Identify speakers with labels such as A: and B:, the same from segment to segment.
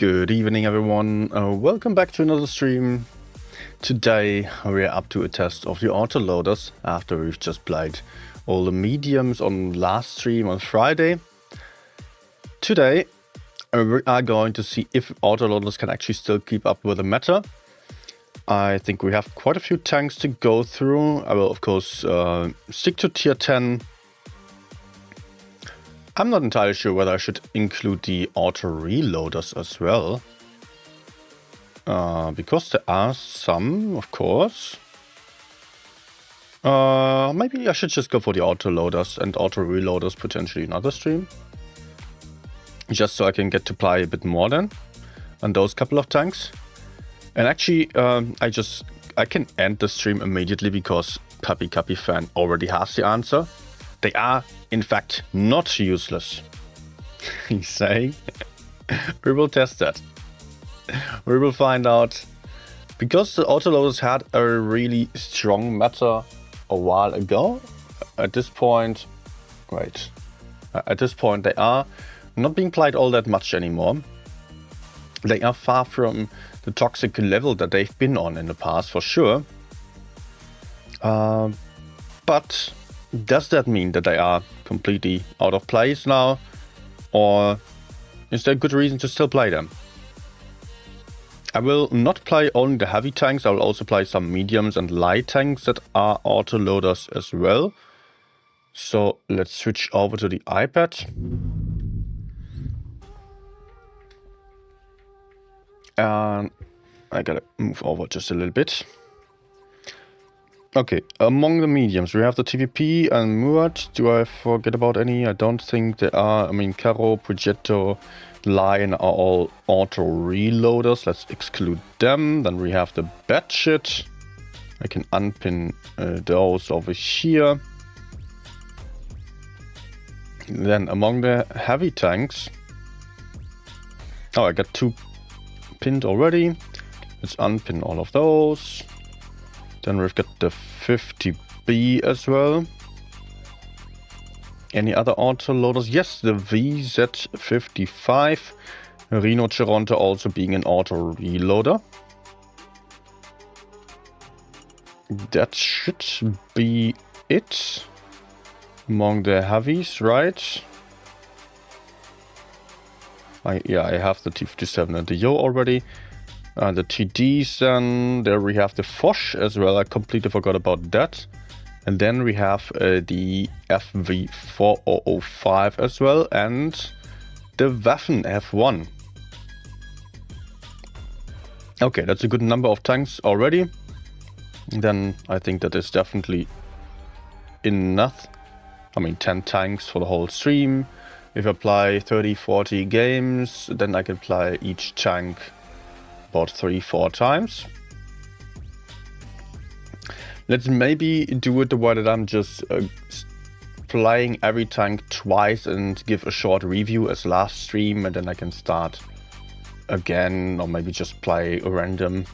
A: Good evening, everyone. Welcome back to another stream. Today we're up to a test of the Autoloaders after we've just played all the mediums on last stream on Friday. Today we are going to see if Autoloaders can actually still keep up with the meta. I think we have quite a few tanks to go through. I will of course stick to tier 10. I'm not entirely sure whether I should include the Autoloaders as well. Because there are some, of course. Maybe I should just go for the Autoloaders and Autoloaders potentially another stream. Just so I can get to play a bit more than on those couple of tanks. And actually, I can end the stream immediately because Puppy Cuppy fan already has the answer. They are, in fact, not useless. He's saying. We will test that. We will find out. Because the Autoloaders had a really strong meta a while ago, at this point, they are not being played all that much anymore. They are far from the toxic level that they've been on in the past, for sure. But does that mean that they are completely out of place now? Or is there a good reason to still play them? I will not play only the heavy tanks, I will also play some mediums and light tanks that are Autoloaders as well. So let's switch over to the iPad. And I gotta move over just a little bit. Okay, among the mediums, we have the TVP and Murat. Do I forget about any? I don't think there are. I mean, Caro, Progetto, Lion are all auto-reloaders. Let's exclude them. Then we have the Batshit. I can unpin those over here. Then among the heavy tanks... Oh, I got 2 pinned already. Let's unpin all of those. Then we've got the 50B as well. Any other Autoloaders? Yes, the VZ55. Reno Cheronta also being an auto-reloader. That should be it. Among the heavies, right? I have the T57 and the Yo already. The TDs, and there we have the Forch as well. I completely forgot about that. And then we have the FV4005 as well, and the Waffen F1. Okay, that's a good number of tanks already. Then I think that is definitely enough. I mean, 10 tanks for the whole stream. If I play 30-40 games, then I can play each tank about 3-4 times. Let's maybe do it the way that I'm just playing every tank twice and give a short review as last stream, and then I can start again, or maybe just play a random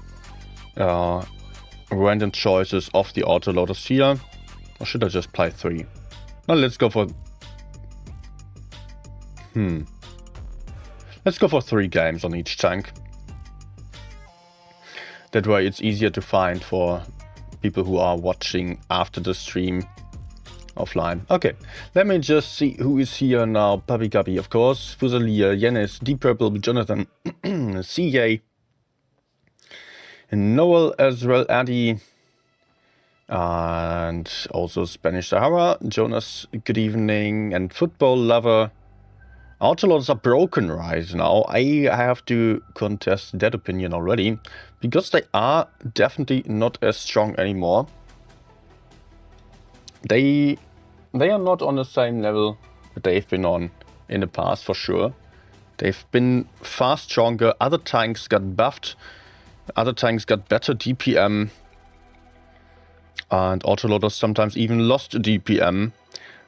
A: choices of the Autoloaders here. Or should I just play 3? Now let's go for... Let's go for 3 games on each tank. That way it's easier to find for people who are watching after the stream offline. Okay, let me just see who is here now. Puppy Guppy, of course. Fusalia, Yenis, Deep Purple, Jonathan, CJ, and Noel as well, Addy, and also Spanish Sahara, Jonas, good evening, and Football Lover. Autoloaders are broken right now. I have to contest that opinion already, because they are definitely not as strong anymore. They are not on the same level that they've been on in the past, for sure. They've been far stronger. Other tanks got buffed. Other tanks got better DPM. And Autoloaders sometimes even lost DPM.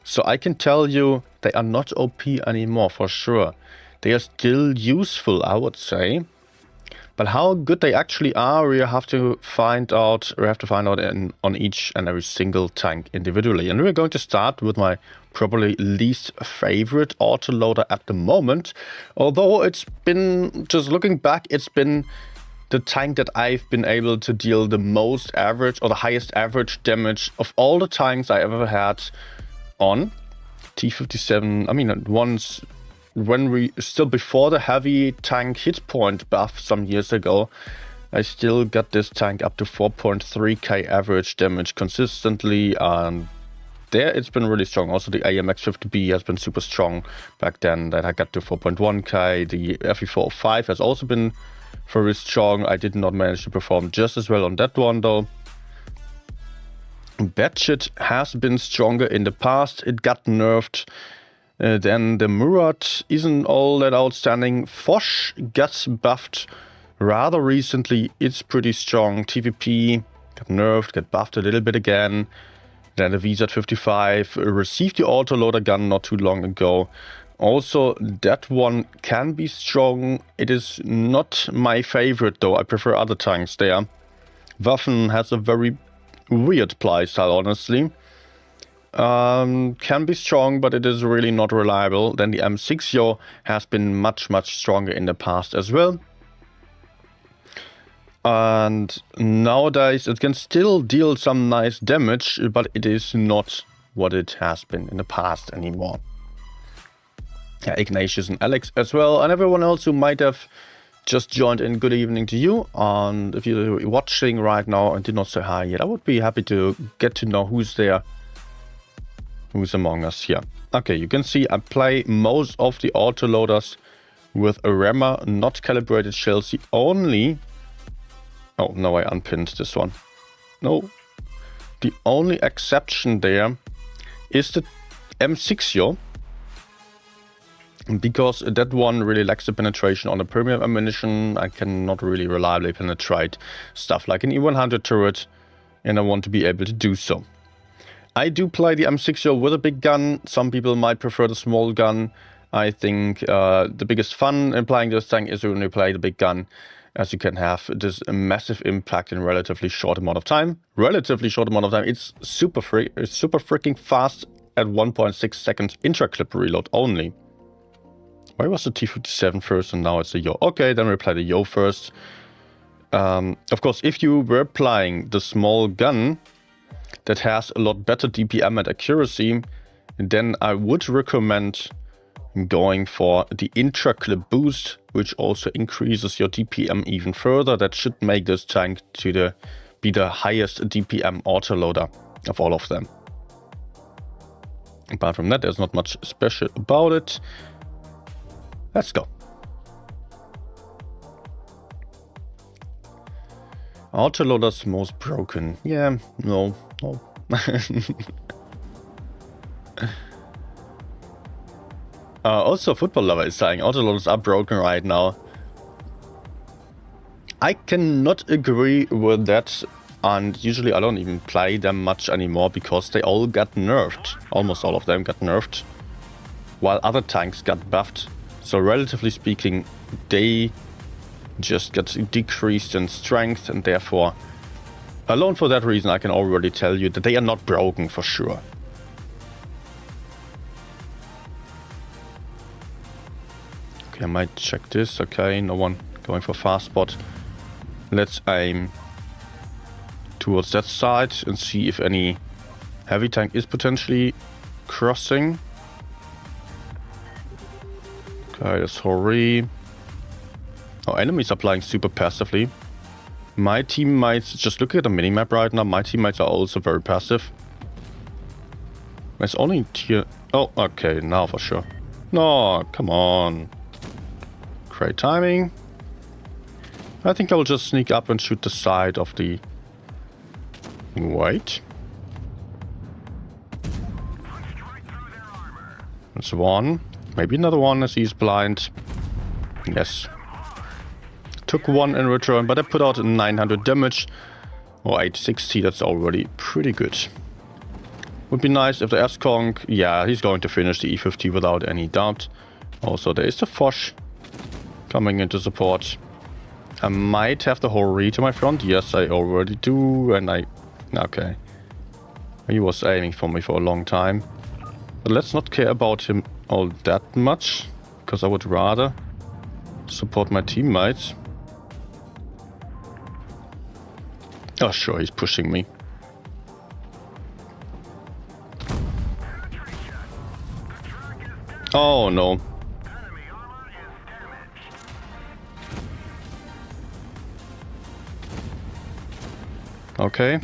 A: So I can tell you they are not OP anymore, for sure. They are still useful, I would say. But how good they actually are, we have to find out. On each and every single tank individually. And we're going to start with my probably least favorite autoloader at the moment. Although it's been, just looking back, it's been the tank that I've been able to deal the most average or the highest average damage of all the tanks I ever had on T57. I mean, once when we still before the heavy tank hit point buff some years ago, I still got this tank up to 4.3k average damage consistently, and there it's been really strong. Also the AMX 50B has been super strong back then, that I got to 4.1k. The FE405 has also been very strong. I did not manage to perform just as well on that one though. Batshit has been stronger in the past. It got nerfed. Then the Murat isn't all that outstanding. Forch gets buffed rather recently. It's pretty strong. TVP got nerfed, got buffed a little bit again. Then the VZ55 received the autoloader gun not too long ago. Also, that one can be strong. It is not my favorite though. I prefer other tanks there. Waffen has a very weird playstyle, honestly. Can be strong, but it is really not reliable. Then the M6 has been much stronger in the past as well. And nowadays it can still deal some nice damage, but it is not what it has been in the past anymore. Yeah, Ignatius and Alex as well, and everyone else who might have just joined in, good evening to you. And if you're watching right now and did not say hi yet, I would be happy to get to know who's there, who's among us here. Okay, you can see I play most of the autoloaders with a rammer, not calibrated shells. The only... Oh, no, I unpinned this one. No. The only exception there is the M6 because that one really lacks the penetration on the premium ammunition. I cannot really reliably penetrate stuff like an E100 turret, and I want to be able to do so. I do play the M6 with a big gun. Some people might prefer the small gun. I think the biggest fun in playing this tank is when you play the big gun, as you can have this massive impact in relatively short amount of time. It's super freaking fast at 1.6 seconds intra-clip reload only. Why was the T57 first and now it's the Yo? Okay, then we play the Yo first. Of course, if you were playing the small gun that has a lot better DPM and accuracy, then I would recommend going for the intra-clip boost, which also increases your DPM even further. That should make this tank be the highest DPM autoloader of all of them. Apart from that, there's not much special about it. Let's go. Autoloaders most broken. Yeah, no. Also, Football Lover is saying autoloaders are broken right now. I cannot agree with that, and usually I don't even play them much anymore because they all got nerfed. Almost all of them got nerfed, while other tanks got buffed. So relatively speaking, they just got decreased in strength, and therefore, alone for that reason, I can already tell you that they are not broken for sure. Okay, I might check this. Okay, no one going for fast spot. Let's aim towards that side and see if any heavy tank is potentially crossing. Okay, that's Hori. Oh, enemies are playing super passively. My teammates, just look at the minimap right now, my teammates are also very passive. There's only tier... Oh, okay, now for sure. No, come on. Great timing. I think I will just sneak up and shoot the side of the... Wait. That's one. Maybe another one as he's blind. Yes. Took one in return, but I put out 900 damage. Or 860, that's already pretty good. Would be nice if the S-Conk... Yeah, he's going to finish the E50 without any doubt. Also, there is the Forch coming into support. I might have the Hori to my front. Yes, I already do. And okay. He was aiming for me for a long time. But let's not care about him all that much. Because I would rather support my teammates. Oh, sure, he's pushing me. Oh, no. Okay.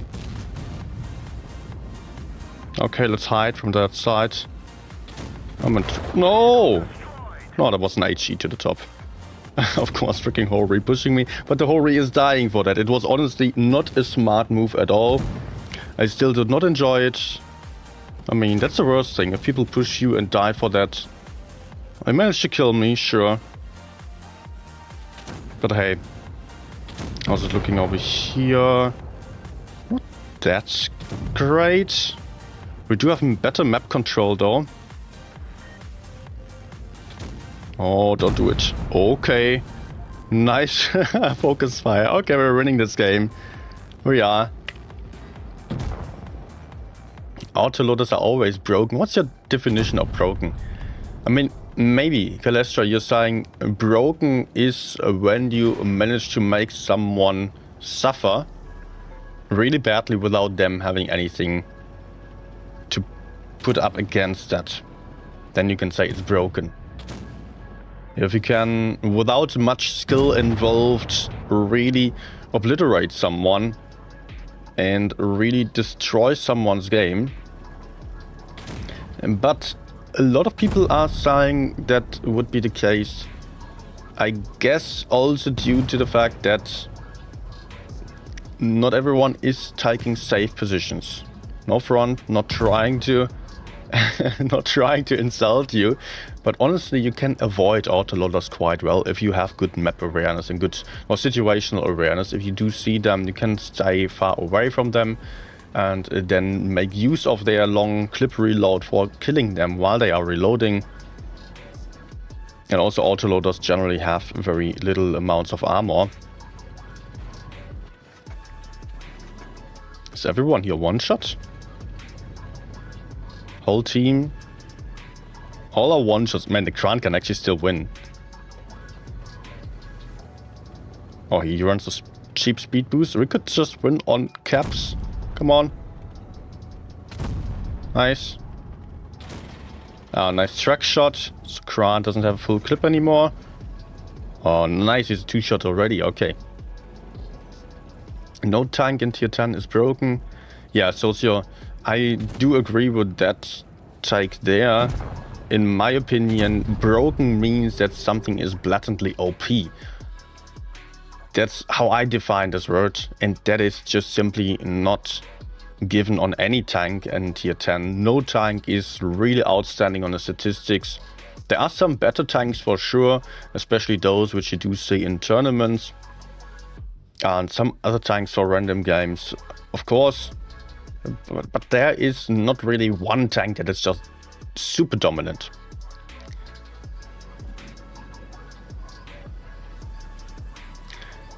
A: Okay, let's hide from that side. No! No, that was an HE to the top. Of course, freaking Hori pushing me. But the Hori is dying for that. It was honestly not a smart move at all. I still did not enjoy it. I mean, that's the worst thing. If people push you and die for that. I managed to kill me, sure. But hey. How's it looking over here? Not that great. We do have better map control though. Oh, don't do it. Okay. Nice. Focus fire. Okay, we're winning this game. We are. Autoloaders are always broken. What's your definition of broken? I mean, maybe, Kalestra, you're saying broken is when you manage to make someone suffer really badly without them having anything to put up against that. Then you can say it's broken. If you can, without much skill involved, really obliterate someone and really destroy someone's game. But a lot of people are saying that would be the case. I guess also due to the fact that not everyone is taking safe positions. No front, not trying to not trying to insult you, but honestly you can avoid autoloaders quite well if you have good map awareness and good or situational awareness. If you do see them, you can stay far away from them and then make use of their long clip reload for killing them while they are reloading. And also autoloaders generally have very little amounts of armor. Is everyone here one shot? Whole team. All are one shots. Man, the Kran can actually still win. Oh, he runs a cheap speed boost. We could just win on caps. Come on. Nice. Nice track shot. So Kran doesn't have a full clip anymore. Oh, nice. He's a 2-shot already. Okay. No tank in tier 10 is broken. Yeah, Socio, I do agree with that take there. In my opinion, broken means that something is blatantly OP. That's how I define this word, and that is just simply not given on any tank in tier 10. No tank is really outstanding on the statistics. There are some better tanks for sure, especially those which you do see in tournaments. And some other tanks for random games, of course. But there is not really one tank that is just super dominant.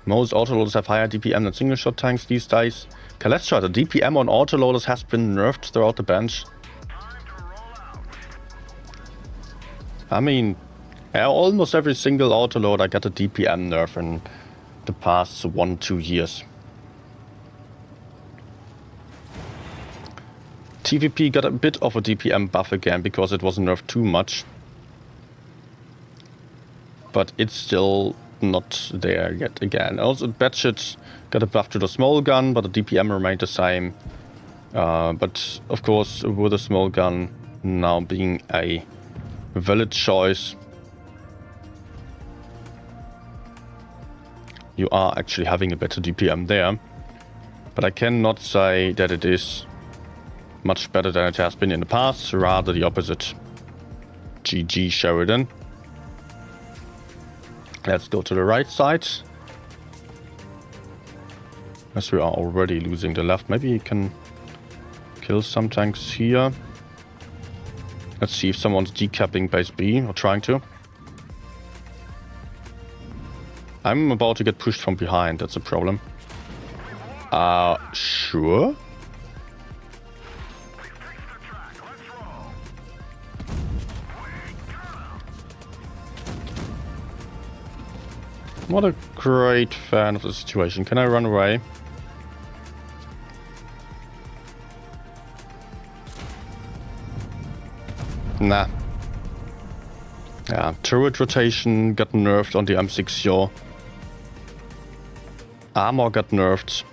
A: Most autoloaders have higher DPM than single shot tanks these days. Kalestra, the DPM on autoloaders has been nerfed throughout the bench. I mean, almost every single autoloader got a DPM nerf in the past 1-2 years. TVP got a bit of a DPM buff again because it was nerfed too much. But it's still not there yet again. Also, Batshit got a buff to the small gun, but the DPM remained the same. But of course, with the small gun now being a valid choice, you are actually having a better DPM there. But I cannot say that it is much better than it has been in the past, rather the opposite. GG Sheridan. Let's go to the right side. As we are already losing the left, maybe you can kill some tanks here. Let's see if someone's decapping base B, or trying to. I'm about to get pushed from behind, that's a problem. Sure? Not a great fan of the situation. Can I run away? Nah. Yeah, turret rotation got nerfed on the M6 yaw. Armor got nerfed.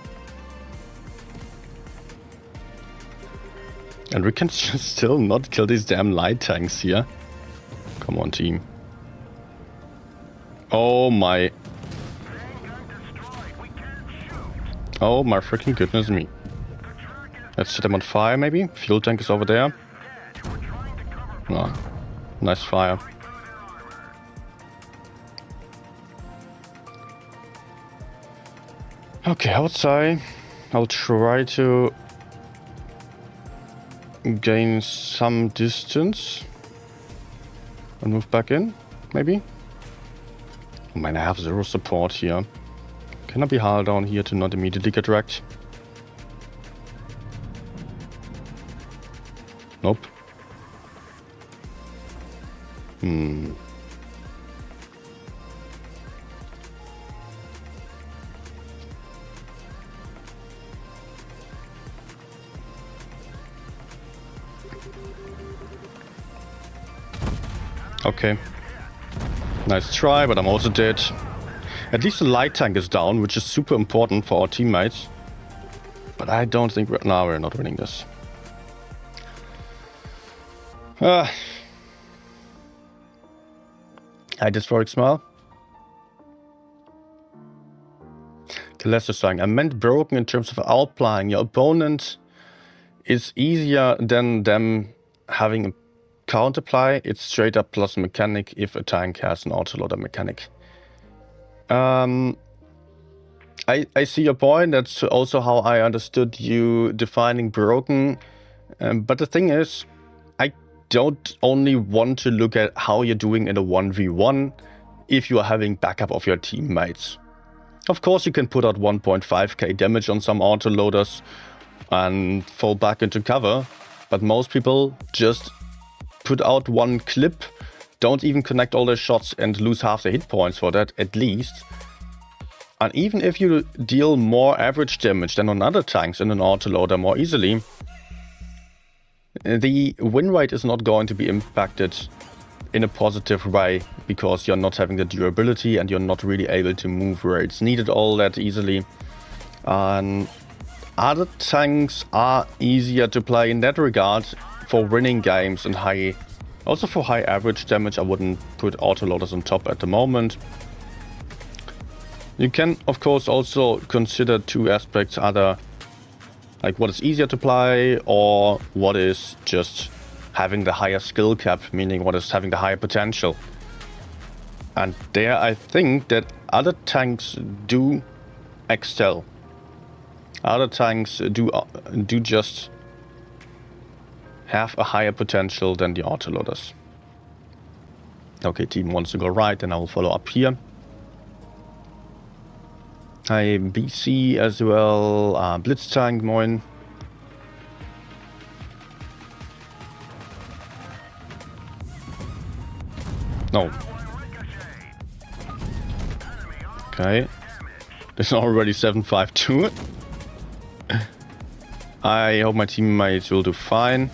A: And we can still not kill these damn light tanks here. Come on, team. Oh my. Oh my freaking goodness me. Let's set them on fire maybe. Fuel tank is over there. Oh, nice fire. Okay, outside. I'll try to gain some distance and move back in, maybe. Oh man, I have zero support here. Can I be hull down here to not immediately get wrecked? Nope. Okay. Nice try, but I'm also dead. At least the light tank is down, which is super important for our teammates. But I don't think we're not winning this. I destroyed smell. Lesser saying, I meant broken in terms of outplaying. Your opponent is easier than them having a counterply. It's straight up plus mechanic if a tank has an autoloader mechanic. I see your point. That's also how I understood you defining broken. But the thing is, I don't only want to look at how you're doing in a 1v1 if you are having backup of your teammates. Of course, you can put out 1.5k damage on some autoloaders and fall back into cover, but most people just put out one clip, don't even connect all their shots and lose half their hit points for that at least. And even if you deal more average damage than on other tanks in an autoloader more easily, the win rate is not going to be impacted in a positive way because you're not having the durability and you're not really able to move where it's needed all that easily. And other tanks are easier to play in that regard for winning games and high, also for high average damage. I wouldn't put autoloaders on top at the moment. You can of course also consider two aspects, either like what is easier to play or what is just having the higher skill cap, meaning what is having the higher potential. And there I think that other tanks do excel. Other tanks do just have a higher potential than the autoloaders. Okay, team wants to go right, and I will follow up here. Hi, BC as well. Blitz tank, moin. No. Okay. There's already 752. I hope my teammates will do fine.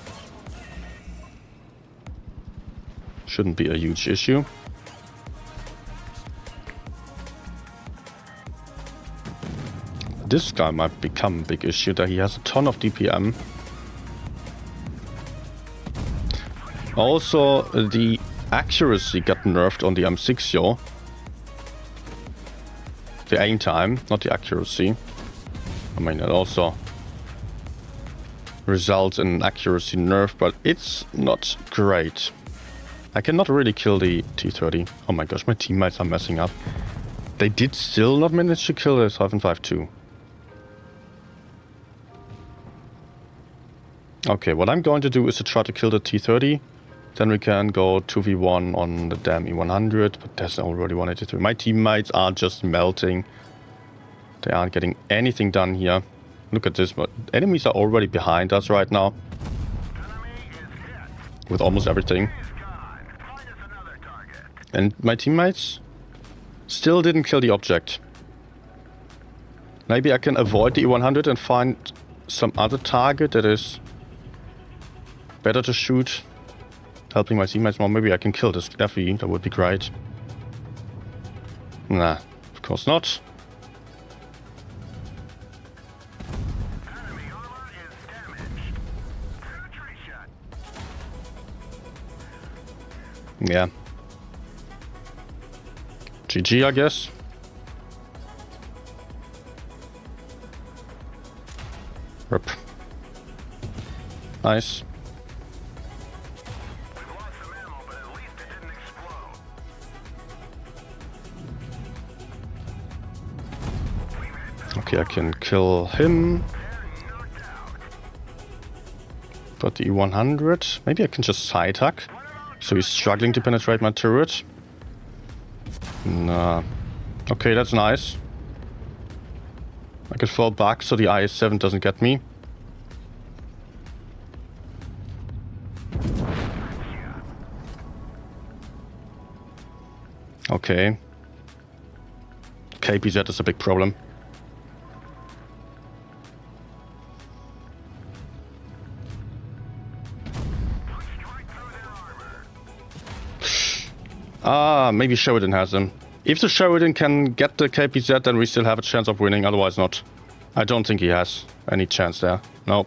A: Shouldn't be a huge issue. This guy might become a big issue, that he has a ton of DPM. Also, the accuracy got nerfed on the M6 yaw. The aim time, not the accuracy. I mean, it also results in an accuracy nerf, but it's not great. I cannot really kill the T30. Oh my gosh, my teammates are messing up. They did still not manage to kill the 752. Okay, what I'm going to do is to try to kill the T30 Then we can go 2v1 on the damn E100, but there's already 183. My teammates are just melting. They aren't getting anything done here. Look at this, but enemies are already behind us right now. With almost everything. And my teammates still didn't kill the object. Maybe I can avoid the E100 and find some other target that is better to shoot. Helping my teammates more. Maybe I can kill this FE. That would be great. Nah, of course not. Yeah. GG, I guess. Rip. Nice. Okay, I can kill him. But the E100, maybe I can just side hack. So he's struggling to penetrate my turret. Nah. Okay, that's nice. I can fall back so the IS-7 doesn't get me. Okay. KPZ is a big problem. Ah, maybe Sheridan has him. If the Sheridan can get the KPZ, then we still have a chance of winning, otherwise not. I don't think he has any chance there. Nope.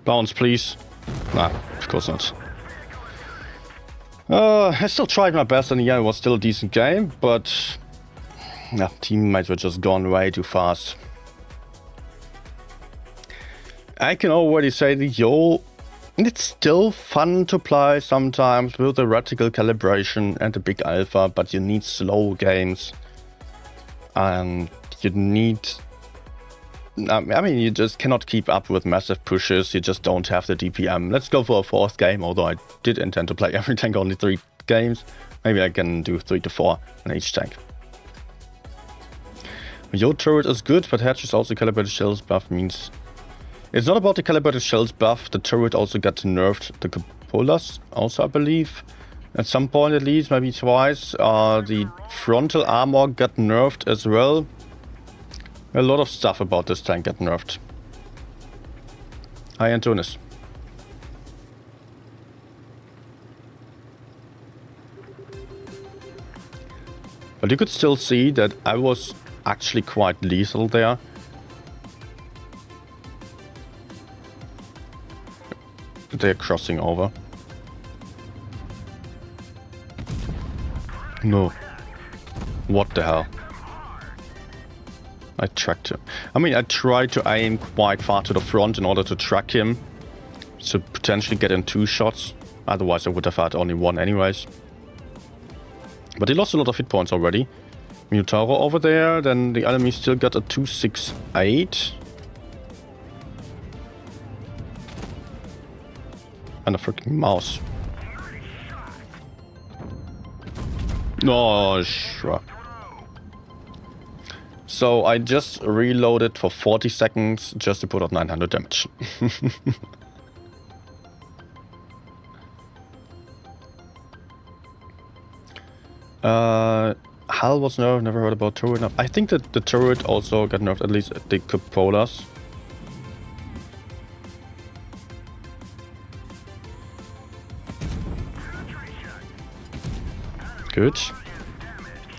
A: Bounce, please. Nah, of course not. I still tried my best, and yeah, it was still a decent game, but yeah, teammates were just gone way too fast. I can already say that it's still fun to play sometimes with the reticle calibration and the big alpha, but you need slow games. And you need... I mean, you just cannot keep up with massive pushes, you just don't have the DPM. Let's go for a 4th game, although I did intend to play every tank only 3 games. Maybe I can do 3 to 4 on each tank. Your turret is good, but Hatch is also calibrated shells buff means... It's not about the calibrated shells buff, the turret also got nerfed, the cupolas also I believe. At some point at least, maybe twice. The frontal armor got nerfed as well. A lot of stuff about this tank got nerfed. Hi Antonis. But you could still see that I was actually quite lethal there. They're crossing over. No. What the hell? I tracked him. I mean, I tried to aim quite far to the front in order to track him. To potentially get in 2 shots. Otherwise I would have had only 1 anyways. But he lost a lot of hit points already. Mutaro over there. Then the enemy still got a 268. And a freaking mouse. Oh, sure. So I just reloaded for 40 seconds just to put out 900 damage. Hal was nerfed, never heard about turret nerf. I think that the turret also got nerfed, at least the cupolas. Good.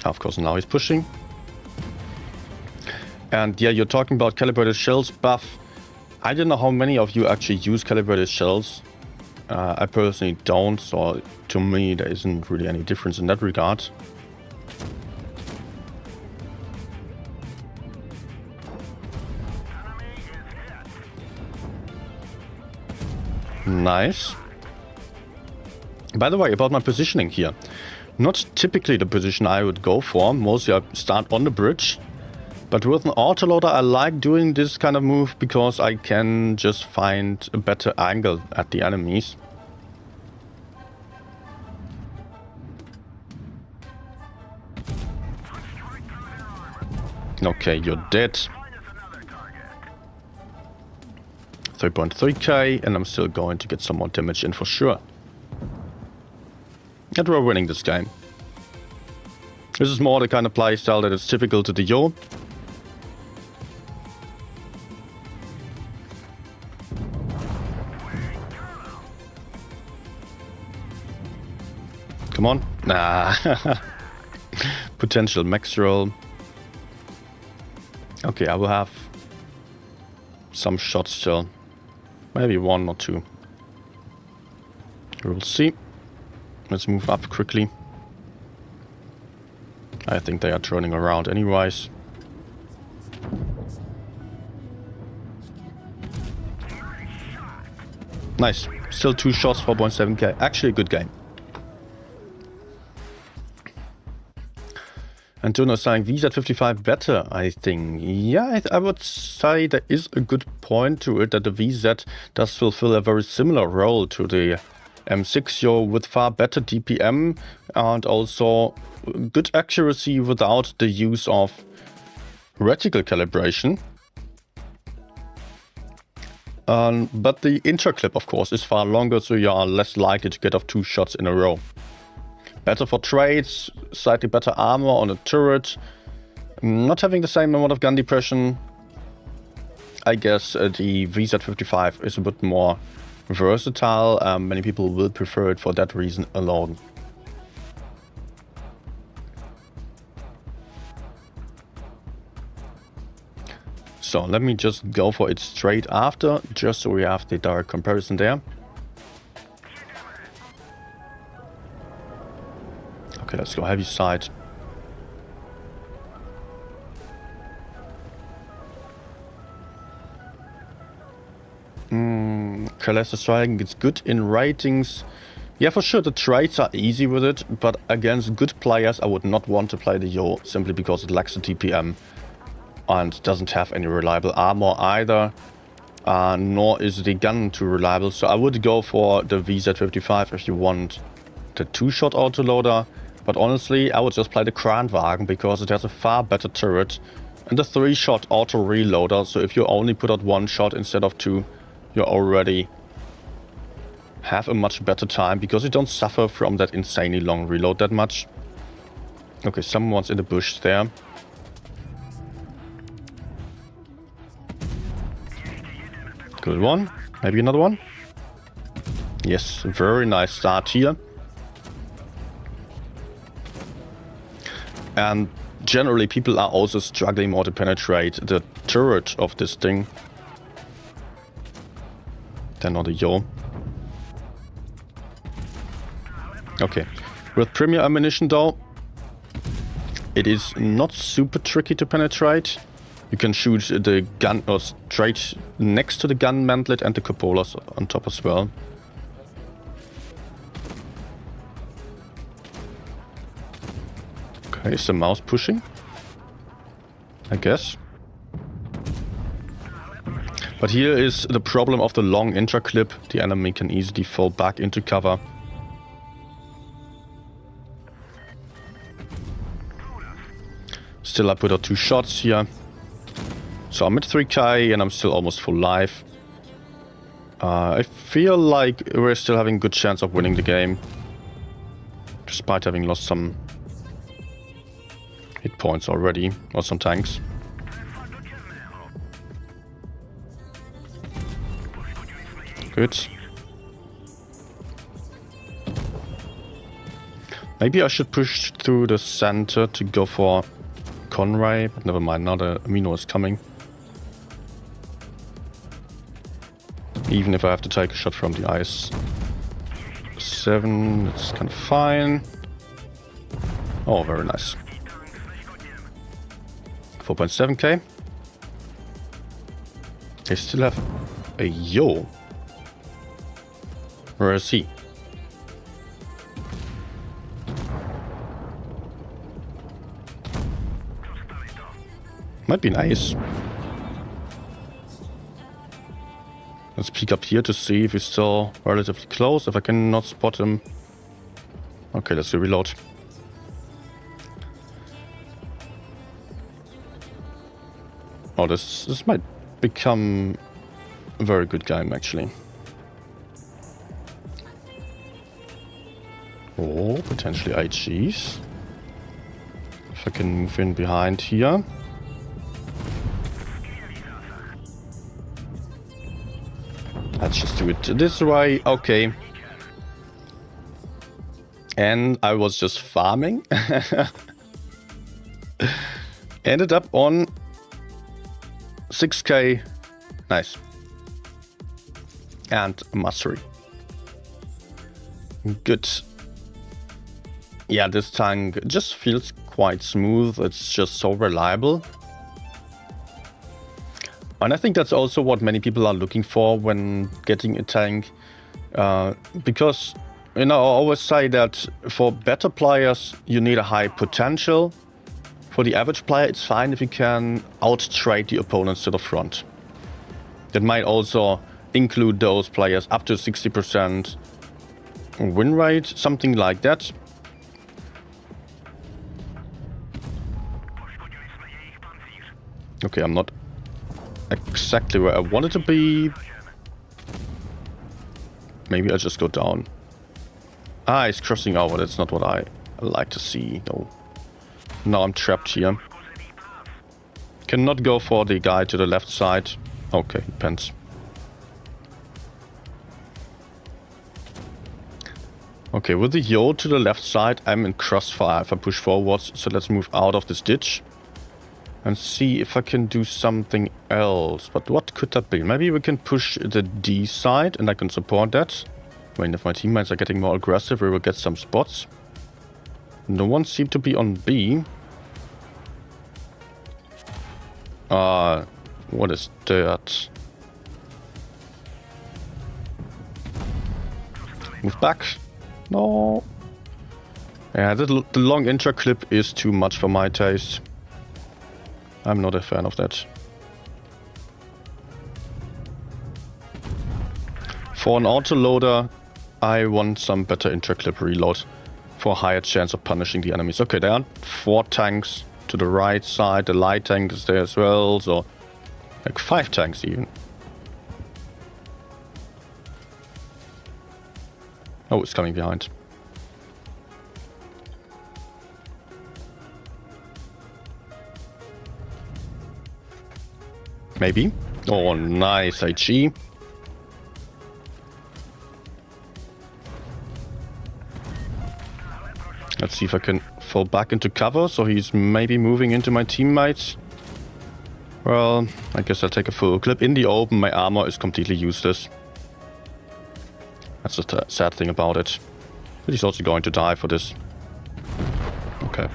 A: Of course, now he's pushing. And yeah, you're talking about calibrated shells buff. I don't know how many of you actually use calibrated shells. I personally don't, so to me there isn't really any difference in that regard. Nice. By the way, about my positioning here. Not typically the position I would go for. Mostly I start on the bridge. But with an autoloader, I like doing this kind of move because I can just find a better angle at the enemies. Okay, you're dead. 3.3k, and I'm still going to get some more damage in for sure. And we're winning this game. This is more the kind of playstyle that is typical to the Yo. Come on. Nah. Potential max roll. Okay, I will have some shots still. Maybe 1 or 2. We'll see. Let's move up quickly. I think they are turning around anyways. Nice. Still 2 shots, 4.7k. Actually a good game. Antonio is saying VZ55 better, I think. Yeah, I would say there is a good point to it that the VZ does fulfill a very similar role to the M6 Yo with far better DPM and also good accuracy without the use of reticle calibration. But the interclip, of course, is far longer, so you are less likely to get off 2 shots in a row. Better for trades, slightly better armor on a turret, not having the same amount of gun depression. I guess the VZ55 is a bit more versatile. Many people will prefer it for that reason alone. So let me just go for it straight after, just so we have the direct comparison there. Okay, let's go heavy side. Kalesta Striking gets good in ratings. Yeah, for sure, the trades are easy with it, but against good players, I would not want to play the Yo, simply because it lacks the TPM and doesn't have any reliable armor either, nor is the gun too reliable. So I would go for the VZ55 if you want the 2-shot autoloader. But honestly, I would just play the Kranwagen because it has a far better turret and a 3-shot auto reloader. So if you only put out 1 shot instead of 2, you already have a much better time because you don't suffer from that insanely long reload that much. Okay, someone's in the bush there. Good one. Maybe another one. Yes, very nice start here. And generally people are also struggling more to penetrate the turret of this thing than on the Yo. Okay, with premier ammunition though, it is not super tricky to penetrate. You can shoot the gun or straight next to the gun mantlet and the cupolas on top as well. Okay, is the mouse pushing? I guess. But here is the problem of the long intraclip. The enemy can easily fall back into cover. Still I put out 2 shots here. So I'm at 3k and I'm still almost full life. I feel like we're still having a good chance of winning the game, despite having lost some hit points already, or some tanks. Good. Maybe I should push through the center to go for Conray, but never mind, another Amino is coming. Even if I have to take a shot from the ice. 7, it's kind of fine. Oh, very nice. 4.7k. They still have a Yo. Where is he? Might be nice. Let's peek up here to see if he's still relatively close. If I cannot spot him. Okay, let's reload. Oh, this might become a very good game, actually. Oh, potentially IGs. If I can move in behind here. Let's just do it this way. Okay. And I was just farming. Ended up on 6k. Nice. And mastery. Good. Yeah, this tank just feels quite smooth. It's just so reliable. And I think that's also what many people are looking for when getting a tank. Because, you know, I always say that for better players, you need a high potential. For the average player, it's fine if you can out-trade the opponents to the front. That might also include those players up to 60% win rate, something like that. Okay, I'm not exactly where I wanted to be. Maybe I'll just go down. Ah, he's crossing over. That's not what I like to see, though. Now I'm trapped here. Cannot go for the guy to the left side. Okay, depends. Okay, with the Yo to the left side, I'm in crossfire if I push forwards. So let's move out of this ditch. And see if I can do something else. But what could that be? Maybe we can push the D side and I can support that. I mean, if my teammates are getting more aggressive, we will get some spots. No one seemed to be on B. What is that? Move back. No. Yeah, the long intro clip is too much for my taste. I'm not a fan of that. For an autoloader, I want some better intra-clip reload for a higher chance of punishing the enemies. Okay, there are 4 tanks to the right side. The light tank is there as well, so like 5 tanks even. Oh, it's coming behind. Maybe. Oh, nice IG. Let's see if I can fall back into cover. So he's maybe moving into my teammates. Well, I guess I'll take a full clip. In the open, my armor is completely useless. That's the sad thing about it. But he's also going to die for this. Okay.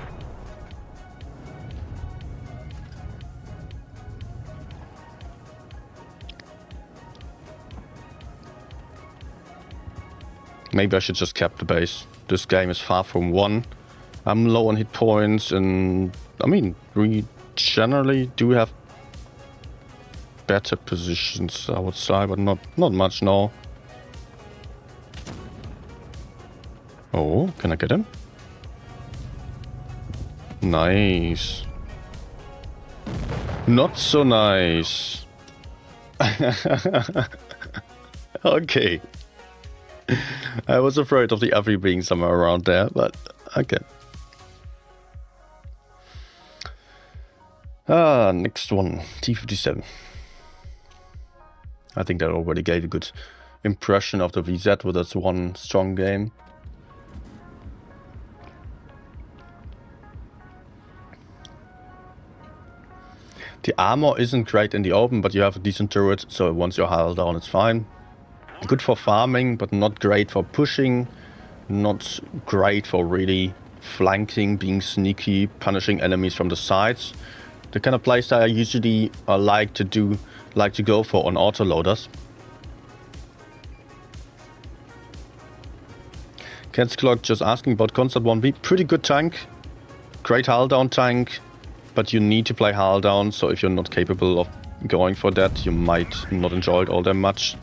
A: Maybe I should just cap the base. This game is far from won. I'm low on hit points and... I mean, we generally do have better positions, I would say, but not much, no. Oh, can I get him? Nice. Not so nice. Okay. I was afraid of the Avi being somewhere around there, but okay. Next one, T57. I think that already gave a good impression of the VZ with its one strong game. The armor isn't great in the open, but you have a decent turret, so once you're hull down, it's fine. Good for farming, but not great for pushing. Not great for really flanking, being sneaky, punishing enemies from the sides. The kind of playstyle I usually like to go for on autoloaders. Cat's Clock just asking about Concept 1B. Pretty good tank. Great hull down tank. but you need to play hull down, so if you're not capable of going for that, you might not enjoy it all that much.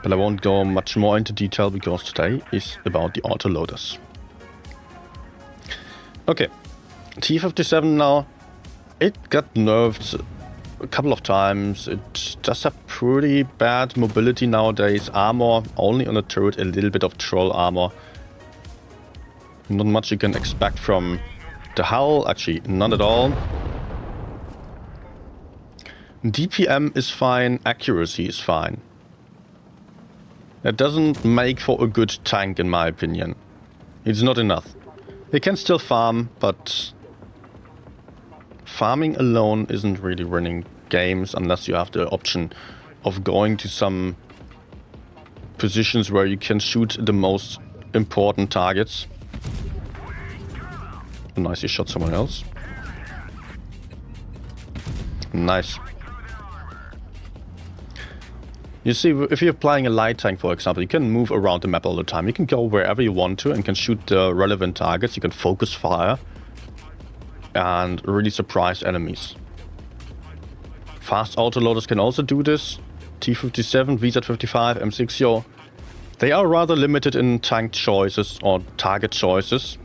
A: But I won't go much more into detail because today is about the autoloaders. Okay, T-57 now. It got nerfed a couple of times. It does have pretty bad mobility nowadays. Armor only on the turret, a little bit of troll armor. Not much you can expect from the hull, actually none at all. DPM is fine, accuracy is fine. That doesn't make for a good tank in my opinion. It's not enough. They can still farm, but farming alone isn't really winning games unless you have the option of going to some positions where you can shoot the most important targets. Nice, you shot someone else. Nice. You see, if you're playing a light tank, for example, you can move around the map all the time. You can go wherever you want to and can shoot the relevant targets. You can focus fire and really surprise enemies. Fast autoloaders can also do this. T-57, VZ-55, M60. They are rather limited in tank choices or target choices.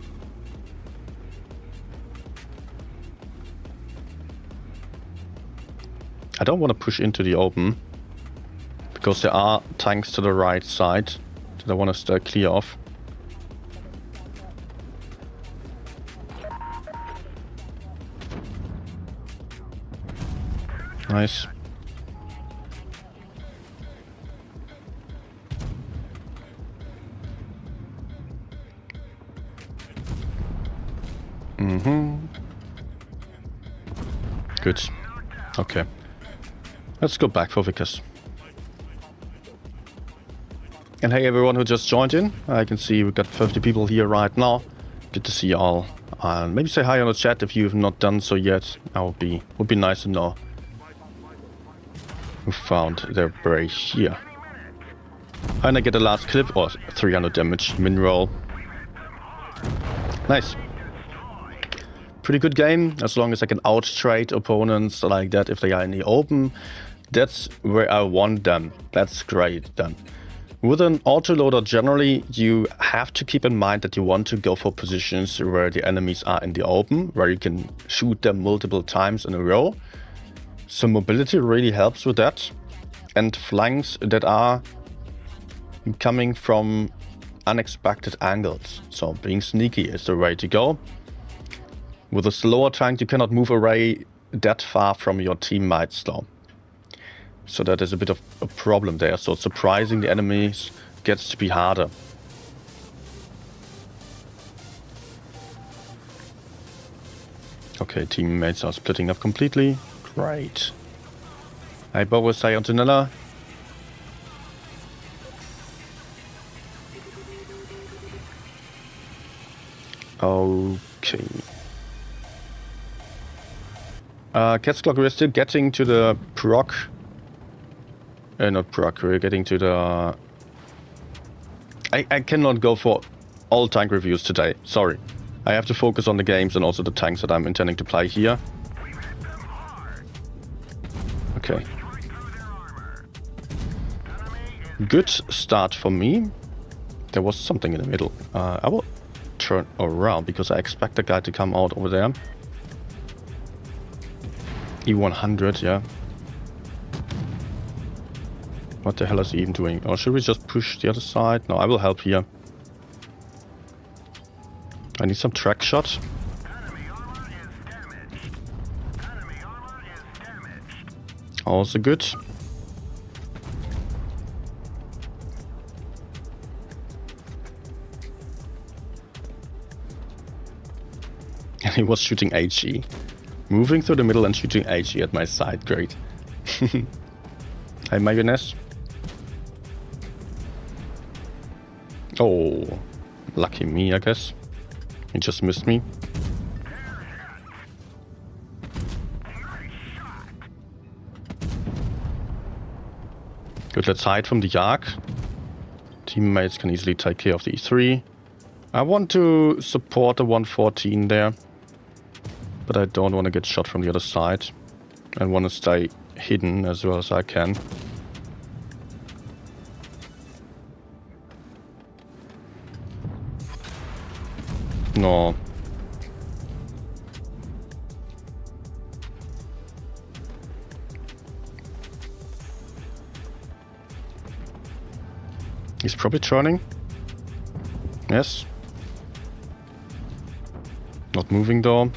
A: I don't want to push into the open, because there are tanks to the right side that I want to stay clear of. Nice. Good. Okay. Let's go back for Vickers. And hey everyone who just joined in. I can see we've got 50 people here right now. Good to see you all. Maybe say hi on the chat if you've not done so yet. That would be nice to know who found their prey here. And I get the last clip, or 300 damage, min roll. Nice. Pretty good game, as long as I can out-trade opponents like that if they are in the open. That's where I want them. That's great then. With an autoloader generally, you have to keep in mind that you want to go for positions where the enemies are in the open, where you can shoot them multiple times in a row. So mobility really helps with that. And flanks that are coming from unexpected angles. So being sneaky is the way to go. With a slower tank, you cannot move away that far from your teammates though. So that is a bit of a problem there. So surprising the enemies gets to be harder. Okay, teammates are splitting up completely. Great. Hey Boris, say Antonella. Okay. Cat's Clock, we're still getting to the proc. Not proc, we're getting to the... I cannot go for all tank reviews today, sorry. I have to focus on the games and also the tanks that I'm intending to play here. Okay. Good start for me. There was something in the middle. I will turn around because I expect the guy to come out over there. E100, yeah. What the hell is he even doing? Or should we just push the other side? No, I will help here. I need some track shot. Also good. And he was shooting HE. Moving through the middle and shooting HE at my side, great. Hey, mayonnaise. Oh, lucky me, I guess. He just missed me. Good, let's hide from the Yak. Teammates can easily take care of the E3. I want to support the 114 there, but I don't want to get shot from the other side. I want to stay hidden as well as I can. No. He's probably turning. Yes. Not moving though.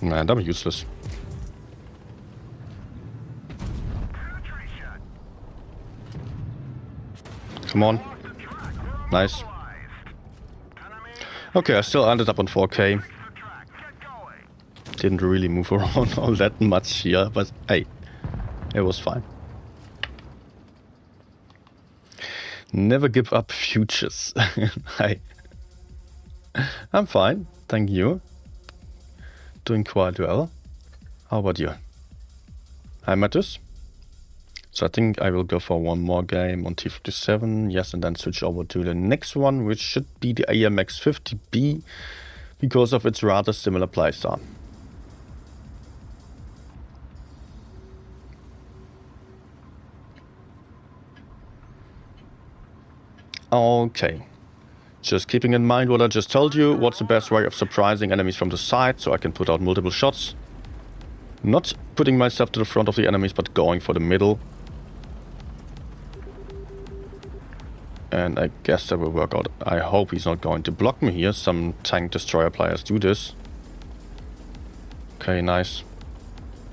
A: Man, I'm useless. Come on. Nice. Okay, I still ended up on 4K. Didn't really move around all that much here, but hey, it was fine. Never give up futures. Hi. I'm fine, thank you. Doing quite well. How about you? Hi, Mattus. So I think I will go for one more game on T57, yes, and then switch over to the next one, which should be the AMX 50B, because of its rather similar playstyle. Okay. Just keeping in mind what I just told you, what's the best way of surprising enemies from the side, so I can put out multiple shots. Not putting myself to the front of the enemies, but going for the middle. And I guess that will work out. I hope he's not going to block me here. Some tank destroyer players do this. Okay, nice.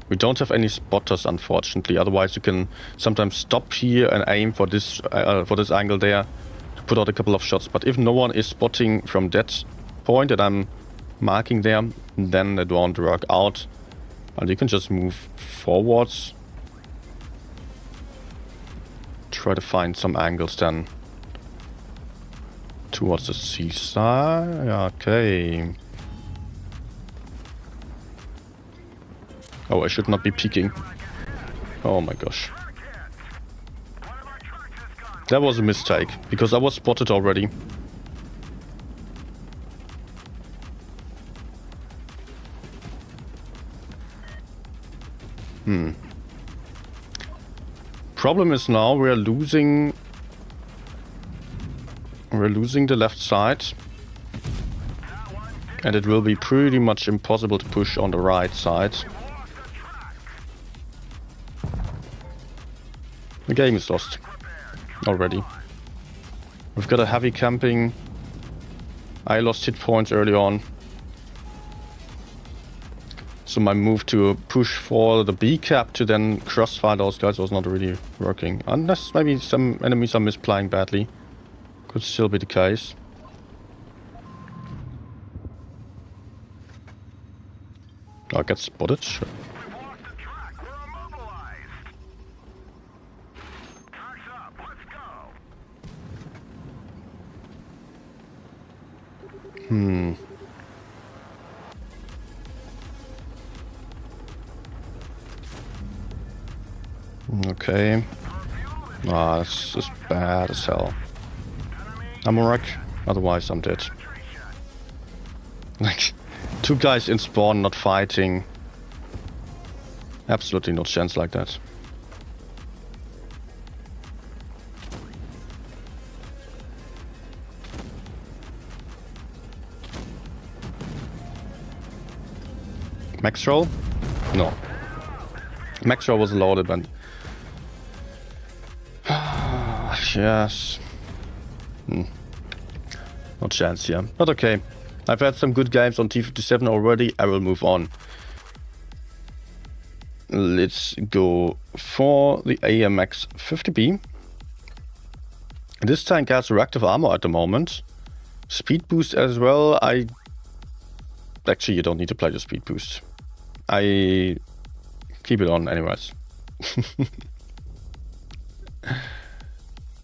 A: We don't have any spotters, unfortunately. Otherwise, you can sometimes stop here and aim for this angle there. Put out a couple of shots, but if no one is spotting from that point that I'm marking there, then it won't work out. And you can just move forwards. Try to find some angles then towards the seaside. Okay. Oh, I should not be peeking. Oh my gosh. That was a mistake, because I was spotted already. Problem is now we're losing the left side. And it will be pretty much impossible to push on the right side. The game is lost. Already. We've got a heavy camping. I lost hit points early on. So my move to push for the B cap to then crossfire those guys was not really working. Unless maybe some enemies are misplaying badly. Could still be the case. I get spotted, sure. Okay. Ah, this is bad as hell. I'm a wreck, otherwise I'm dead. Like, two guys in spawn not fighting. Absolutely no chance like that. Max roll? No. Max roll was loaded, but yes. No chance here. But okay. I've had some good games on T57 already. I will move on. Let's go for the AMX 50B. This tank has reactive armor at the moment. Speed boost as well. Actually, you don't need to play the speed boost. I keep it on anyways.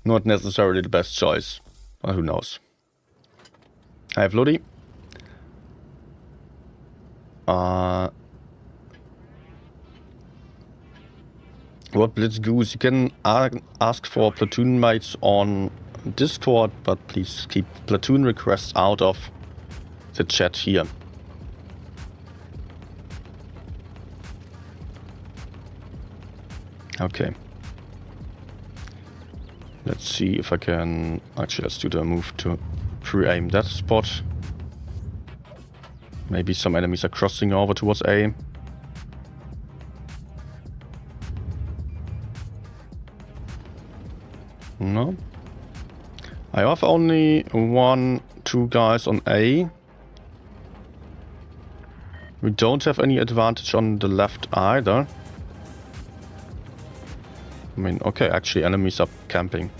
A: Not necessarily the best choice. Well, who knows. I have Lodi. What Blitz Goose? You can ask for platoon mates on Discord, but please keep platoon requests out of the chat here. Okay. Let's see if I can... Actually, let's do the move to pre-aim that spot. Maybe some enemies are crossing over towards A. No. I have only 1-2 guys on A. We don't have any advantage on the left either. I mean, okay, actually enemies are camping.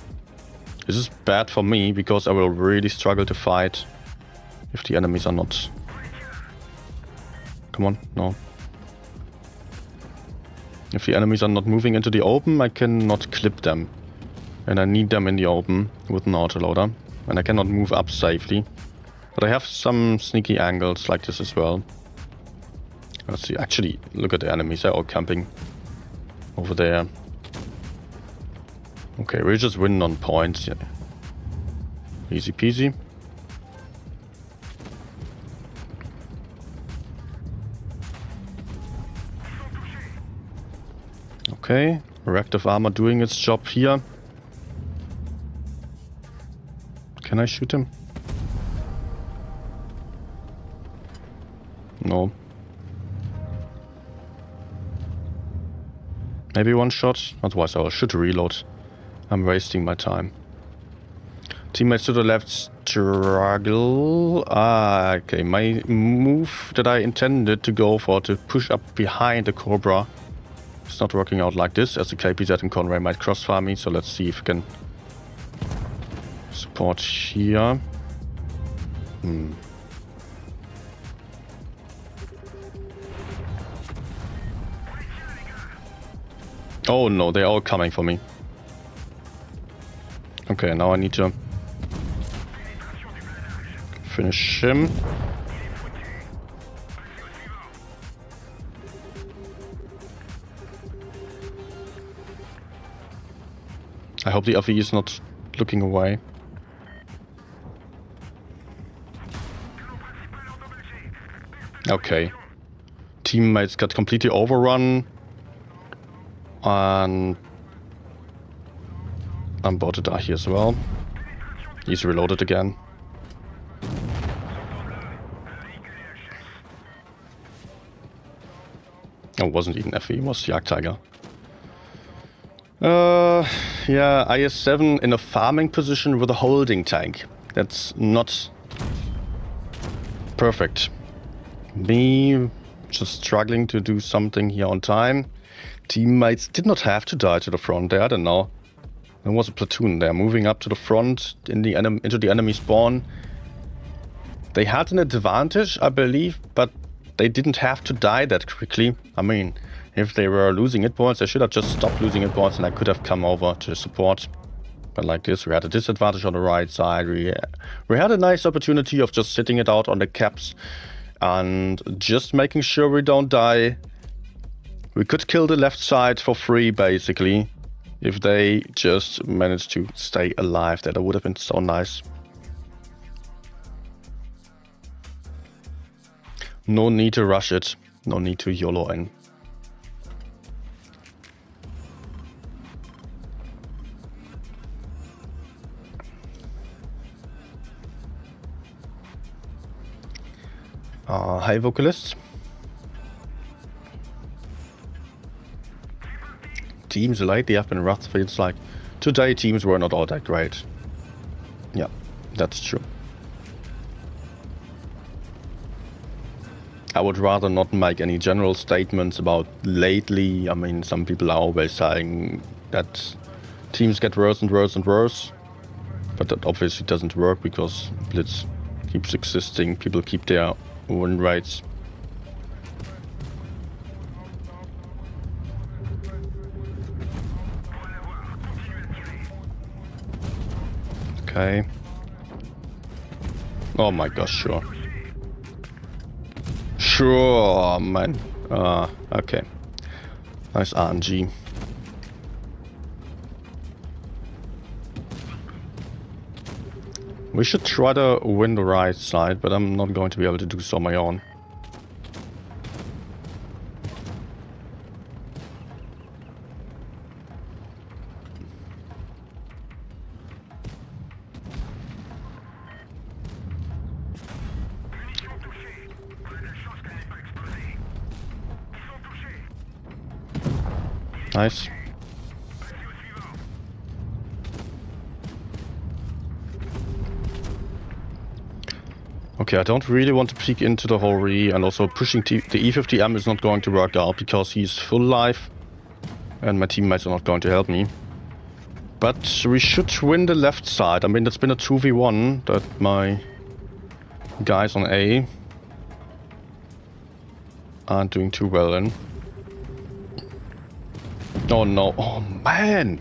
A: This is bad for me because I will really struggle to fight if the enemies are not... Come on, no. If the enemies are not moving into the open, I cannot clip them. And I need them in the open with an autoloader. And I cannot move up safely. But I have some sneaky angles like this as well. Let's see, actually, look at the enemies, they're all camping over there. Okay, we're just winning on points. Yeah. Easy peasy. Okay, reactive armor doing its job here. Can I shoot him? No. Maybe one shot, otherwise I should reload. I'm wasting my time. Teammates to the left struggle. Ah, okay. My move that I intended to go for to push up behind the Cobra is not working out like this, as the KPZ and Conway might crossfire me. So let's see if we can support here. Oh no, they're all coming for me. Okay, now I need to finish him. I hope the FE is not looking away. Okay. Teammates got completely overrun. And I'm about to die here as well. He's reloaded again. Oh, it wasn't even FE, it was Jagdtiger. Yeah, IS-7 in a farming position with a holding tank. That's not perfect. Me just struggling to do something here on time. Teammates did not have to die to the front there, I don't know. There was a platoon there moving up to the front in the into the enemy spawn. They had an advantage, I believe, but they didn't have to die that quickly. I mean, if they were losing hit points, they should have just stopped losing hit points and I could have come over to support. But like this, we had a disadvantage on the right side. We had a nice opportunity of just sitting it out on the caps and just making sure we don't die. We could kill the left side for free, basically, if they just managed to stay alive. That would have been so nice. No need to rush it. No need to YOLO in. Hi, vocalist. Teams lately have been rough. Feels like today teams were not all that great. Yeah, that's true. I would rather not make any general statements about lately. I mean, some people are always saying that teams get worse and worse and worse. But that obviously doesn't work because Blitz keeps existing. People keep their win rates. Okay. Oh my gosh, sure. Sure, man. Okay. Nice RNG. We should try to win the right side, but I'm not going to be able to do so on my own. Nice. Okay, I don't really want to peek into the whole re, and also pushing the E50M is not going to work out because he's full life and my teammates are not going to help me. But we should win the left side. I mean, it's been a 2v1 that my guys on A aren't doing too well in. Oh no, oh man!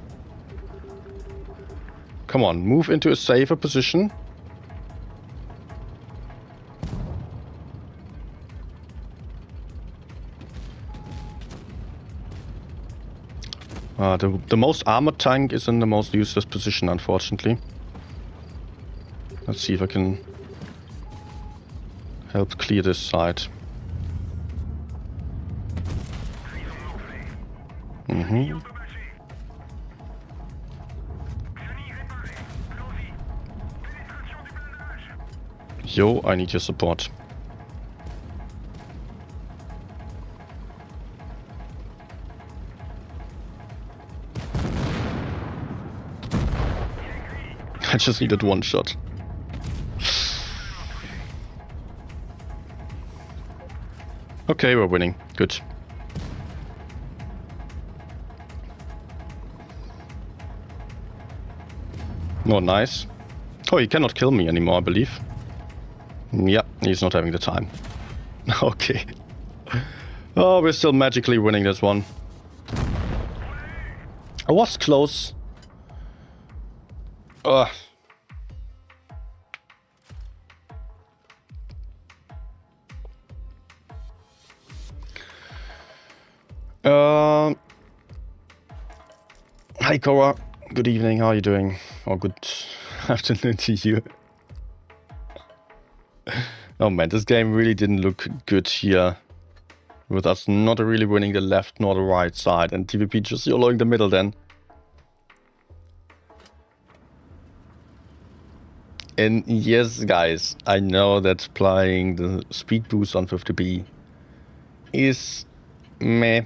A: Come on, move into a safer position. The most armored tank is in the most useless position, unfortunately. Let's see if I can help clear this side. Yo, I need your support. I just needed one shot. Okay, we're winning. Good. Oh, nice. Oh, he cannot kill me anymore, I believe. Yeah, he's not having the time. Okay. Oh, we're still magically winning this one. I was close. Ugh. Hi Cora, good evening, how are you doing? Or good afternoon to you. Oh man, this game really didn't look good here. With us not really winning the left nor the right side, and TVP just YOLOing the middle then. And yes guys, I know that applying the speed boost on WoTB is meh.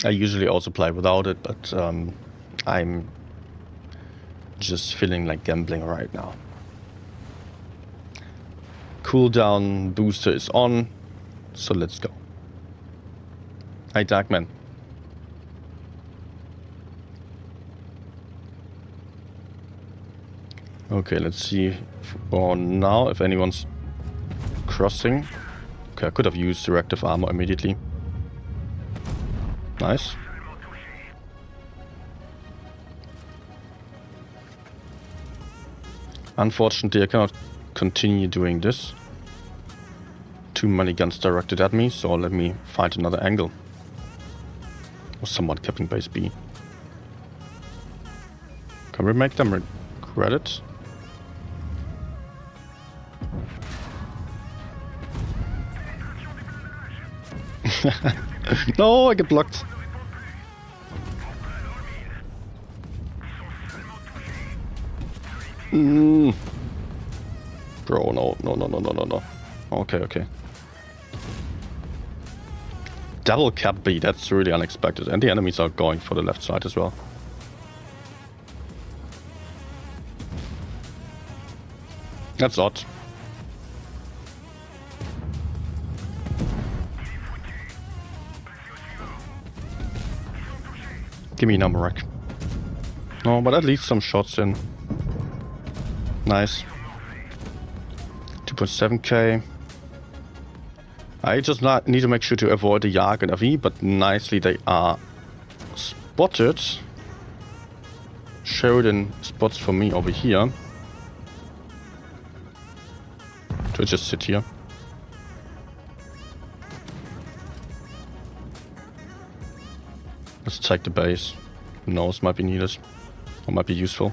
A: I usually also play without it, but I'm just feeling like gambling right now. Cooldown booster is on, so let's go. Hi Darkman. Okay, let's see for now if anyone's crossing. Okay, I could have used directive armor immediately. Nice. Unfortunately, I cannot continue doing this. Too many guns directed at me, so let me find another angle. Or someone capping base B. Can we make them regret it? No, I get blocked. Bro, no. Okay. Double cap B, that's really unexpected. And the enemies are going for the left side as well. That's odd. Give me number rack. No, but at least some shots in. Nice. 2.7k. I just need to make sure to avoid the Yarg and AV, but nicely they are spotted. Sheridan spots for me over here. To just sit here. Let's take the base. Who knows, might be needed. Or might be useful.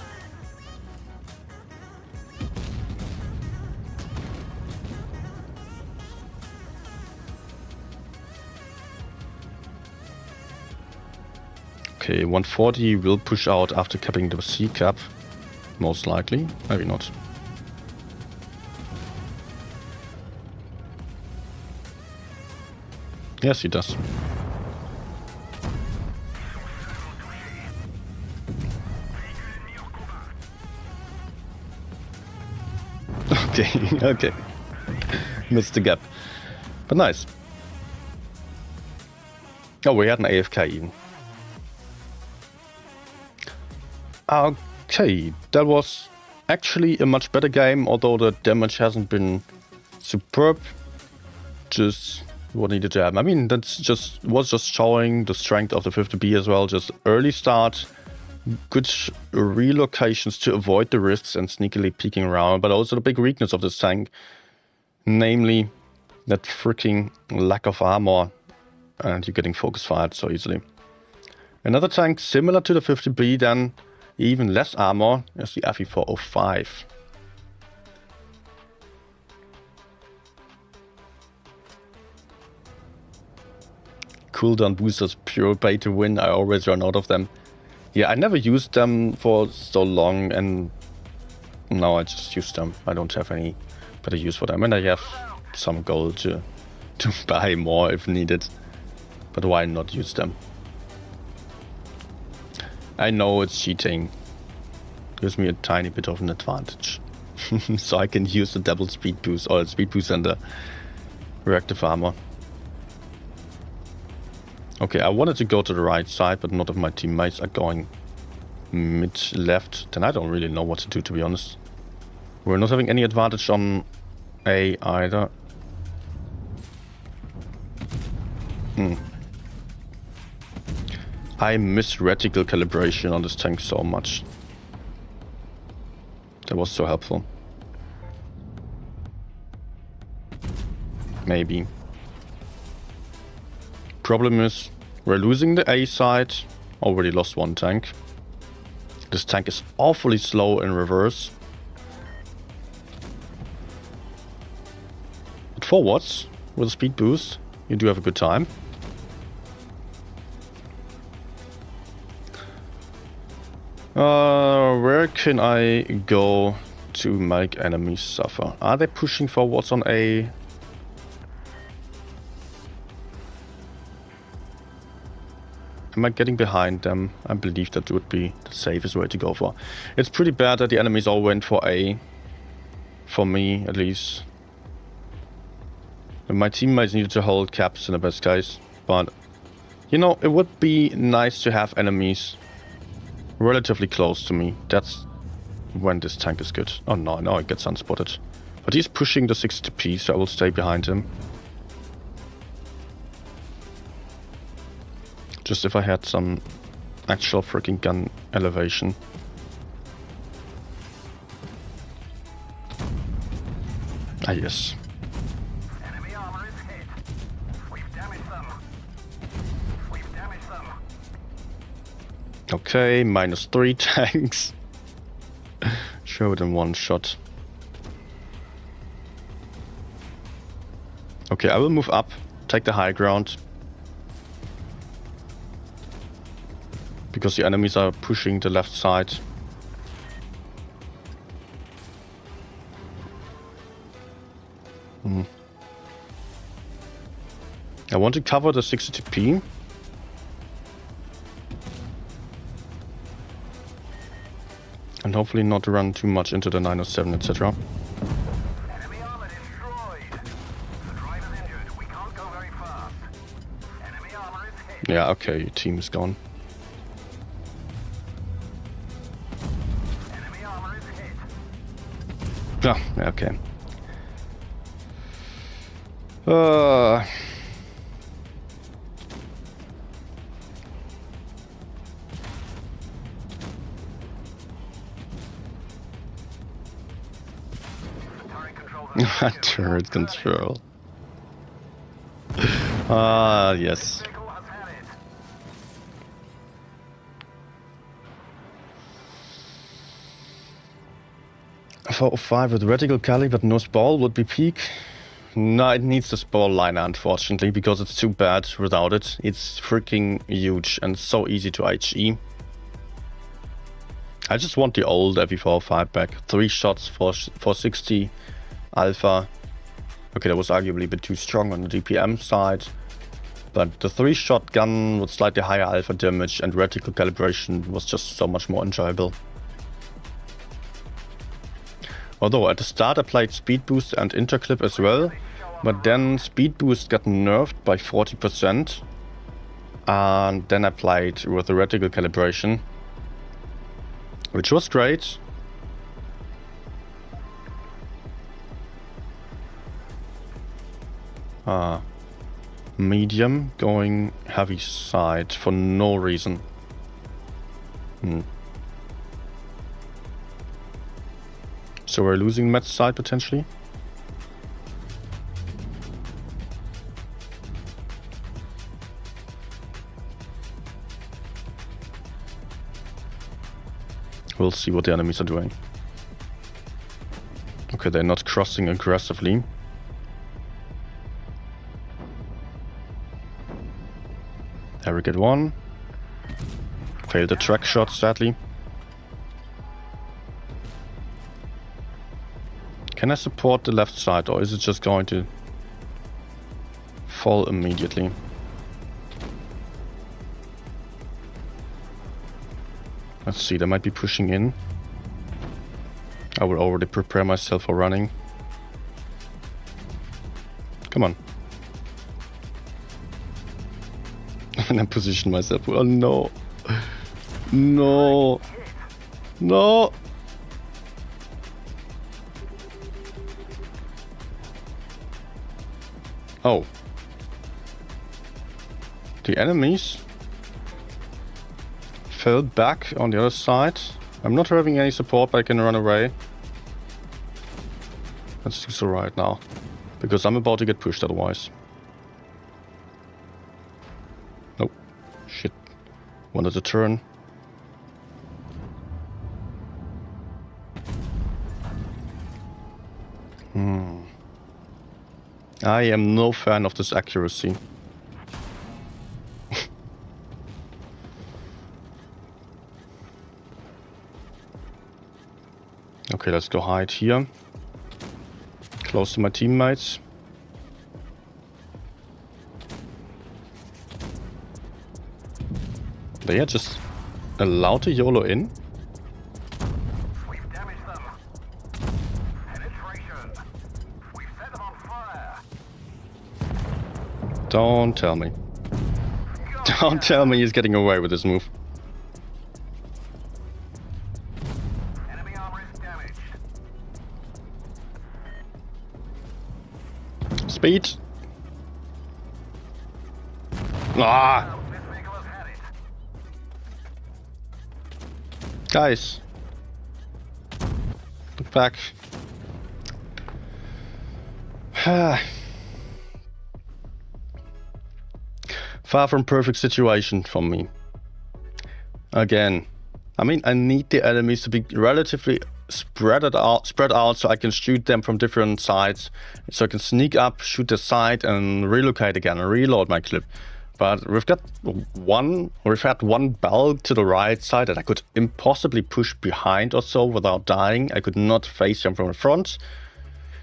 A: Okay, 140 will push out after capping the C cap. Most likely. Maybe not. Yes, he does. Okay, okay. Missed the gap. But nice. Oh, we had an AFK even. Okay, that was actually a much better game, although the damage hasn't been superb. Just what needed to happen. I mean, was just showing the strength of the 50B as well. Just early start, good relocations to avoid the risks and sneakily peeking around, but also the big weakness of this tank, namely that freaking lack of armor, and you're getting focus fired so easily. Another tank similar to the 50B, then even less armor, is the FE405. Cooldown boosters, pure pay to win. I always run out of them. Yeah, I never used them for so long, and now I just use them. I don't have any better use for them, and I have some gold to buy more if needed. But why not use them? I know it's cheating. Gives me a tiny bit of an advantage. So I can use the double speed boost, or speed boost and the reactive armor. Okay, I wanted to go to the right side, but not if my teammates are going mid-left. Then I don't really know what to do, to be honest. We're not having any advantage on A either. I miss reticle calibration on this tank so much. That was so helpful. Maybe. Problem is, we're losing the A side. Already lost one tank. This tank is awfully slow in reverse. But forwards, with a speed boost, you do have a good time. Where can I go to make enemies suffer? Are they pushing forwards on A? Am I getting behind them? I believe that would be the safest way to go for. It's pretty bad that the enemies all went for A. For me, at least. And my teammates needed to hold caps in the best case. But, you know, it would be nice to have enemies relatively close to me. That's when this tank is good. Oh no, now it gets unspotted. But he's pushing the 60p, so I will stay behind him. Just if I had some actual freaking gun elevation. Ah, yes.
B: Enemy armor is hit. We've damaged them. We've damaged them.
A: Okay, -3 tanks. Show it in one shot. Okay, I will move up, take the high ground. Because the enemies are pushing the left side. I want to cover the 60p. And hopefully not run too much into the 907, etc.
B: Enemy armor destroyed. The driver's injured. We can't go very fast. Enemy armor is hit.
A: Yeah, okay, your team is gone.
B: Enemy armor is hit.
A: Ah, okay. Turret control. Ah, yes.
B: Vehicle has had it.
A: 405 with reticle cali, but no spall would be peak. No, it needs the spore liner, unfortunately, because it's too bad without it. It's freaking huge and so easy to HE. I just want the old FE405 back. 3 shots for 460 alpha. Okay, that was arguably a bit too strong on the DPM side. But the 3-shot gun with slightly higher alpha damage and reticle calibration was just so much more enjoyable. Although at the start I played speed boost and interclip as well, but then speed boost got nerfed by 40%, and then I played with the reticle calibration, which was great. Medium going heavy side for no reason. So we're losing med side potentially. We'll see what the enemies are doing. Okay, they're not crossing aggressively. There we get one. Failed the track shot, sadly. Can I support the left side, or is it just going to fall immediately? Let's see, they might be pushing in. I will already prepare myself for running. Come on. And then position myself. Oh no. No. No. Oh. The enemies fell back on the other side. I'm not having any support, but I can run away. Let's do so right now, because I'm about to get pushed otherwise. Nope. Shit. Wanted to turn. I am no fan of this accuracy. Okay, let's go hide here. Close to my teammates. They are just allowed to YOLO in?
B: We've damaged them. Penetration. We've set them on fire.
A: Don't tell me. Don't tell me he's getting away with this move.
B: Enemy armor is damaged.
A: Speed. Ah!
B: This vehicle has had it.
A: Guys. Look back. Far from perfect situation for me. Again. I mean, I need the enemies to be relatively spread out so I can shoot them from different sides. So I can sneak up, shoot the side, and relocate again, and reload my clip. But we've had one bell to the right side that I could impossibly push behind or so without dying. I could not face him from the front.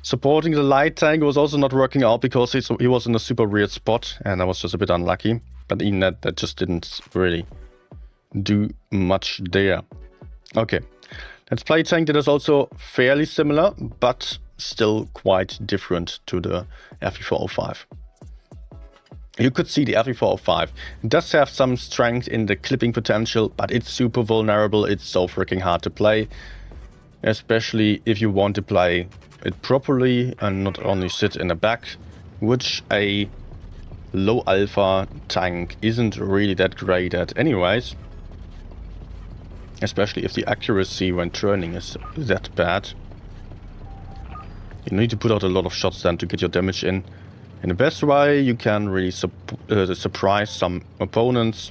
A: Supporting the light tank was also not working out because he was in a super weird spot, and I was just a bit unlucky. But even that just didn't really do much there. Okay, let's play a tank that is also fairly similar, but still quite different to the FE405. You could see the FE405 does have some strength in the clipping potential, but it's super vulnerable. It's so freaking hard to play, especially if you want to play it properly and not only sit in the back, which a low alpha tank isn't really that great at anyways. Especially if the accuracy when turning is that bad. You need to put out a lot of shots then to get your damage in. In the best way, you can really surprise some opponents.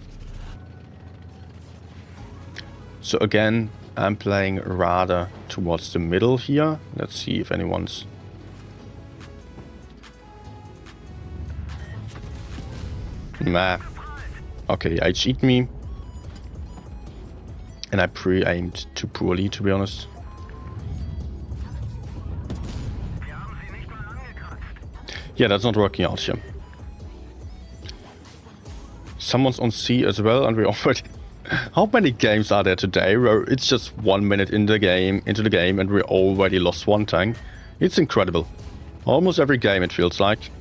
A: So again, I'm playing rather towards the middle here. Let's see if anyone's Nah. Okay, I cheat me. And I pre-aimed too poorly, to be honest. Yeah, that's not working out here. Someone's on C as well, and we already... How many games are there today where it's just 1 minute into the game, and we already lost one tank? It's incredible. Almost every game, it feels like.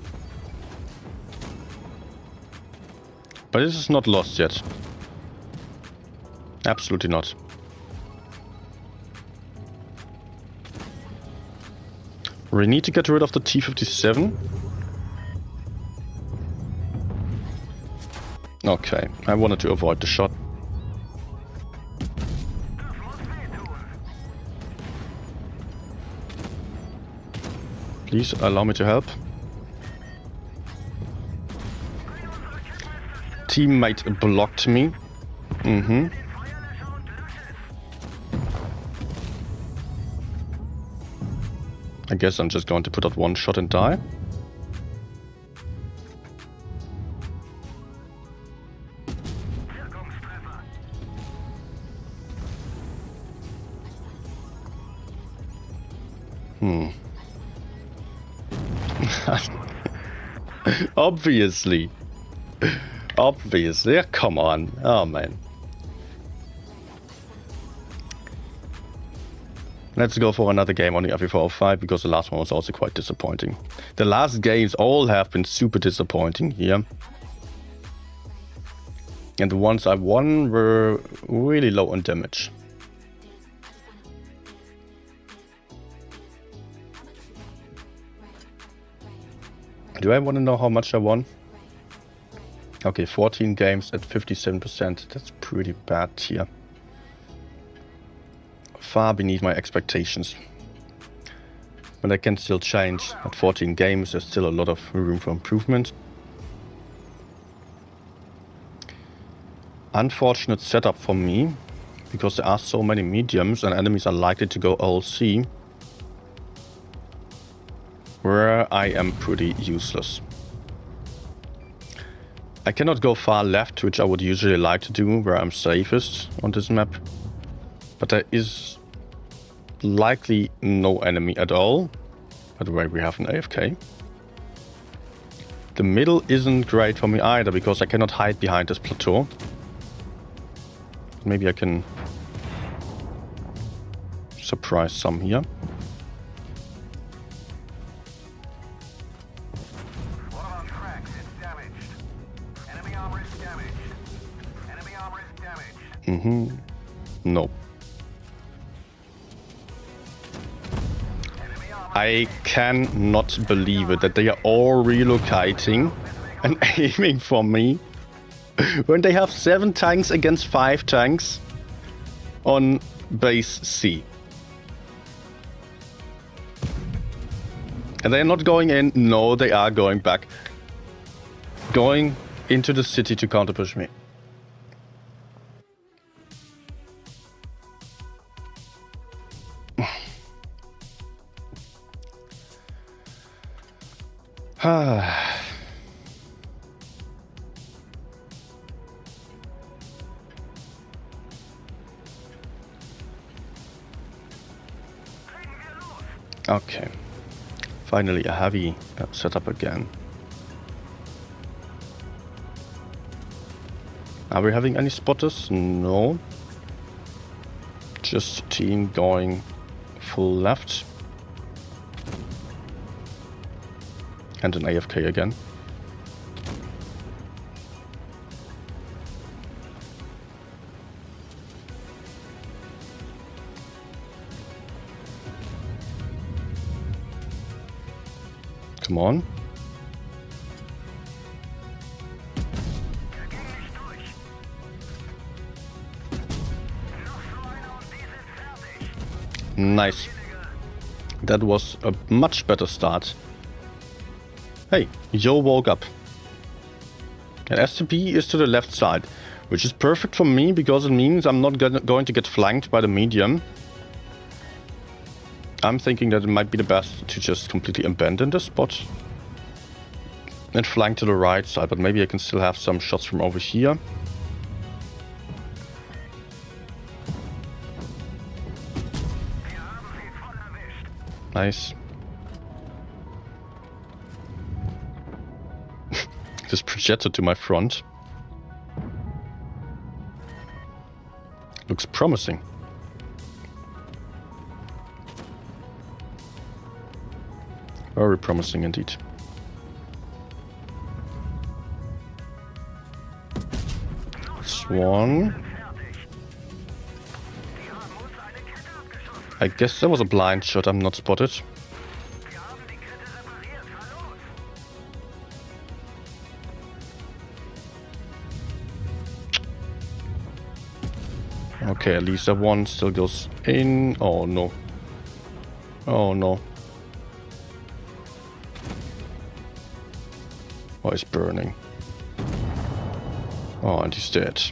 A: But this is not lost yet. Absolutely not. We need to get rid of the T-57. Okay, I wanted to avoid the shot. Please allow me to help. Teammate blocked me. I guess I'm just going to put out one shot and die. Obviously. Obviously. Come on. Oh, man. Let's go for another game on the FE405 because the last one was also quite disappointing. The last games all have been super disappointing here. And the ones I won were really low on damage. Do I want to know how much I won? Okay, 14 games at 57%. That's pretty bad here. Far beneath my expectations. But I can still change. At 14 games, there's still a lot of room for improvement. Unfortunate setup for me, because there are so many mediums and enemies are likely to go all C, where I am pretty useless. I cannot go far left, which I would usually like to do, where I'm safest on this map. But there is likely no enemy at all. By the way, we have an AFK. The middle isn't great for me either, because I cannot hide behind this plateau. Maybe I can surprise some here. No. I cannot believe it that they are all relocating and aiming for me when they have 7 tanks against 5 tanks on base C. And they are not going in. No, they are going back. Going into the city to counterpush me. Okay. Finally a heavy setup again. Are we having any spotters? No. Just team going full left. And an AFK again. Come on. Nice. That was a much better start. Hey, Yo woke up. And STP is to the left side, which is perfect for me because it means I'm not going to get flanked by the medium. I'm thinking that it might be the best to just completely abandon this spot. and flank to the right side, but maybe I can still have some shots from over here. Nice. Just projected to my front. Looks promising. Very promising indeed. One. I guess that was a blind shot, I'm not spotted. Okay, at least that one still goes in. Oh no. Oh no. Oh, it's burning. Oh, and he's dead.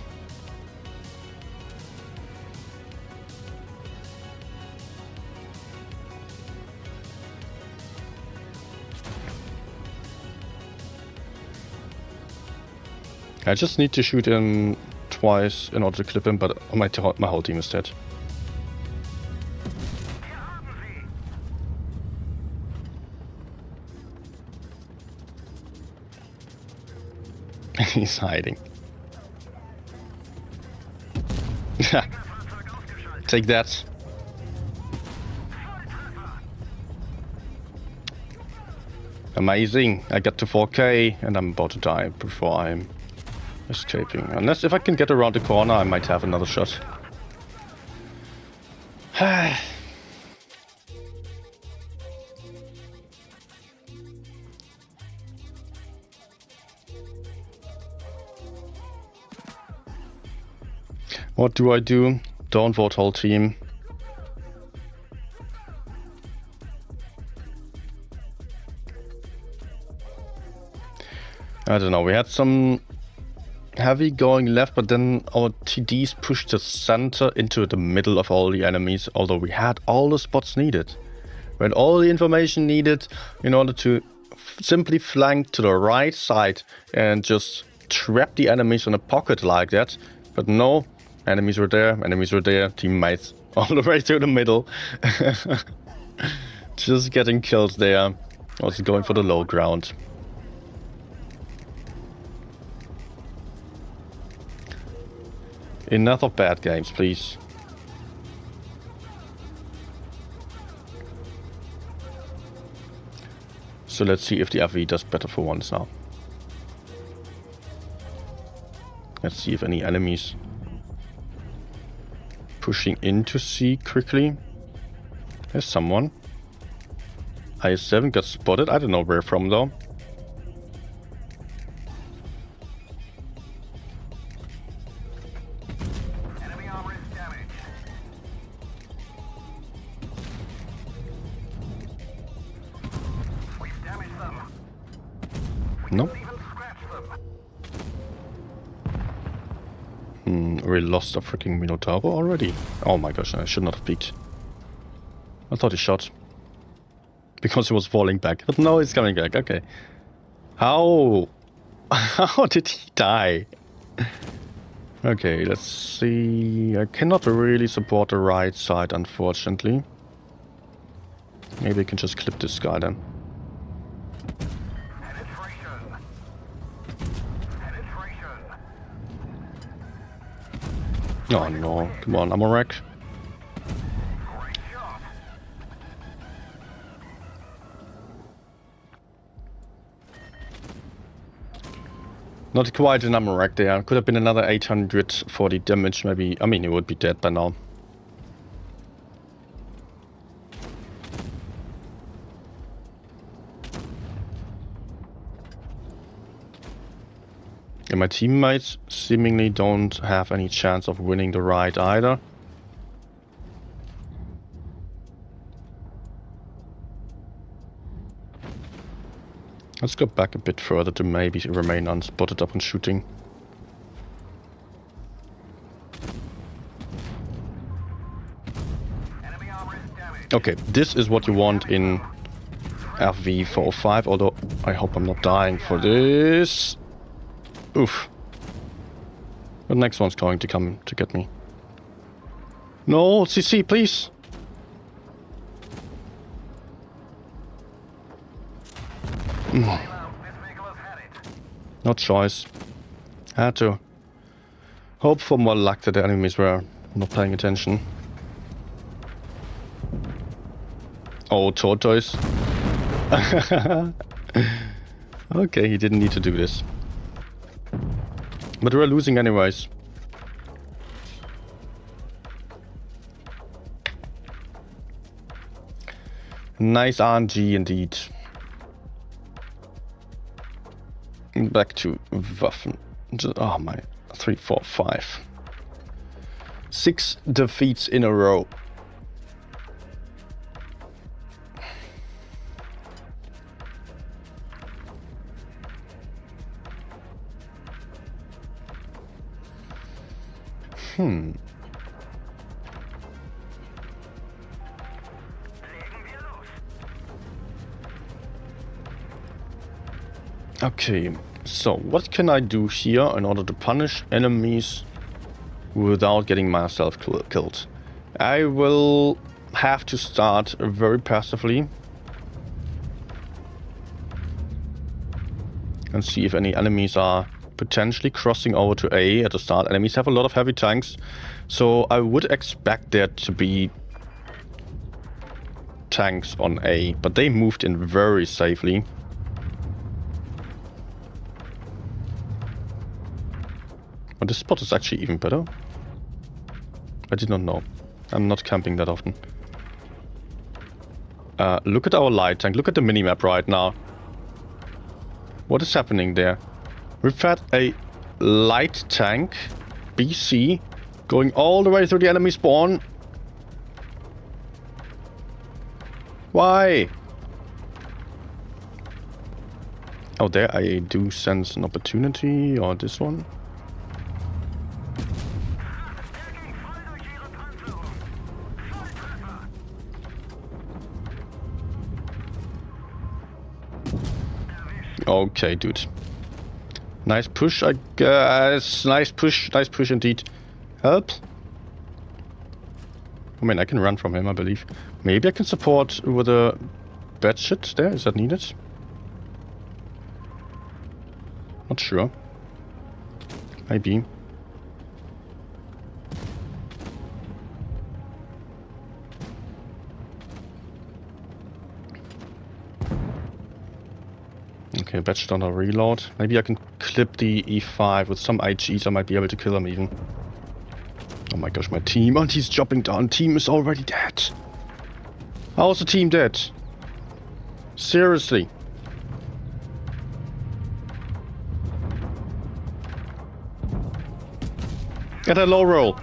A: I just need to shoot him twice in order to clip him, but my whole team is dead. He's hiding. Take that. Amazing. I got to 4K and I'm about to die before I'm escaping. Unless if I can get around the corner, I might have another shot. What do I do? Don't vote whole team. I don't know, we had some heavy going left, but then our TDs pushed the center into the middle of all the enemies, although we had all the spots needed. We had all the information needed in order to simply flank to the right side and just trap the enemies in a pocket like that. But no, enemies were there, teammates all the way to the middle. Just getting killed there. Also going for the low ground. Enough of bad games, please. So let's see if the FV does better for once now. Let's see if any enemies pushing into C quickly. There's someone. IS-7 got spotted. I don't know where from though.
B: Enemy armor is damaged. We've damaged them.
A: Nope.
B: Even scratched them.
A: We lost a freaking Minotaur already. Oh my gosh, I should not have peeked. I thought he shot. Because he was falling back. But no, he's coming back. Okay. How? How did he die? Okay, let's see. I cannot really support the right side, unfortunately. Maybe I can just clip this guy then. Oh no, come on, ammo rack. Not quite an ammo rack there. Could have been another 840 damage maybe. I mean, he would be dead by now. And my teammates seemingly don't have any chance of winning the right either. Let's go back a bit further to maybe remain unspotted upon shooting. Okay, this is what you want in FV45, although I hope I'm not dying for this. Oof. The next one's going to come to get me. No, CC, please. No choice. Had to hope for more luck that the enemies were not paying attention. Oh, tortoise. Okay, he didn't need to do this. But we're losing anyways. Nice RNG indeed. Back to Waffen. Oh my. 3, 4, 5. 6 defeats in a row. Okay, so what can I do here in order to punish enemies without getting myself killed? I will have to start very passively and see if any enemies are potentially crossing over to A at the start. Enemies have a lot of heavy tanks, so I would expect there to be tanks on A, but they moved in very safely. But this spot is actually even better. I did not know. I'm not camping that often. Look at our light tank. Look at the minimap right now. What is happening there? We've had a light tank, BC, going all the way through the enemy spawn. Why? Oh, there I do sense an opportunity, or this one. Okay, dude. Nice push, I guess. Nice push indeed. Help. I mean, I can run from him, I believe. Maybe I can support with a Batshit there. Is that needed? Not sure. Maybe. Okay, Batshit on a reload. Maybe I can clip the E5 with some IGs. I might be able to kill him even. Oh my gosh, my team. And he's dropping down. Team is already dead. How's the team dead? Seriously. Get a low roll.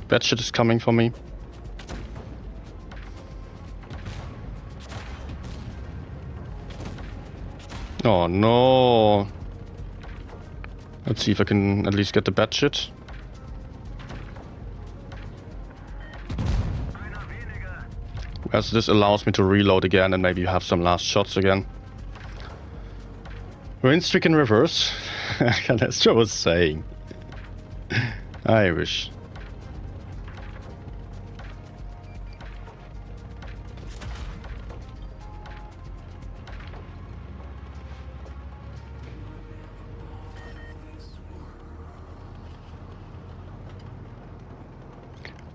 A: Batshit is coming for me. Oh no. Let's see if I can at least get the Batshit. As this allows me to reload again and maybe have some last shots again. Win streak in reverse. That's what I was saying. I wish.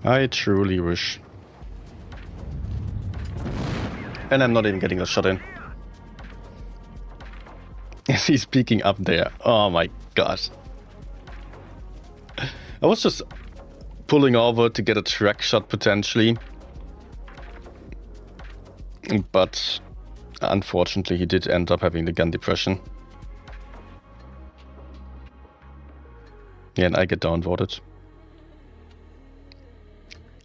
A: I truly wish. And I'm not even getting a shot in. He's peeking up there. Oh my gosh. I was just pulling over to get a track shot potentially. But unfortunately he did end up having the gun depression. Yeah, and I get downvoted.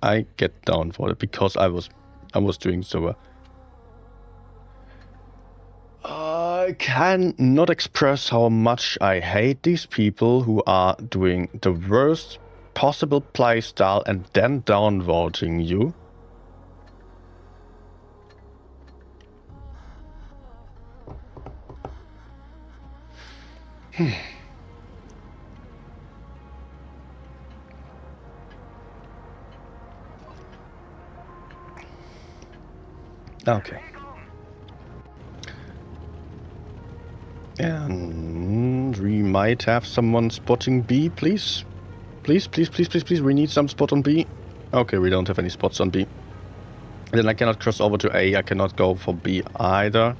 A: I get downvoted because I was doing so well. I cannot express how much I hate these people who are doing the worst possible playstyle and then downvoting you. Okay. And we might have someone spotting B, please. Please, please, please, please, please. We need some spot on B. Okay, we don't have any spots on B. Then I cannot cross over to A. I cannot go for B either.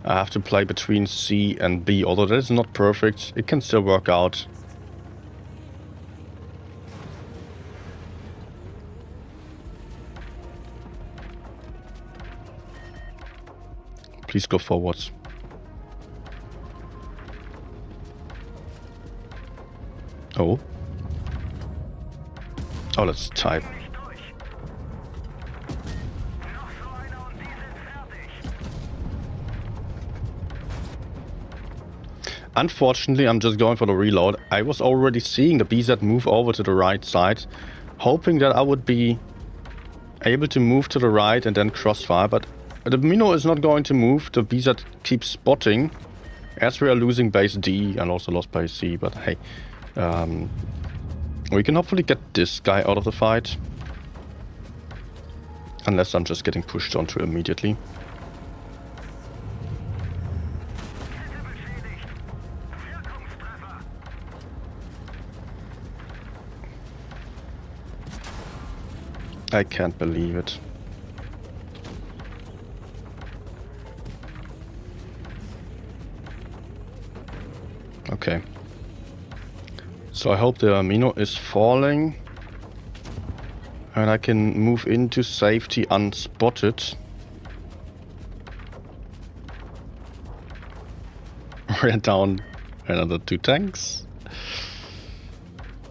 A: I have to play between C and B, although that is not perfect. It can still work out. Please go forwards. Oh. Oh, let's type. Unfortunately, I'm just going for the reload. I was already seeing the BZ move over to the right side, hoping that I would be able to move to the right and then crossfire, but the Mino is not going to move. The BZ keeps spotting as we are losing base D and also lost base C, but hey. We can hopefully get this guy out of the fight. Unless I'm just getting pushed onto immediately. I can't believe it. Okay. So I hope the amino is falling. And I can move into safety unspotted. We're down another 2 tanks.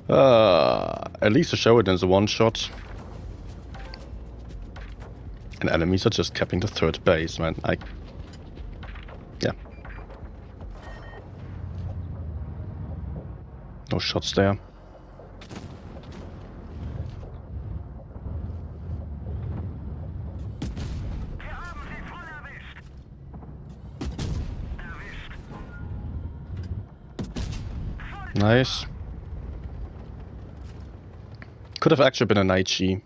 A: At least to show it as a one-shot. And enemies are just capping the 3rd base, man. Yeah. No shots there. Nice. Could have actually been an HE.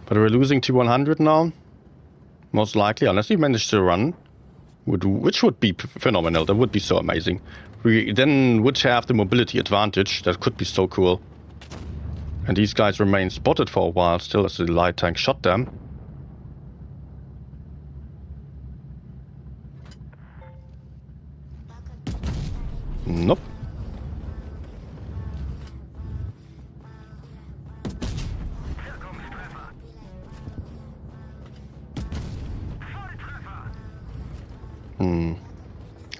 A: But we're losing T100 now. Most likely, unless we manage to run. Which would be phenomenal. That would be so amazing. We then would have the mobility advantage. That could be so cool. And these guys remain spotted for a while still as the light tank shot them. Nope.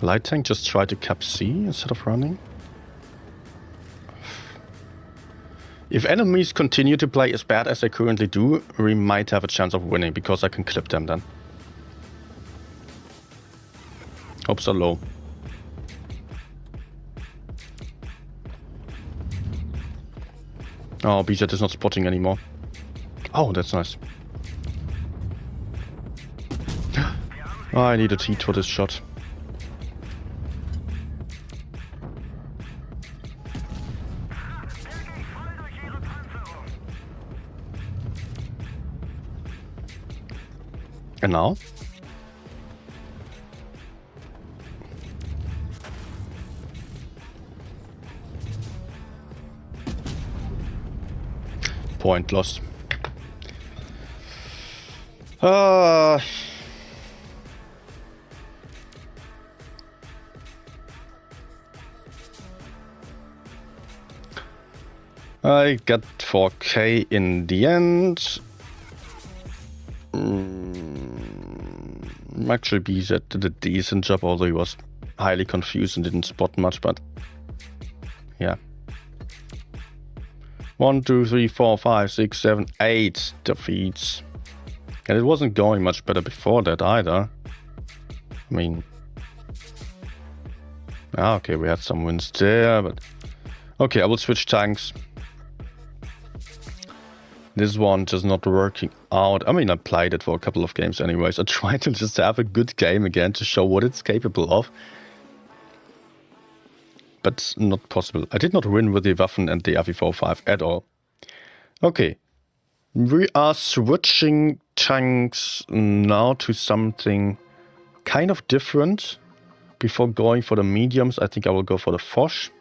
A: Light tank just tried to cap C instead of running. If enemies continue to play as bad as they currently do, we might have a chance of winning because I can clip them then. Hopes are low. Oh, BZ is not spotting anymore. Oh, that's nice. Oh, I need a T for this shot. And now? Point lost. I got 4K in the end. Actually, BZ did a decent job, although he was highly confused and didn't spot much, but yeah. 1, 2, 3, 4, 5, 6, 7, 8 defeats. And it wasn't going much better before that either. I mean... okay, we had some wins there, but... Okay, I will switch tanks. This one just not working out. I mean, I played it for a couple of games anyways. I tried to just have a good game again to show what it's capable of. But not possible. I did not win with the Waffen and the RV45 at all. Okay. We are switching tanks now to something kind of different. Before going for the mediums, I think I will go for the Forch.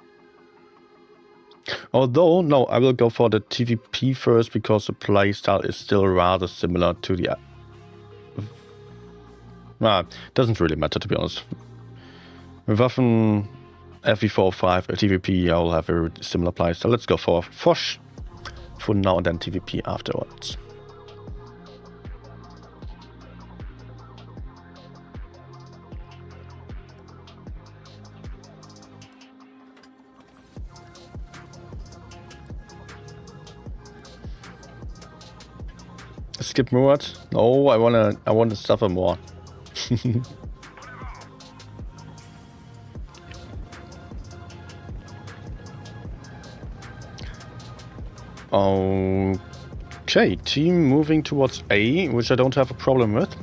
A: Although, no, I will go for the TVP first because the playstyle is still rather similar to the... doesn't really matter, to be honest. Waffen, FV45, TVP, I will have a similar playstyle. Let's go for Forch for now and then TVP afterwards. Skip Murat. No, I wanna suffer more. Okay, team moving towards A, which I don't have a problem with.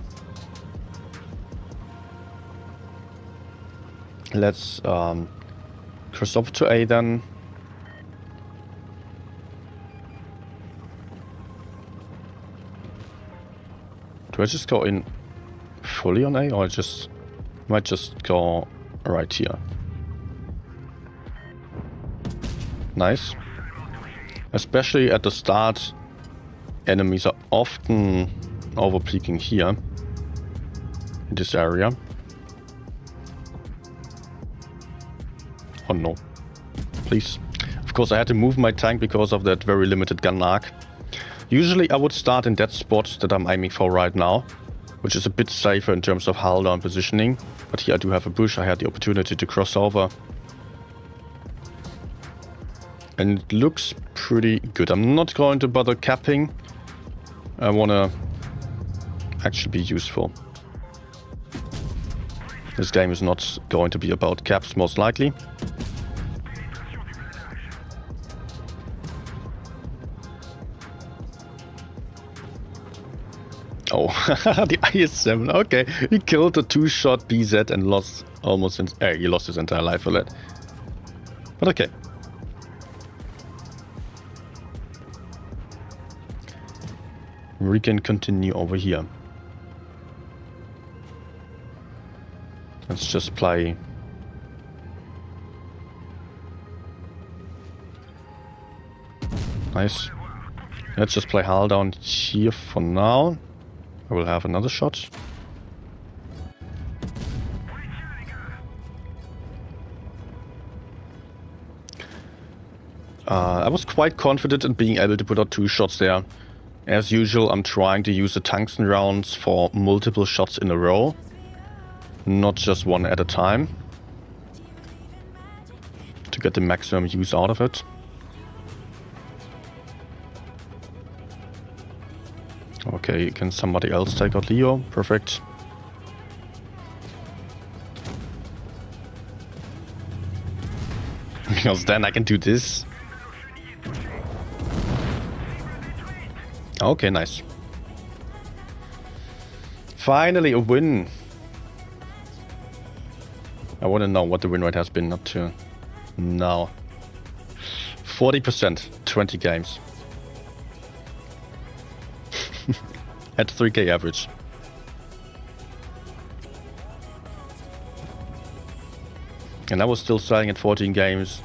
A: Let's cross over to A then. Do I just go in fully on A, or I might just go right here? Nice. Especially at the start, enemies are often overpeaking here in this area. Oh no. Please. Of course, I had to move my tank because of that very limited gun arc. Usually I would start in that spot that I'm aiming for right now, which is a bit safer in terms of hull down positioning. But here I do have a bush, I had the opportunity to cross over. And it looks pretty good. I'm not going to bother capping. I want to actually be useful. This game is not going to be about caps, most likely. Oh, the IS-7. Okay, he killed a two-shot BZ and lost almost he lost his entire life for that. But okay. We can continue over here. Let's just play. Nice. Let's just play hull down here for now. I will have another shot. I was quite confident in being able to put out two shots there. As usual, I'm trying to use the tungsten rounds for multiple shots in a row, not just one at a time, to get the maximum use out of it. Okay, can somebody else take out Leo? Perfect. Because then I can do this. Okay, nice. Finally a win. I want to know what the win rate has been up to now. 40%, 20 games. At 3k average. And I was still saying at 14 games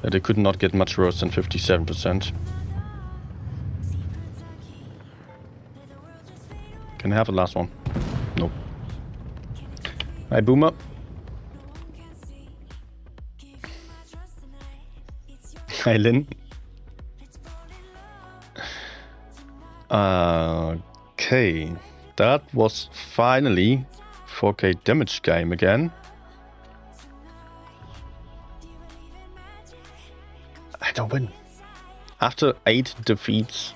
A: that it could not get much worse than 57%. Can I have the last one? Nope. Hi, Boomer. Hi, Lynn. Okay, that was finally 4k damage game again. I don't win. After 8 defeats.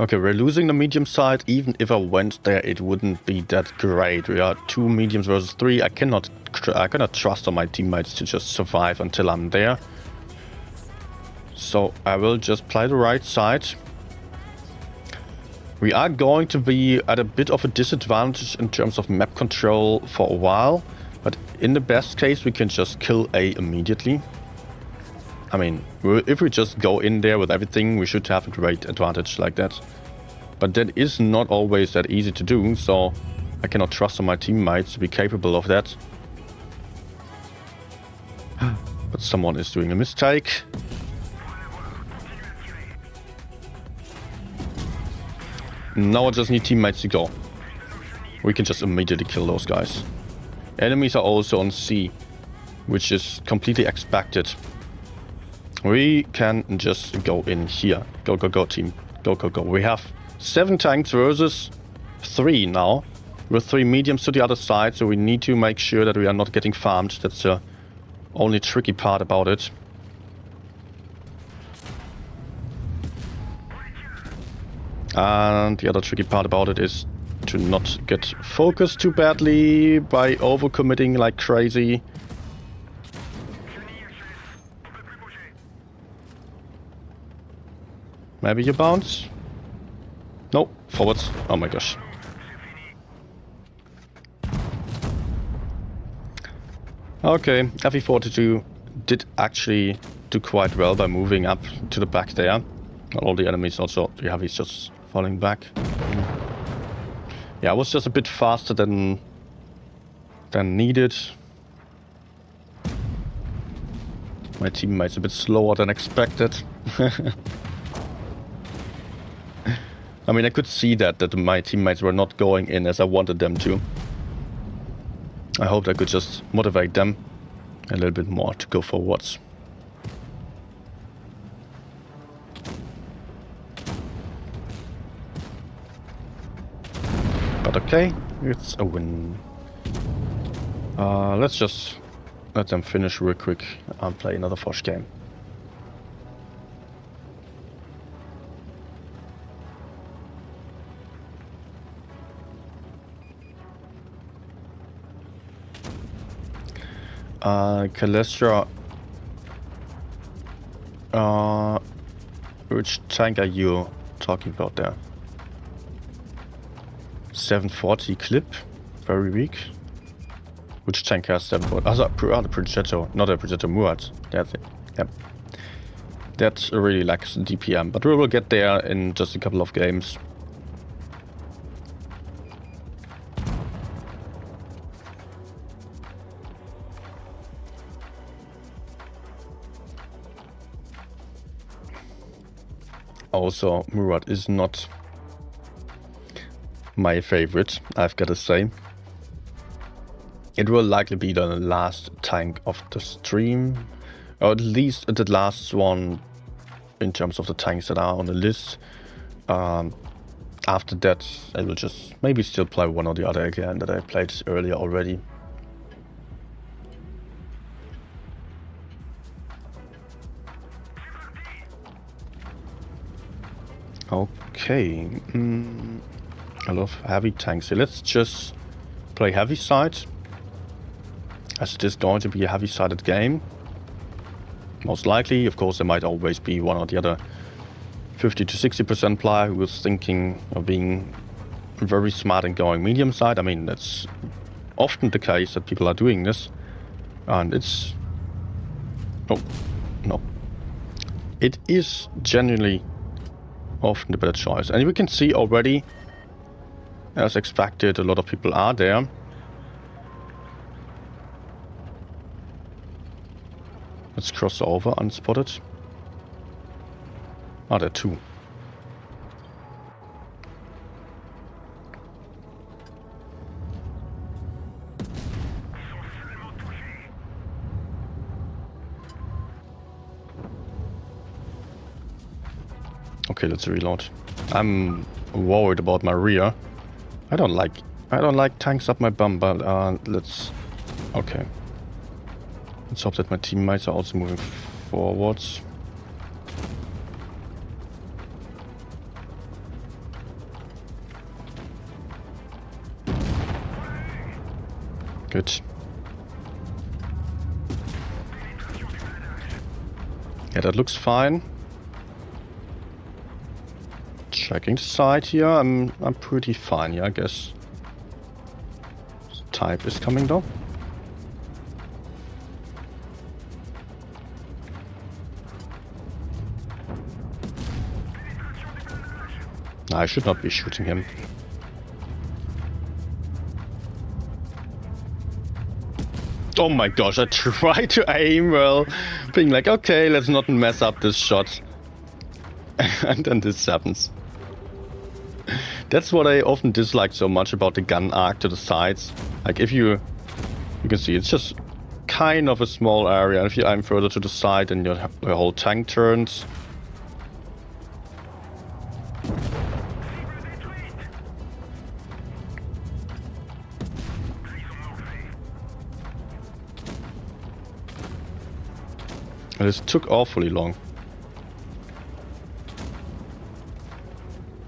A: Okay, we're losing the medium side. Even if I went there, it wouldn't be that great. We are 2 mediums versus 3. I cannot trust on my teammates to just survive until I'm there. So I will just play the right side. We are going to be at a bit of a disadvantage in terms of map control for a while. But in the best case, we can just kill A immediately. I mean, if we just go in there with everything, we should have a great advantage like that. But that is not always that easy to do, so I cannot trust on my teammates to be capable of that. But someone is doing a mistake. Now I just need teammates to go. We can just immediately kill those guys. Enemies are also on C, which is completely expected. We can just go in here. Go, go, go, team. Go, go, go. We have 7 tanks versus 3 now. With 3 mediums to the other side, so we need to make sure that we are not getting farmed. That's the only tricky part about it. And the other tricky part about it is to not get focused too badly by overcommitting like crazy. Maybe you bounce? No, forwards. Oh my gosh. Okay, FE42 did actually do quite well by moving up to the back there. All the enemies also, the heavies just falling back. Yeah, I was just a bit faster than needed. My teammates a bit slower than expected. I mean, I could see that my teammates were not going in as I wanted them to. I hoped I could just motivate them a little bit more to go forwards. But okay, it's a win. Let's just let them finish real quick and play another Forch game. Calestra, which tank are you talking about there? 740 clip, very weak. Which tank has 740? Oh, the projector, not a projector, Murat. That's it. Yep. That really lacks DPM, but we will get there in just a couple of games. Also, Murat is not my favorite, I've got to say. It will likely be the last tank of the stream, or at least the last one in terms of the tanks that are on the list. After that, I will just maybe still play one or the other again that I played earlier already. Okay, I love heavy tanks. So let's just play heavy side, as it is going to be a heavy-sided game. Most likely, of course, there might always be one or the other 50 to 60% player who was thinking of being very smart and going medium side. I mean, that's often the case that people are doing this, and it's no, it is genuinely often the better choice. And we can see already, as expected, a lot of people are there. Let's cross over unspotted. Ah, there are 2. Okay, let's reload. I'm worried about my rear. I don't like tanks up my bum, but let's... Okay. Let's hope that my teammates are also moving forwards. Good. Yeah, that looks fine. Checking the side here. I'm pretty fine, yeah, I guess. Type is coming though. I should not be shooting him. Oh my gosh, I tried to aim well, being like, okay, let's not mess up this shot. And then this happens. That's what I often dislike so much about the gun arc to the sides. Like if you can see, it's just kind of a small area. And if you aim further to the side, then your whole tank turns. And this took awfully long.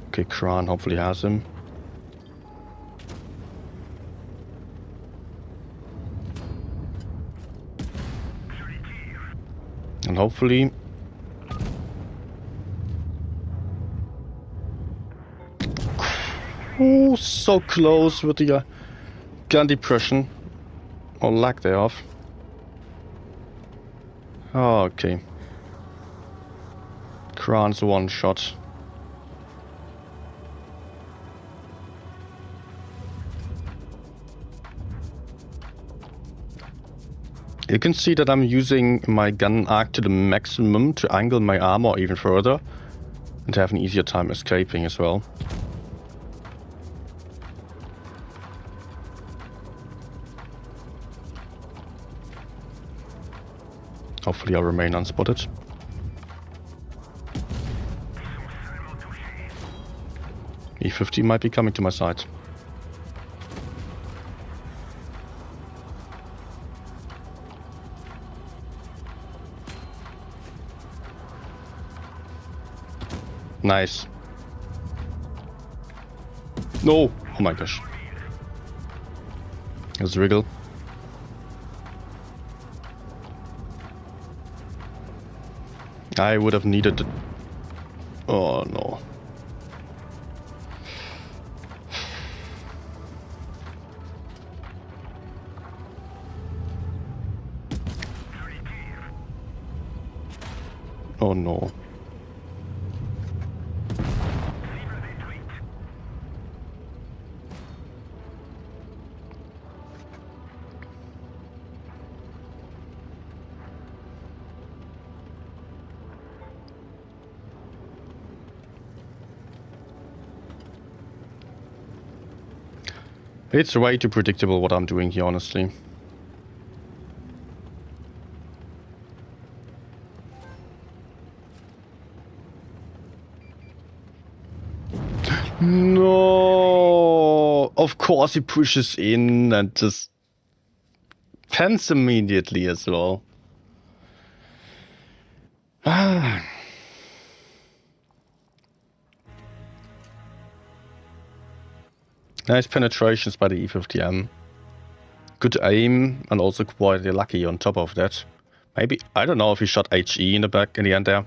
A: Okay, Kran hopefully has him. And hopefully... Oh, so close with the gun depression. Or lack thereof. Oh, okay. Kran's one shot. You can see that I'm using my gun arc to the maximum to angle my armor even further and to have an easier time escaping as well. Hopefully I'll remain unspotted. E50 might be coming to my side. Nice. No! Oh my gosh. There's Wriggle. I would have needed the... Oh no. Oh no. It's way too predictable what I'm doing here, honestly. No! Of course he pushes in and just pens immediately as well. Ah. Nice penetrations by the E50M. Good aim and also quite lucky on top of that. Maybe, I don't know if he shot HE in the back in the end there.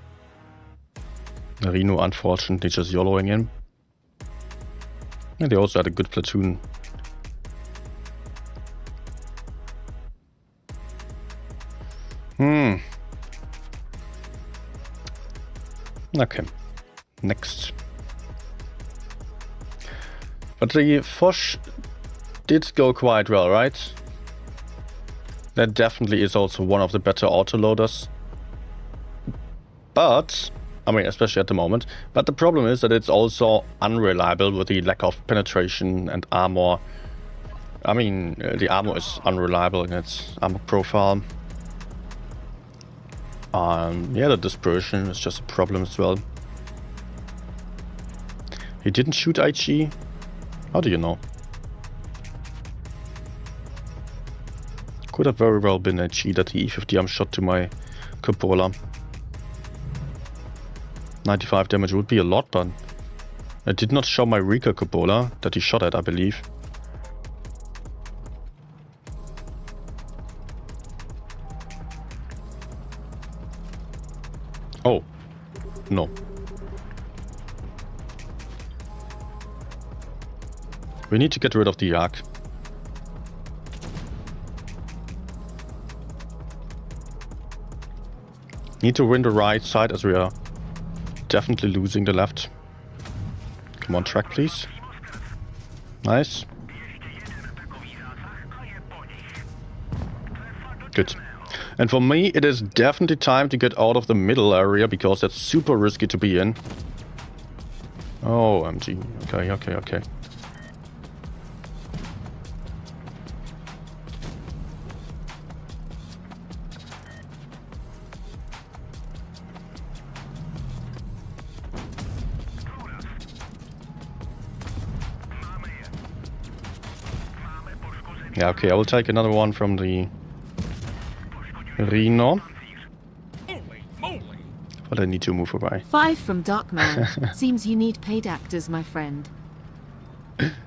A: Reno unfortunately just YOLOing in. And they also had a good platoon. Okay, next. But the Forch did go quite well, right? That definitely is also one of the better autoloaders. But, I mean, especially at the moment. But the problem is that it's also unreliable with the lack of penetration and armor. I mean, the armor is unreliable in its armor profile. Yeah, the dispersion is just a problem as well. He didn't shoot HE. How do you know? Could have very well been HE that the E50M shot to my cupola. 95 damage would be a lot, but it did not show my Rika cupola that he shot at, I believe. Oh. No. We need to get rid of the Yak. Need to win the right side as we are definitely losing the left. Come on, track, please. Nice. Good. And for me, it is definitely time to get out of the middle area because that's super risky to be in. Oh, MG. Okay, okay, okay. Yeah, okay, I will take another one from the Rhino. But I need to move away.
C: 5 from Darkman. Seems you need paid actors, my friend.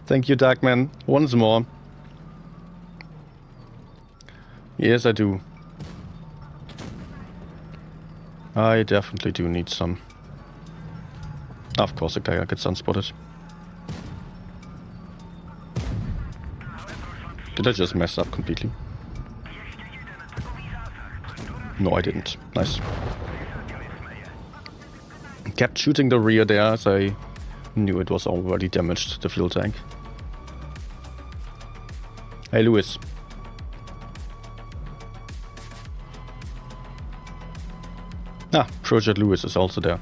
A: Thank you, Darkman. Once more. Yes, I do. I definitely do need some. Of course, the guy gets unspotted. Did I just mess up completely? No, I didn't. Nice. Kept shooting the rear there as I knew it was already damaged, the fuel tank. Hey, Lewis. Ah, Project Lewis is also there.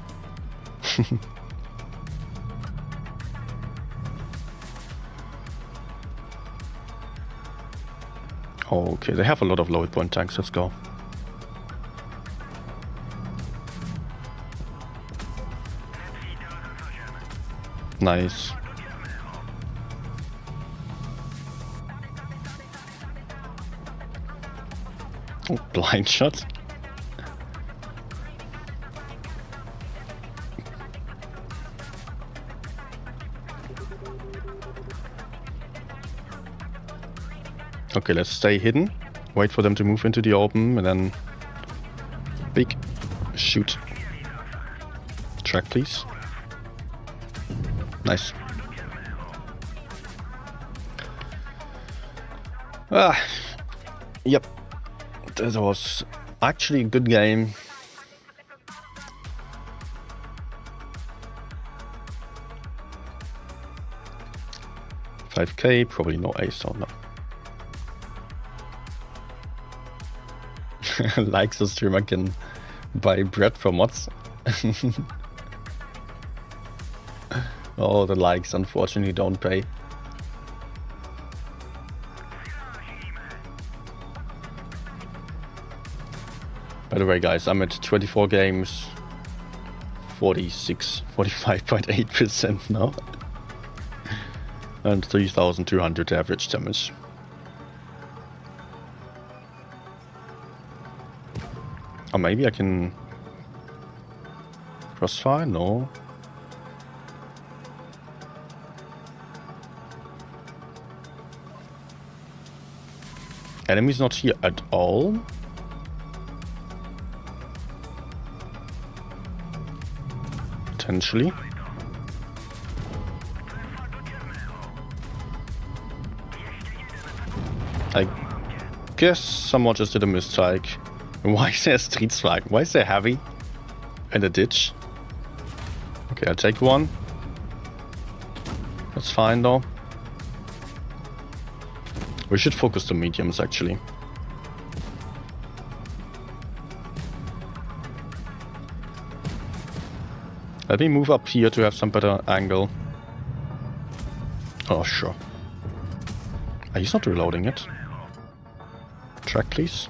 A: Okay, they have a lot of low hit point tanks. Let's go. Nice. Oh, blind shot. Okay, let's stay hidden. Wait for them to move into the open and then big shoot. Track, please. Nice. Ah, yep. That was actually a good game. $5K, probably no ace or no. Likes the streamer can buy bread for mods. Oh, the likes unfortunately don't pay. By the way, guys, I'm at 24 games, 45.8% now, and 3,200 average damage. Or maybe I can crossfire? No. Enemy's not here at all. Potentially. I guess someone just did a mistake. Why is there street strike? Why is there heavy in a ditch? Okay, I'll take one. That's fine though. We should focus the mediums actually. Let me move up here to have some better angle. Oh, sure. He's not reloading it. Track, please.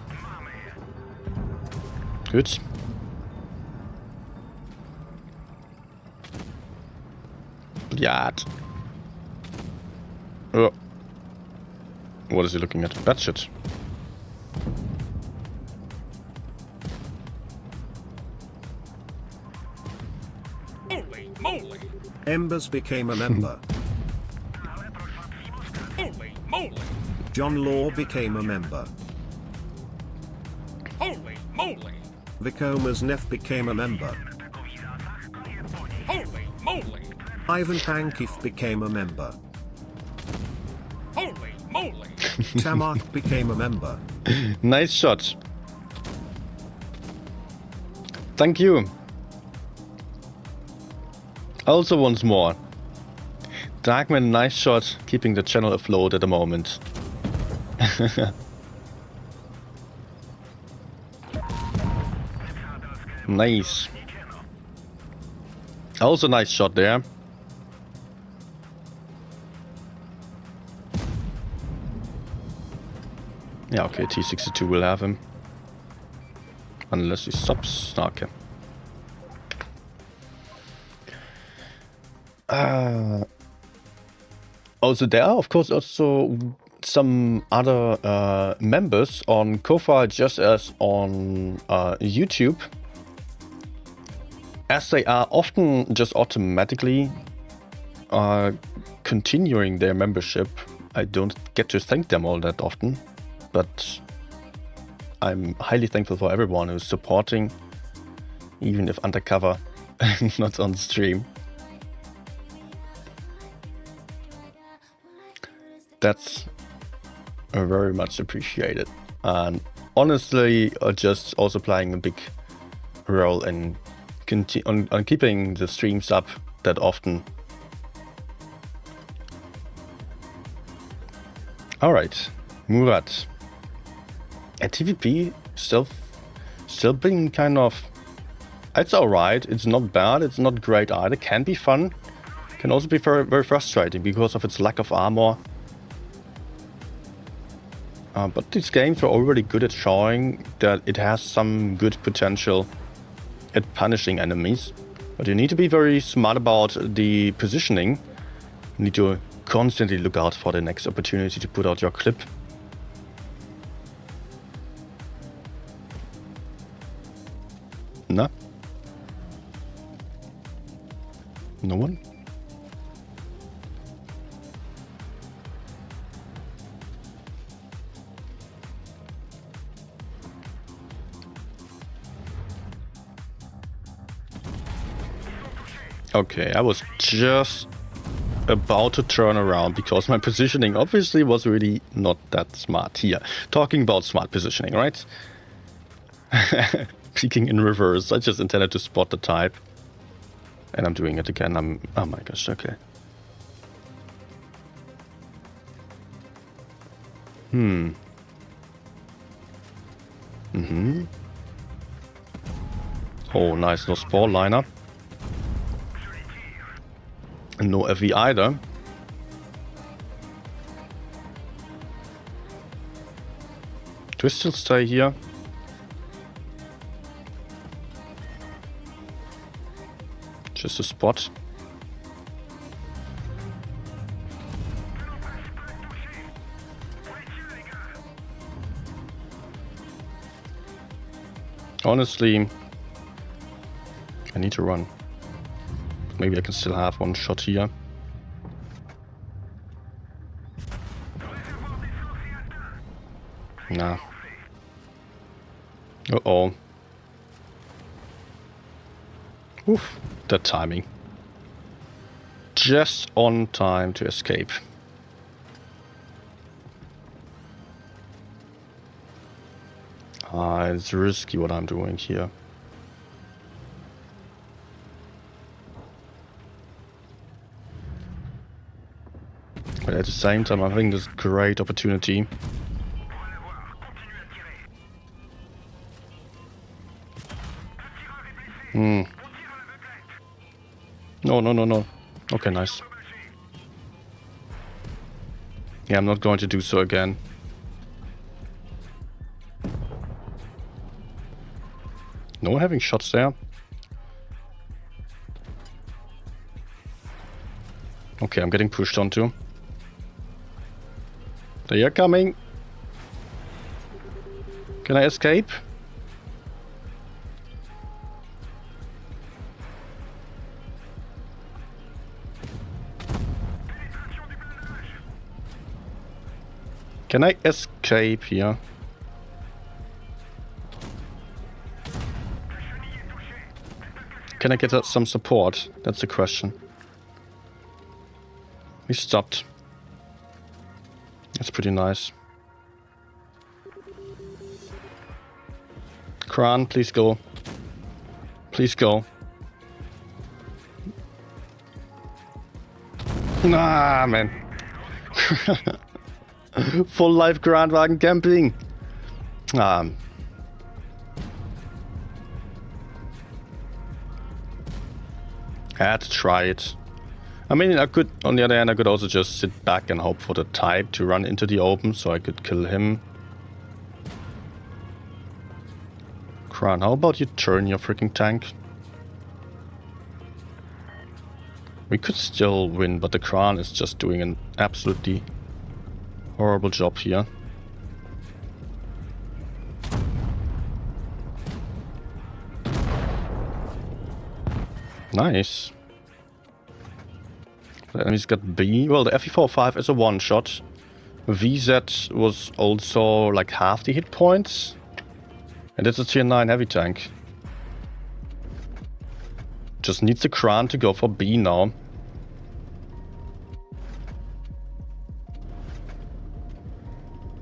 A: Good. Bliat. Oh. What is he looking at? Batshit.
D: Holy moly!
E: Embers became a member.
D: Holy moly!
E: John Law became a member.
D: Holy moly!
E: Vicoma's Nef became a member.
D: Holy moly!
E: Ivan Pankif became a member.
D: Holy moly!
E: Tamak became a member.
A: Nice shot. Thank you. Also once more. Darkman, nice shot, keeping the channel afloat at the moment. Nice. Also nice shot there. Yeah, okay, T62 will have him. Unless he stops. Okay. Also, there are, of course, also some other members on Ko-Fi, just as on YouTube, as they are often just automatically continuing their membership. I don't get to thank them all that often, but I'm highly thankful for everyone who's supporting, even if undercover and not on stream. That's very much appreciated, and honestly, just also playing a big role in on keeping the streams up that often. All right, Murat. At TVP still being kind of, it's alright. It's not bad. It's not great either. Can be fun. Can also be very, very frustrating because of its lack of armor. But these games are already good at showing that it has some good potential at punishing enemies. But you need to be very smart about the positioning. You need to constantly look out for the next opportunity to put out your clip. Nah. No one? Okay, I was just about to turn around because my positioning obviously was really not that smart here. Talking about smart positioning, right? Peeking in reverse. I just intended to spot the type. And I'm doing it again. Oh my gosh, okay. Oh, nice. No spore lineup. And no FV either. Do I still stay here? Just a spot. Honestly, I need to run. Maybe I can still have one shot here. Nah. Uh-oh. Oof, that timing. Just on time to escape. It's risky what I'm doing here. But at the same time, I'm having this great opportunity. No. Okay, nice. Yeah, I'm not going to do so again. No one having shots there. Okay, I'm getting pushed onto. They are coming. Can I escape? Can I escape here? Can I get some support? That's the question. He stopped. That's pretty nice. Kran, please go. Please go. Nah, man. Full life Grandwagen camping. I had to try it. I mean, I could, on the other hand, I could also just sit back and hope for the type to run into the open so I could kill him. Kran, how about you turn your freaking tank? We could still win, but the Kran is just doing an absolutely horrible job here. Nice. The enemy's got B. Well, the FE45 is a one-shot. VZ was also like half the hit points. And it's a tier 9 heavy tank. Just needs the Kran to go for B now.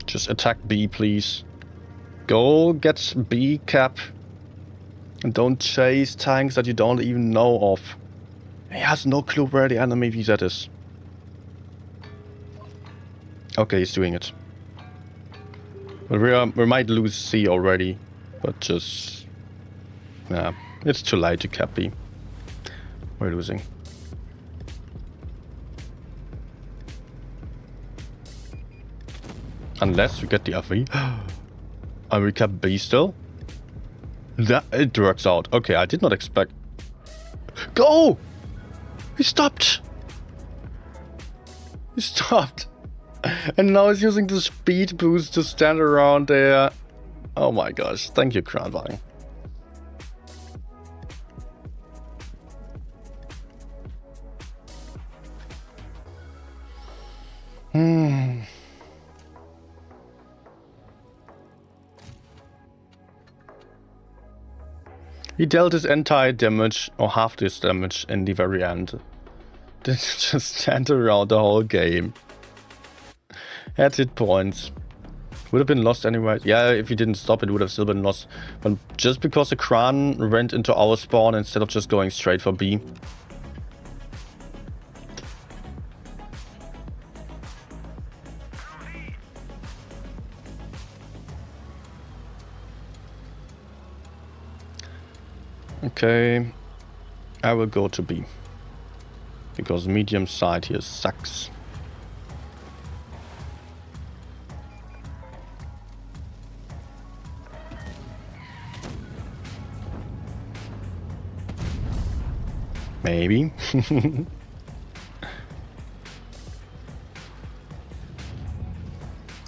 A: Just attack B, please. Go get B cap. And don't chase tanks that you don't even know of. He has no clue where the enemy VZ is. Okay, he's doing it. But we might lose C already. But just... yeah, it's too late to cap B. We're losing. Unless we get the FV. And we cap B still? That it works out. Okay, I did not expect... Go! He stopped! He stopped! And now he's using the speed boost to stand around there. Oh my gosh, thank you, Kranwagen. He dealt his entire damage, or half this damage, in the very end. Didn't just stand around the whole game. Had hit points. Would have been lost anyway. Yeah, if he didn't stop, it would have still been lost. But just because the Kran went into our spawn instead of just going straight for B. Okay, I will go to B. Because medium side here sucks. Maybe.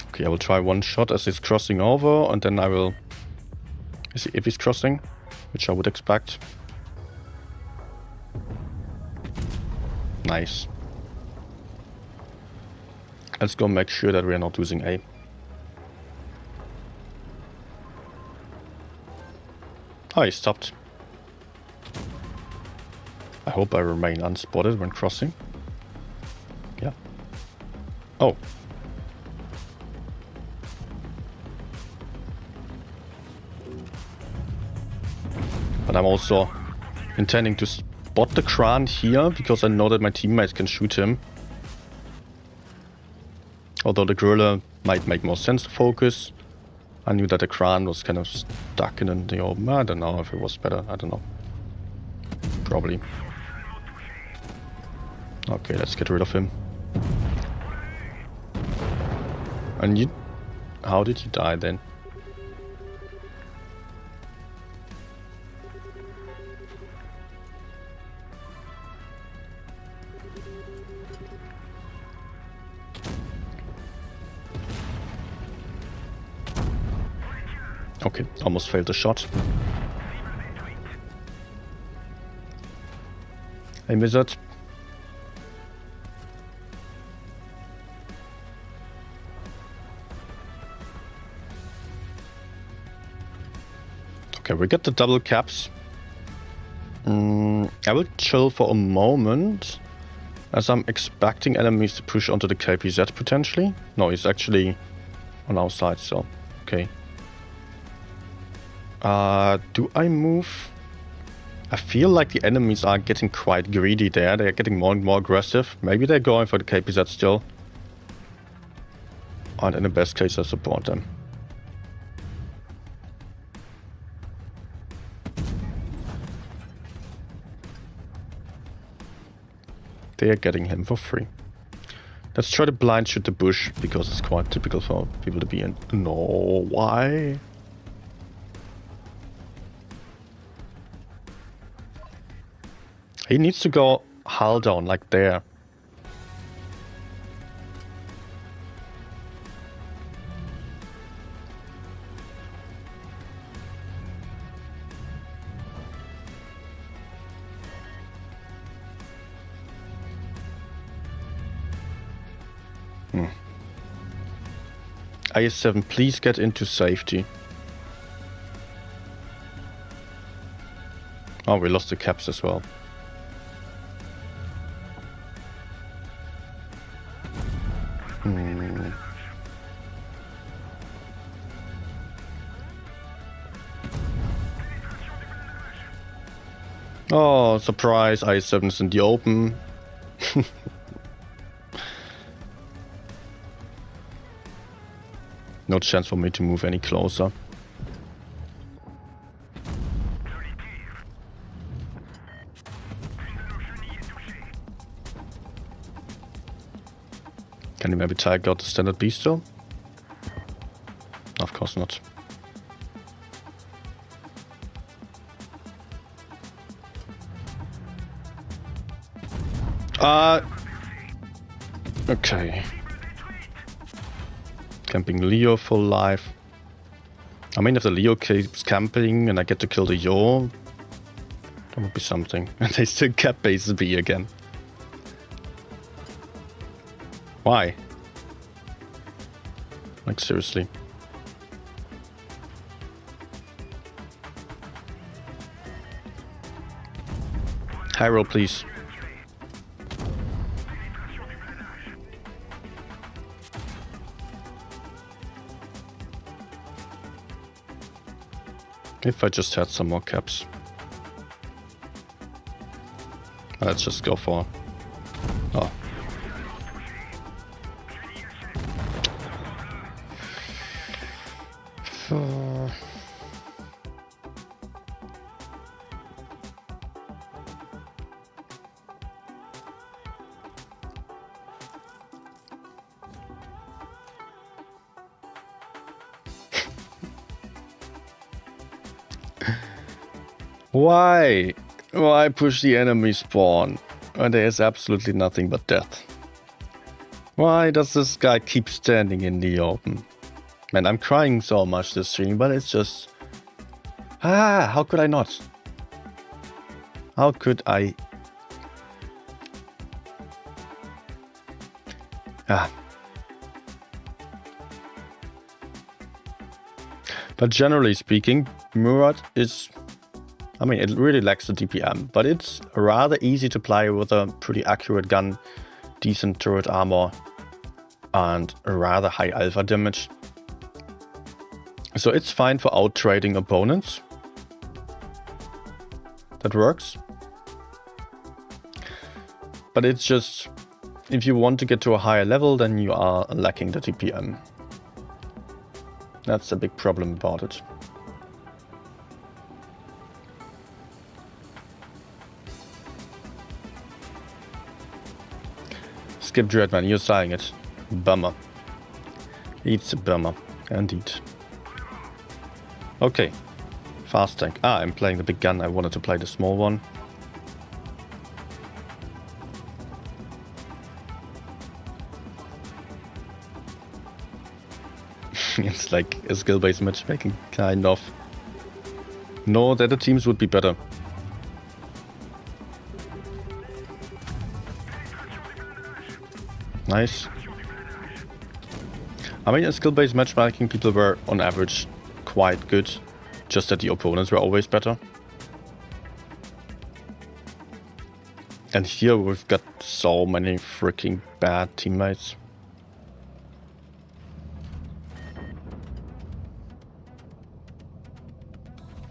A: Okay, I will try one shot as he's crossing over, and then I will... if he's crossing, which I would expect. Nice. Let's go make sure that we're not losing A. Oh, he stopped. I hope I remain unspotted when crossing. Yeah. Oh. But I'm also intending to spot the Kran here, because I know that my teammates can shoot him. Although the Gorilla might make more sense to focus. I knew that the Kran was kind of stuck in the open. I don't know if it was better. I don't know. Probably. Okay, let's get rid of him. And you... how did you die then? Okay, almost failed the shot. Hey, Murat. Okay, we got the double caps. I will chill for a moment, as I'm expecting enemies to push onto the KPZ potentially. No, he's actually on our side, so okay. Do I move? I feel like the enemies are getting quite greedy there. They're getting more and more aggressive. Maybe they're going for the KPZ still. And in the best case, I support them. They are getting him for free. Let's try to blind shoot the bush, because it's quite typical for people to be in. No, why? He needs to go hull down, like there. IS-7, please get into safety. Oh, we lost the caps as well. Oh, surprise, IS-7 is in the open. No chance for me to move any closer. Can you maybe take out the standard B still? Of course not. Okay. Camping Leo full life. I mean, if the Leo keeps camping and I get to kill the Yo, that would be something. And they still cap base B again. Why? Like, seriously. High roll, please. If I just had some more caps. Let's just go for... Oh. Why? Why push the enemy spawn when there is absolutely nothing but death? Why does this guy keep standing in the open? Man, I'm crying so much this stream, but it's just... how could I not? How could I... But generally speaking, Murat is... I mean, it really lacks the DPM, but it's rather easy to play with a pretty accurate gun, decent turret armor, and a rather high alpha damage. So it's fine for out-trading opponents. That works. But it's just, if you want to get to a higher level, then you are lacking the DPM. That's the big problem about it. Skip Dreadman, you're saying it. Bummer. It's a bummer. Indeed. Okay. Fast tank. I'm playing the big gun. I wanted to play the small one. It's like a skill-based matchmaking, kind of. No, the other teams would be better. Nice. I mean, in skill-based matchmaking, people were, on average, quite good. Just that the opponents were always better. And here we've got so many freaking bad teammates.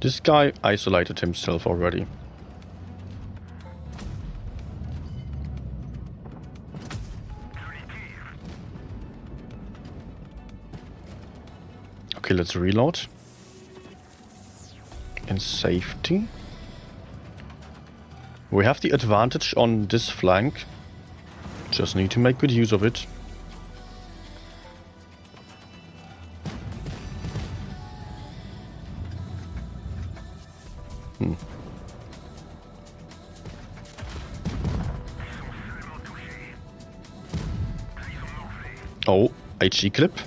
A: This guy isolated himself already. Okay, let's reload. In safety. We have the advantage on this flank. Just need to make good use of it. Oh, HE clip.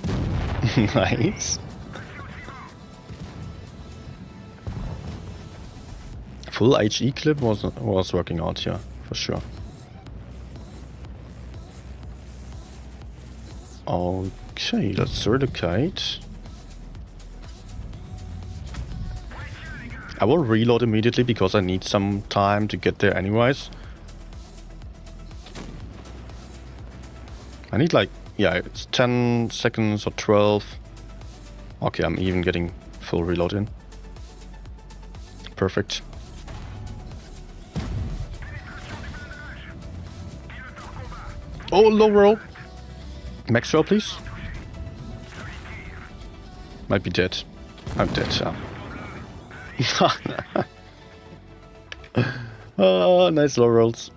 A: Nice. Full HE clip was working out here, for sure. Okay, let's relocate. I will reload immediately because I need some time to get there anyways. I need like, yeah, it's 10 seconds or 12. Okay, I'm even getting full reload in. Perfect. Oh, low roll. Max roll, please. Might be dead. I'm dead, yeah. Oh, nice low rolls.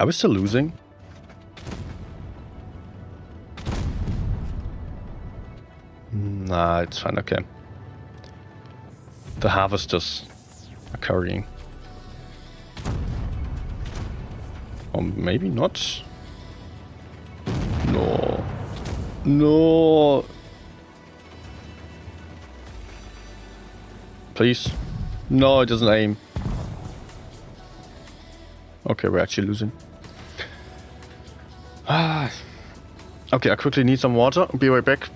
A: Are we still losing? Nah, it's fine, okay. The harvesters are carrying. Or maybe not. No. No. Please. No, it doesn't aim. Okay, we're actually losing. Okay, I quickly need some water. I'll be right back.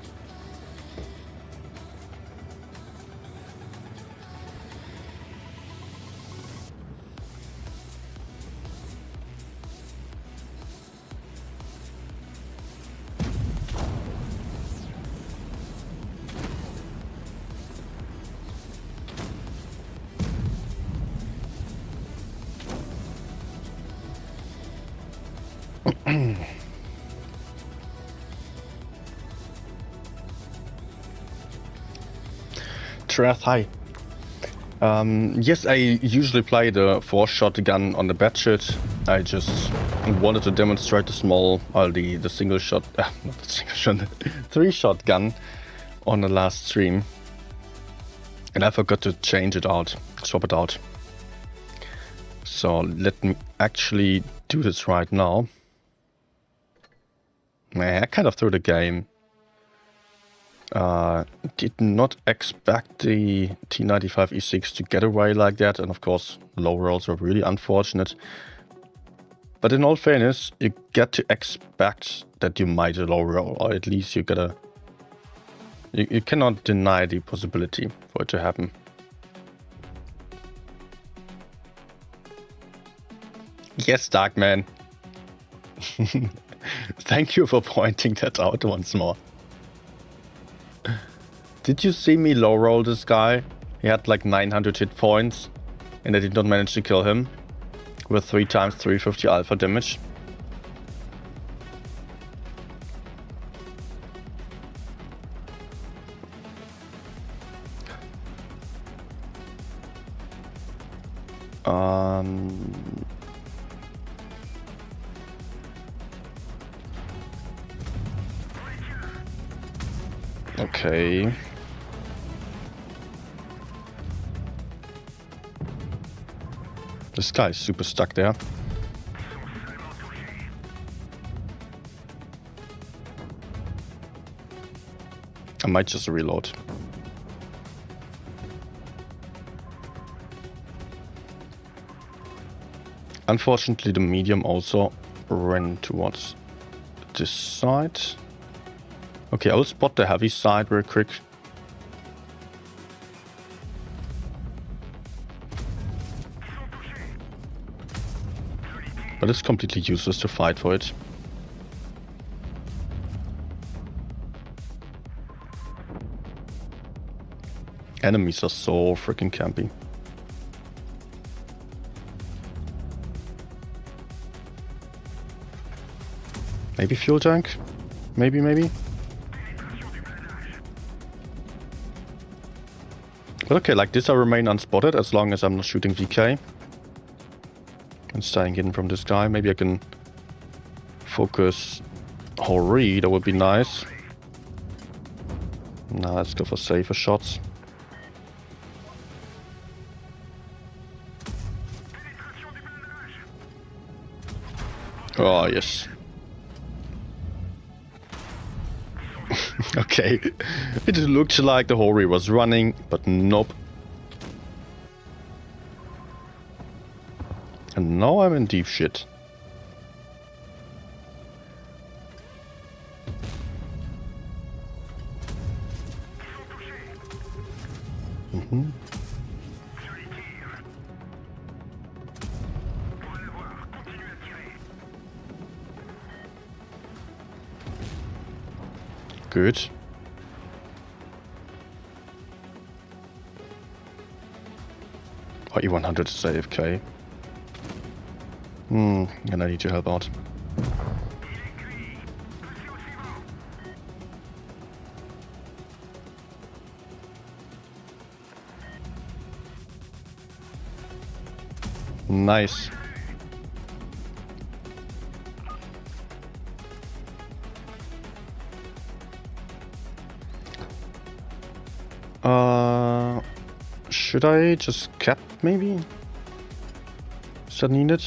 A: Trath, hi. Yes, I usually play the 4-shot gun on the Batshit. I just wanted to demonstrate the the single shot, not the single shot, 3-shot gun on the last stream. And I forgot to change it out, swap it out. So let me actually do this right now. I kind of threw the game. Did not expect the T95E6 to get away like that, and of course low rolls are really unfortunate. But in all fairness, you get to expect that you might low roll, or at least you gotta... You cannot deny the possibility for it to happen. Yes, Darkman. Thank you for pointing that out once more. Did you see me low roll this guy? He had like 900 hit points and I did not manage to kill him with 3 times 350 alpha damage. Okay. This guy is super stuck there. I might just reload. Unfortunately, the medium also ran towards this side. Okay, I'll spot the heavy side real quick. But it's completely useless to fight for it. Enemies are so freaking campy. Maybe fuel tank? Maybe. But okay, like this I remain unspotted as long as I'm not shooting VK. And staying hidden from this guy. Maybe I can focus Hori, that would be nice. Nah, let's go for safer shots. Oh, yes. Okay. It looked like the Hori was running, but nope. And now I'm in deep shit. Good. Oh, E100 is AFK. And I need your help out. Nice. Should I just cap maybe? Is that needed?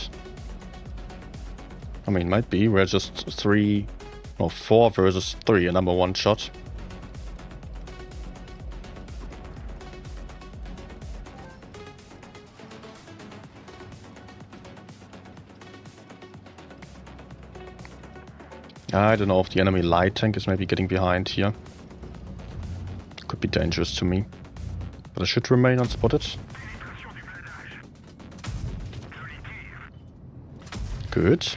A: I mean, might be. We're just 4 versus 3, a number 1 shot. I don't know if the enemy light tank is maybe getting behind here. Could be dangerous to me. But I should remain unspotted. Good.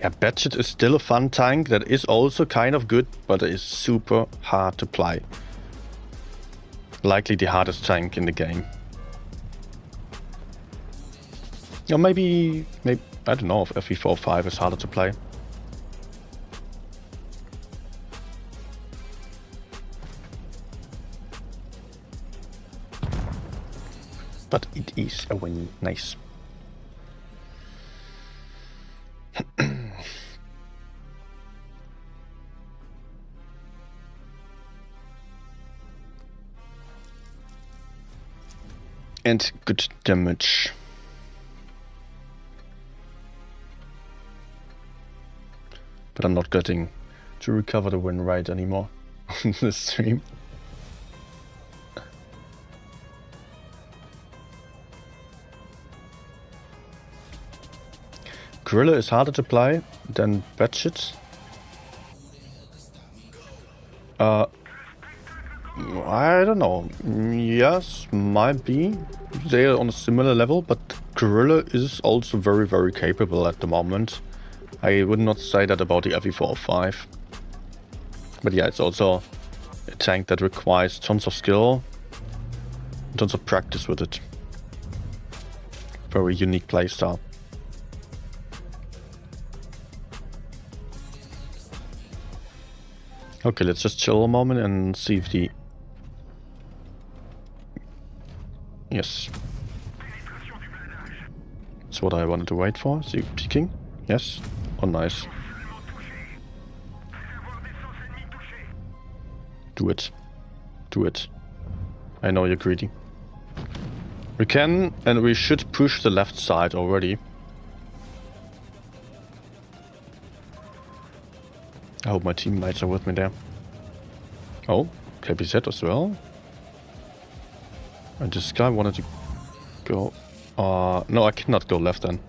A: Yeah, Batshit is still a fun tank that is also kind of good, but it is super hard to play. Likely the hardest tank in the game. Or maybe I don't know if FE45 is harder to play. But it is a win. Nice. And good damage. But I'm not getting to recover the win rate anymore on this stream. Gorilla is harder to play than Batshit. I don't know. Yes, might be. They are on a similar level, but Gorilla is also very, very capable at the moment. I would not say that about the FE45. But yeah, it's also a tank that requires tons of skill, tons of practice with it. Very unique playstyle. Okay, let's just chill a moment and see if the... Yes. That's what I wanted to wait for. See, peeking? Yes. Oh, nice. Do it. Do it. I know you're greedy. We can, and we should push the left side already. I hope my teammates are with me there. Oh, KPZ as well. And this guy wanted to go... no, I cannot go left then.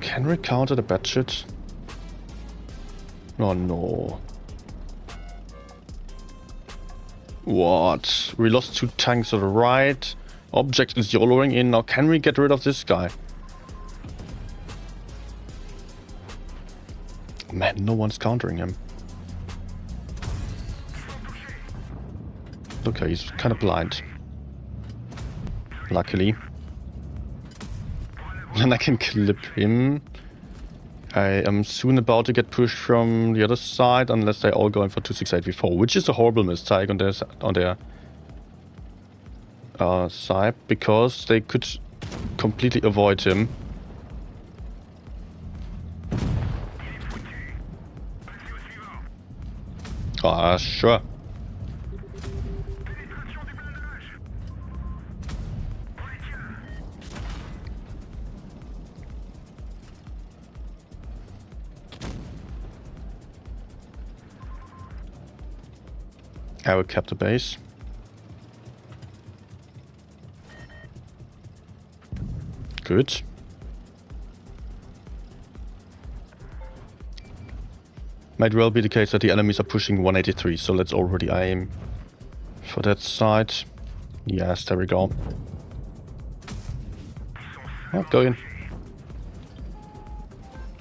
A: Can we counter the Batshit? Oh no. What? We lost 2 tanks to the right. Object is YOLOing in. Now can we get rid of this guy? Man, no one's countering him. Okay, he's kind of blind. Luckily. And I can clip him. I am soon about to get pushed from the other side unless they're all going for 268v4, which is a horrible mistake on their side, because they could completely avoid him. Ah, sure. I will cap the base. Good. Might well be the case that the enemies are pushing 183, so let's already aim for that side. Yes, there we go. Oh, go in.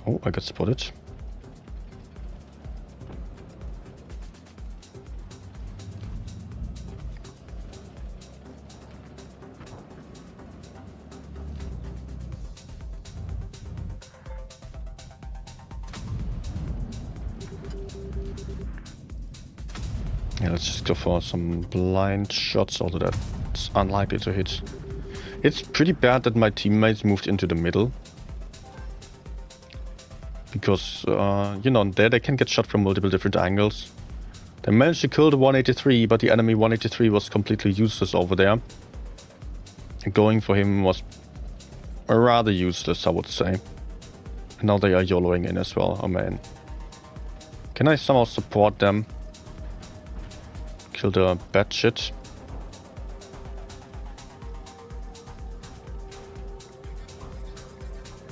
A: Oh, I got spotted. Yeah, let's just go for some blind shots, although that's unlikely to hit. It's pretty bad that my teammates moved into the middle. Because, you know, there they can get shot from multiple different angles. They managed to kill the 183, but the enemy 183 was completely useless over there. And going for him was rather useless, I would say. And now they are YOLOing in as well. Oh man. Can I somehow support them? Kill the Batshit.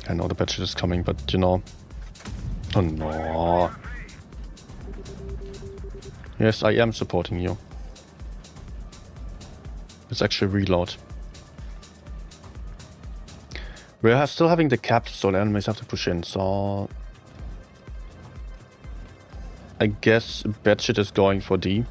A: I know the Batshit is coming, but you know. Oh no. Yes, I am supporting you. Let's actually reload. We are still having the caps, so the enemies have to push in, so I guess Batshit is going for D.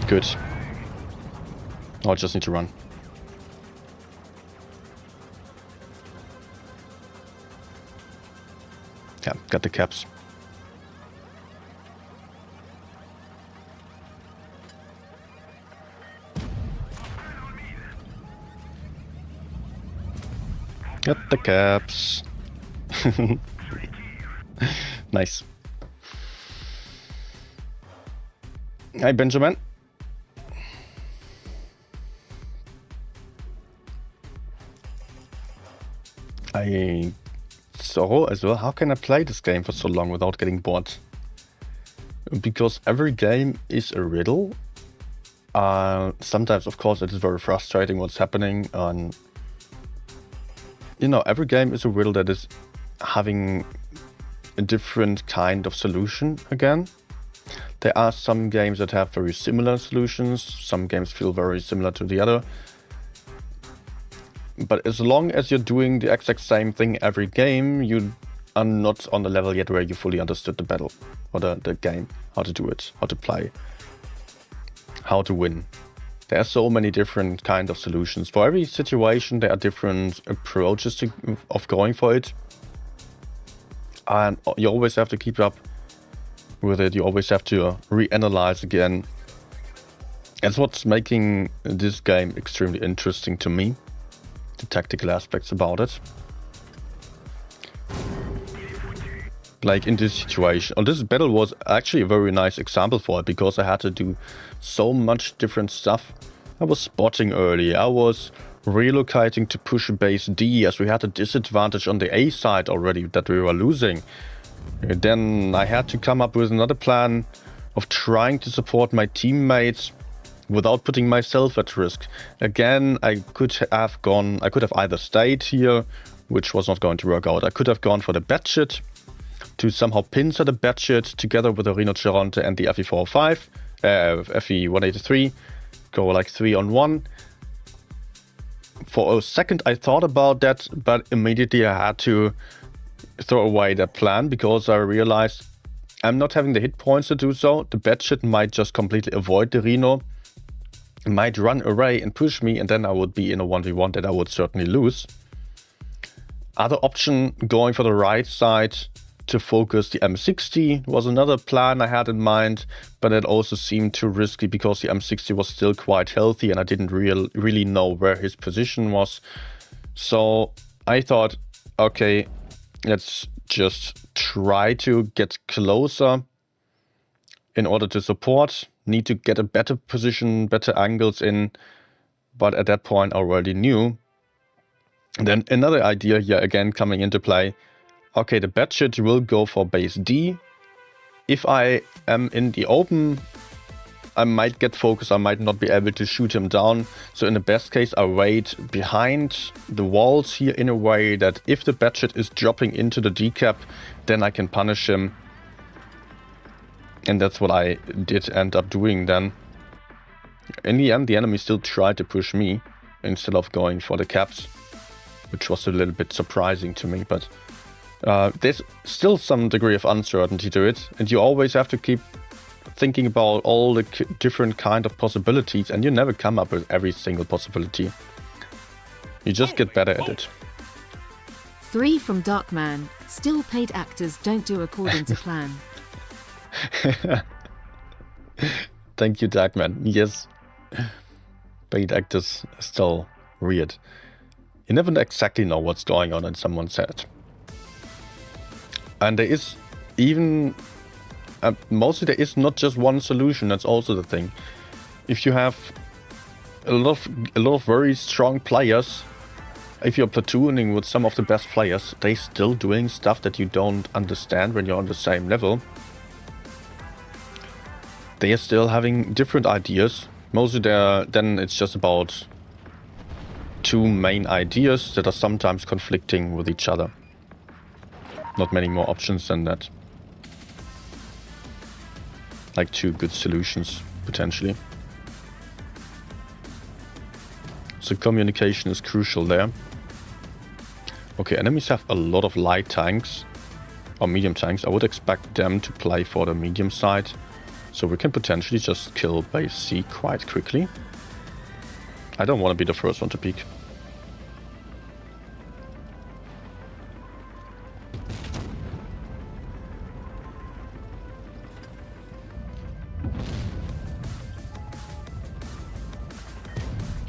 A: Good. Oh, I just need to run. Yeah, got the caps. Got the caps. Nice. Hi, Benjamin. So as well, how can I play this game for so long without getting bored? Because every game is a riddle. Sometimes, of course, it is very frustrating what's happening. And you know, every game is a riddle that is having a different kind of solution again. There are some games that have very similar solutions. Some games feel very similar to the other. But as long as you're doing the exact same thing every game, you are not on the level yet where you fully understood the battle or the game, how to do it, how to play, how to win. There are so many different kind of solutions. For every situation, there are different approaches of going for it. And you always have to keep up with it. You always have to reanalyze again. That's what's making this game extremely interesting to me. The tactical aspects about it. Like in this situation, this battle was actually a very nice example for it, because I had to do so much different stuff. I was spotting early, I was relocating to push base D, as we had a disadvantage on the A side already that we were losing. Then I had to come up with another plan of trying to support my teammates without putting myself at risk. Again, I could have either stayed here, which was not going to work out. I could have gone for the Batshit to somehow pincer the Batshit together with the Rhinoceronte and the FE405, FE183, go like 3-on-1. For a second I thought about that, but immediately I had to throw away that plan because I realized I'm not having the hit points to do so. The Batshit might just completely avoid the Rhino, might run away and push me, and then I would be in a 1v1 that I would certainly lose. Other option, going for the right side to focus the M60 was another plan I had in mind, but it also seemed too risky because the M60 was still quite healthy and I didn't really know where his position was. So I thought, okay, let's just try to get closer in order to support. Need to get a better position, better angles in, but at that point I already knew. And then another idea here again coming into play. Okay, the Batshit will go for base D. If I am in the open, I might get focused, I might not be able to shoot him down. So in the best case, I wait behind the walls here in a way that if the Batshit is dropping into the D cap, then I can punish him. And that's what I did end up doing then. In the end, the enemy still tried to push me instead of going for the caps, which was a little bit surprising to me, but there's still some degree of uncertainty to it, and you always have to keep thinking about all the different kind of possibilities, and you never come up with every single possibility. You just get better at it.
C: 3 from Darkman. Still paid actors don't do according to plan.
A: Thank you, Darkman. Yes, paid actors are still weird. You never exactly know what's going on in someone's head. And there is even, mostly there is not just one solution, that's also the thing. If you have a lot of very strong players, if you're platooning with some of the best players, they still doing stuff that you don't understand when you're on the same level. They are still having different ideas. Mostly then it's just about two main ideas that are sometimes conflicting with each other. Not many more options than that. Like two good solutions, potentially. So communication is crucial there. Okay, enemies have a lot of light tanks, or medium tanks. I would expect them to play for the medium side. So we can potentially just kill base C quite quickly. I don't want to be the first one to peek.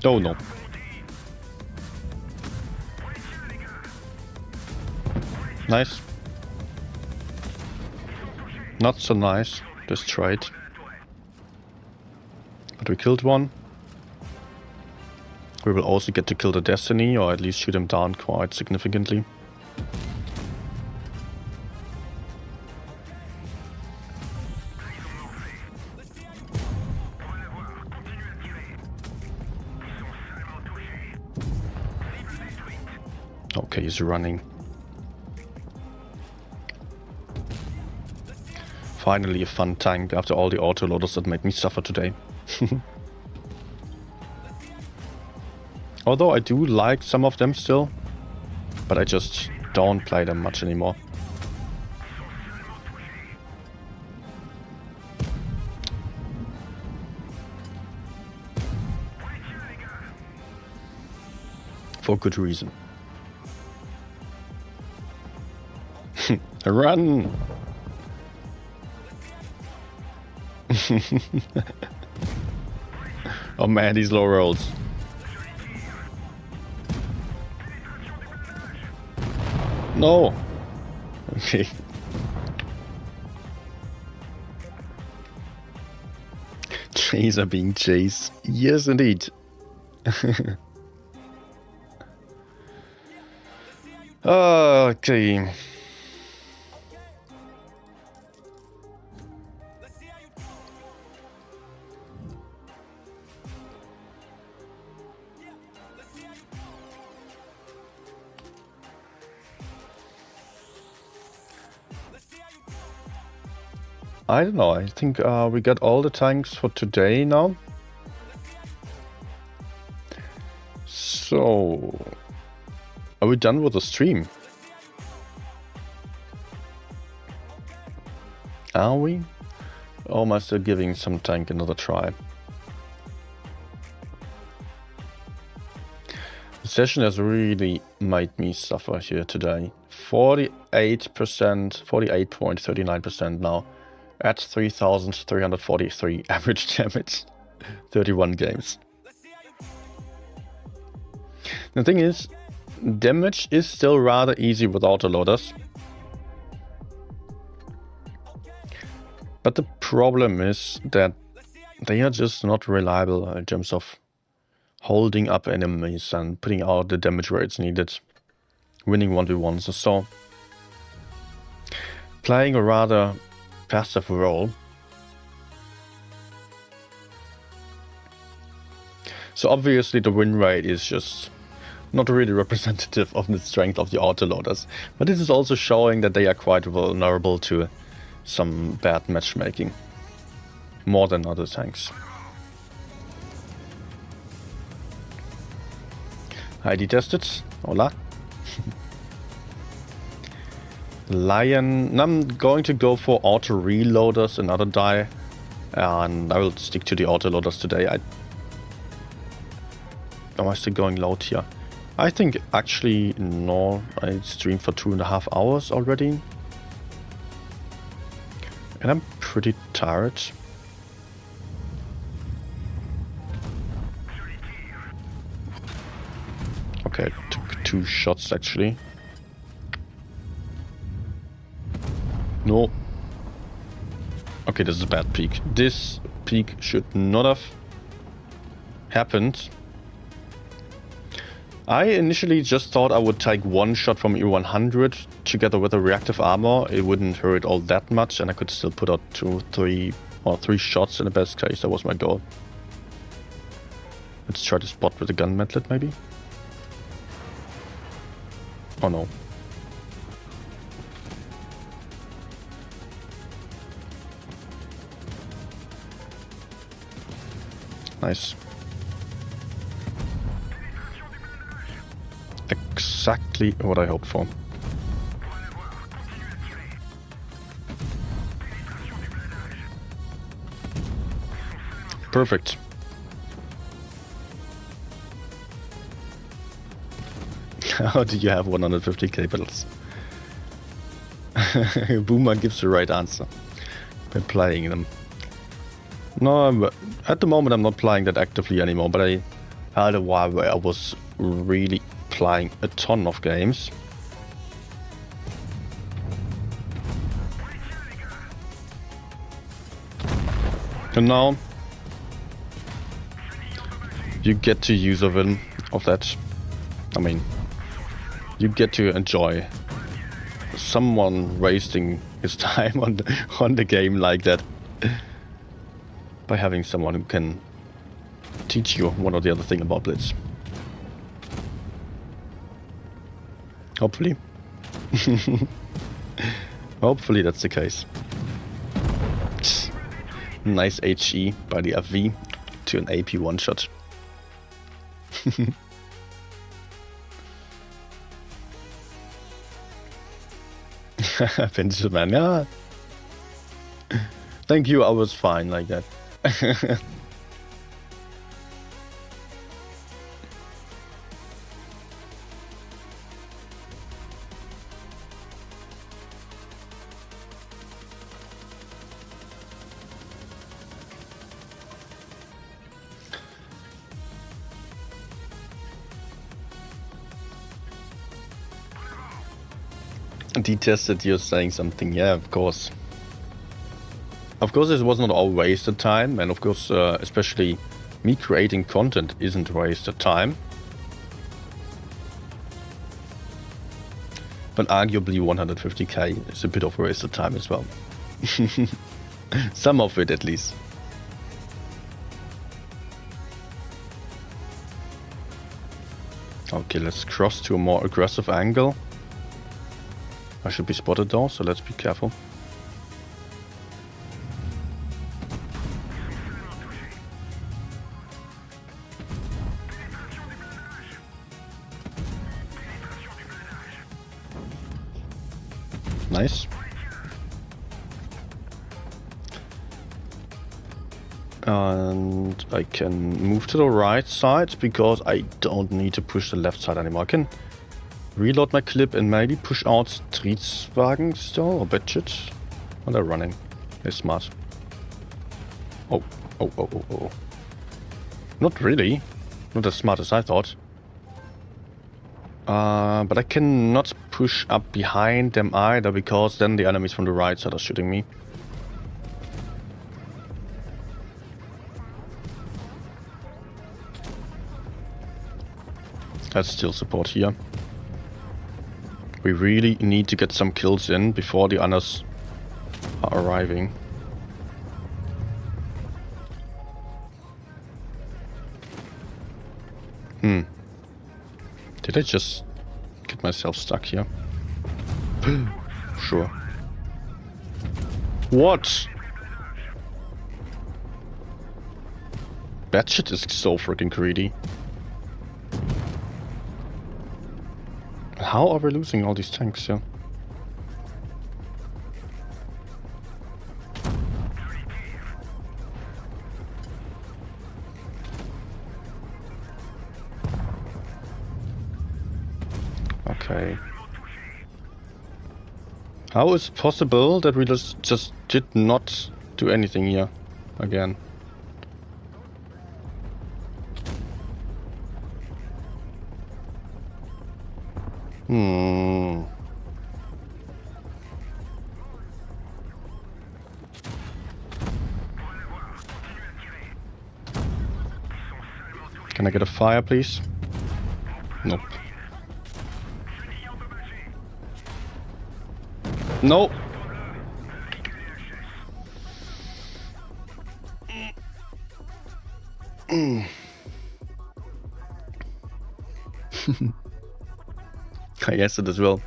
A: Oh no. Nice. Not so nice. Destroyed. But we killed one. We will also get to kill the Destiny, or at least shoot him down quite significantly. Okay, he's running. Finally a fun tank after all the autoloaders that made me suffer today. Although I do like some of them still, but I just don't play them much anymore. For good reason. Run! Oh man, these low rolls. No! Okay. Trees are being chased. Yes, indeed. Okay. I don't know, I think we got all the tanks for today now. So, are we done with the stream? Are we? Or am I still giving some tank another try? The session has really made me suffer here today. 48%, 48.39% now. At 3,343 average damage. 31 games. The thing is, damage is still rather easy with Autoloaders. But the problem is that they are just not reliable in terms of holding up enemies and putting out the damage where it's needed. Winning 1v1s. So, playing a rather passive role. So obviously the win rate is just not really representative of the strength of the Autoloaders. But this is also showing that they are quite vulnerable to some bad matchmaking. More than other tanks. ID tested. Hola. Lion. I'm going to go for auto reloaders, another die. And I will stick to the Autoloaders today. Am I still going loud here? I think actually no. I streamed for 2.5 hours already. And I'm pretty tired. Okay, I took 2 shots actually. No. Okay, this is a bad peek. This peek should not have happened. I initially just thought I would take 1 shot from E100 together with a reactive armor. It wouldn't hurt all that much and I could still put out 2, 3 or 3 shots in the best case. That was my goal. Let's try to spot with a gun mantlet maybe. Oh no. Nice. Exactly what I hoped for. Perfect. How do you have 150k battles? Boomer gives the right answer. By playing them. No, at the moment I'm not playing that actively anymore, but I had a while where I was really playing a ton of games. And now you get to use of that. I mean, you get to enjoy someone wasting his time on the game like that by having someone who can teach you one or the other thing about Blitz. Hopefully. Hopefully that's the case. Nice HE by the FV to an AP one-shot. Man, yeah. Thank you, I was fine like that. Detested, you're saying something. Yeah, of course. Of course, this was not all wasted time, and of course, especially me creating content isn't wasted time. But arguably 150k is a bit of a waste of time as well. Some of it at least. Okay, let's cross to a more aggressive angle. I should be spotted though, so let's be careful. Nice. And I can move to the right side because I don't need to push the left side anymore. I can reload my clip and maybe push out Streetswagen still or Batshit. Oh, they're running. They're smart. Oh. Not really. Not as smart as I thought. But I cannot push up behind them either because then the enemies from the right side are shooting me. Let's still support here. We really need to get some kills in before the others are arriving. Did I just get myself stuck here? Sure. What? Batshit is so freaking greedy. How are we losing all these tanks here? Okay. How is it possible that we just did not do anything here again? Can I get a fire, please? Nope. No. I guess it as well.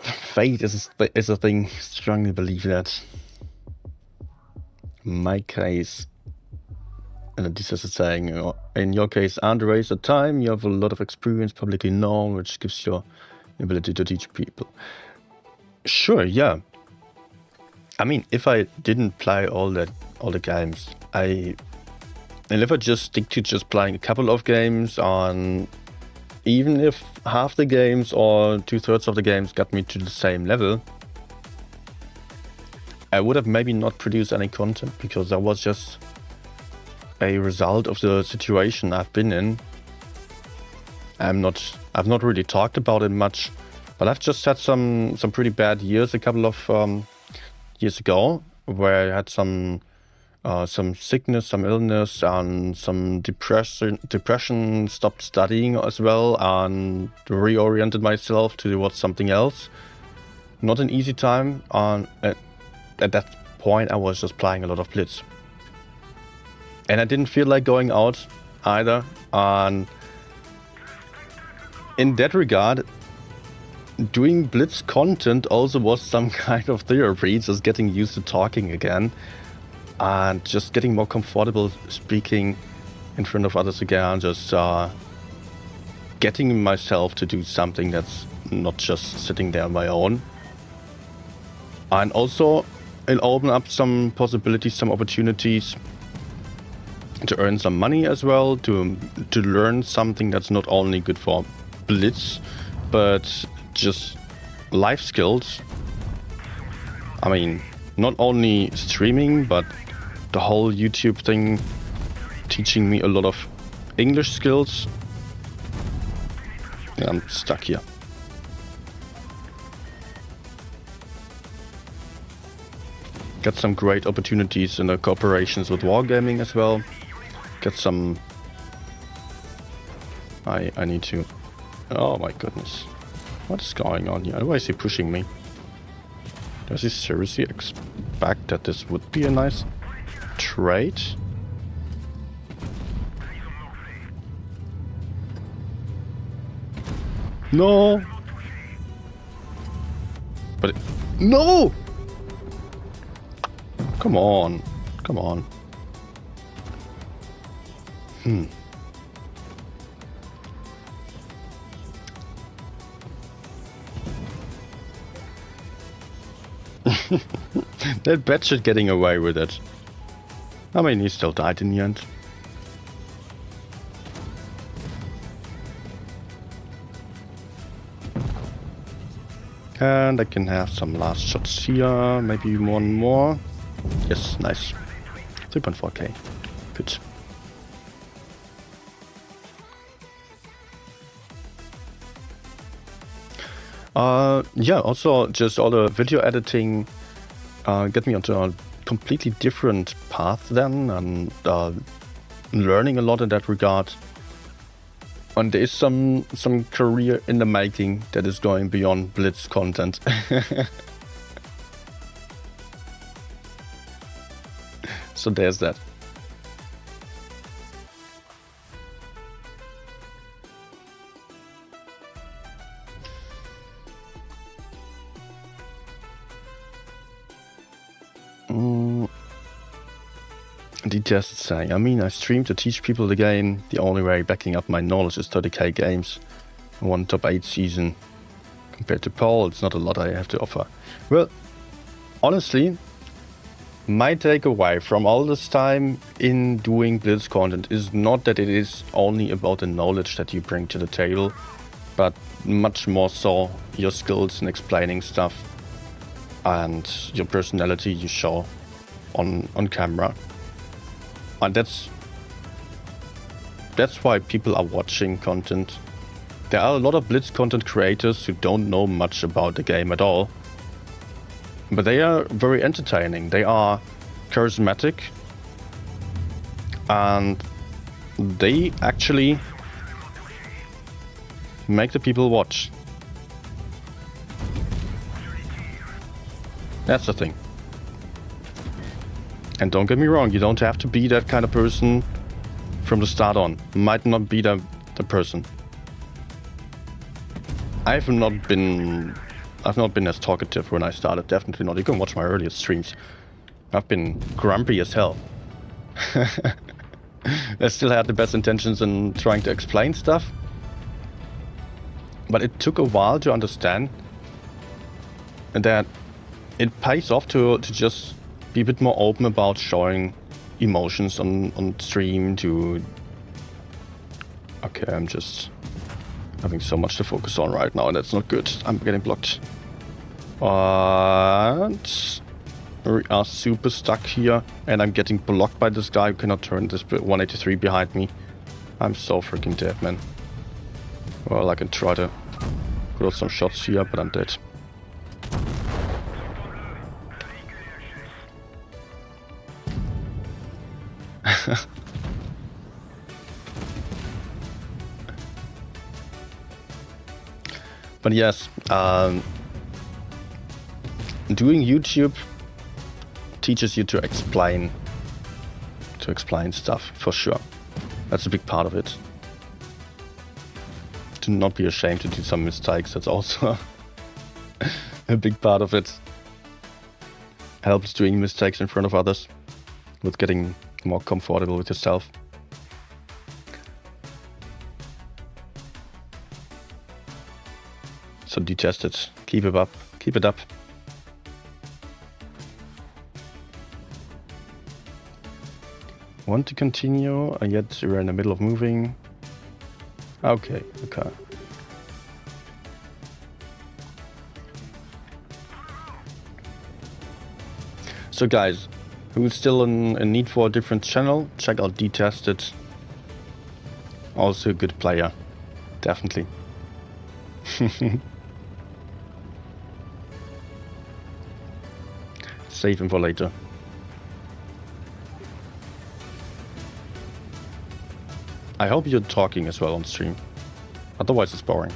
A: Fate is a thing. Strongly believe that. In my case, and this is a saying, in your case, Andre, at time you have a lot of experience, publicly known, which gives you the ability to teach people. Sure, yeah. I mean, if I didn't play all the games, and if I just stick to just playing a couple of games on, even if half the games or 2/3 of the games got me to the same level, I would have maybe not produced any content because that was just a result of the situation I've been in. I've not really talked about it much, but I've just had some pretty bad years a couple of years ago, where I had some sickness, some illness, and some depression. Stopped studying as well, and reoriented myself towards something else. Not an easy time. At that point, I was just playing a lot of Blitz. And I didn't feel like going out either. And in that regard, doing Blitz content also was some kind of therapy, just getting used to talking again. And just getting more comfortable speaking in front of others again. Just getting myself to do something that's not just sitting there on my own. And also, it'll open up some possibilities, some opportunities to earn some money as well, to learn something that's not only good for Blitz, but just life skills. I mean, not only streaming, but the whole YouTube thing, teaching me a lot of English skills. Yeah, I'm stuck here. Got some great opportunities in the cooperations with Wargaming as well. Got some I need to... Oh my goodness. What is going on here? Why is he pushing me? Does he seriously expect that this would be a nice trade? No! But... No! Come on. Come on. That Batshit getting away with it. I mean, he still died in the end. And I can have some last shots here. Maybe one more. Yes, nice. 3.4k. Good. Yeah, also just all the video editing get me onto a completely different path then, and learning a lot in that regard. And there is some career in the making that is going beyond Blitz content. So there's that. Detested saying. I mean, I stream to teach people the game. The only way backing up my knowledge is 30k games. One top 8 season. Compared to Paul, it's not a lot I have to offer. Well, honestly, my takeaway from all this time in doing Blitz content is not that it is only about the knowledge that you bring to the table, but much more so your skills in explaining stuff and your personality you show on camera. And that's why people are watching content. There are a lot of Blitz content creators who don't know much about the game at all, but they are very entertaining. They are charismatic, and they actually make the people watch. That's the thing. And don't get me wrong, you don't have to be that kind of person from the start on. Might not be the person. I've not been as talkative when I started, definitely not. You can watch my earlier streams. I've been grumpy as hell. I still had the best intentions in trying to explain stuff. But it took a while to understand that it pays off to just be a bit more open about showing emotions on stream to... Okay, I'm just having so much to focus on right now, and that's not good. I'm getting blocked. And we are super stuck here, and I'm getting blocked by this guy who cannot turn this 183 behind me. I'm so freaking dead, man. Well, I can try to put out some shots here, but I'm dead. But yes, doing YouTube teaches you to explain stuff, for sure. That's a big part of it. To not be ashamed to do some mistakes, that's also a big part of it. Helps doing mistakes in front of others with getting more comfortable with yourself. So detest it. Keep it up. Keep it up. Want to continue? Yet we're in the middle of moving. Okay, okay. So guys, who's still in need for a different channel, check out Detested. Also a good player. Definitely. Save him for later. I hope you're talking as well on stream. Otherwise, it's boring.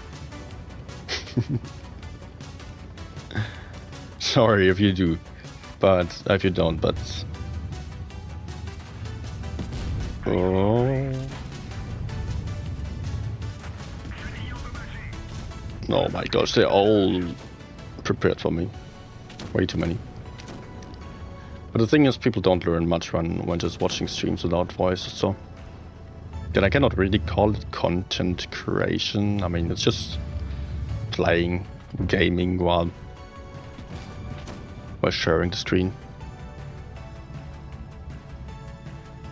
A: Sorry if you do, but if you don't, but. Oh. Oh my gosh, they're all prepared for me. Way too many. But the thing is, people don't learn much when just watching streams without voices, so. Then I cannot really call it content creation. I mean, it's just playing, gaming while sharing the screen.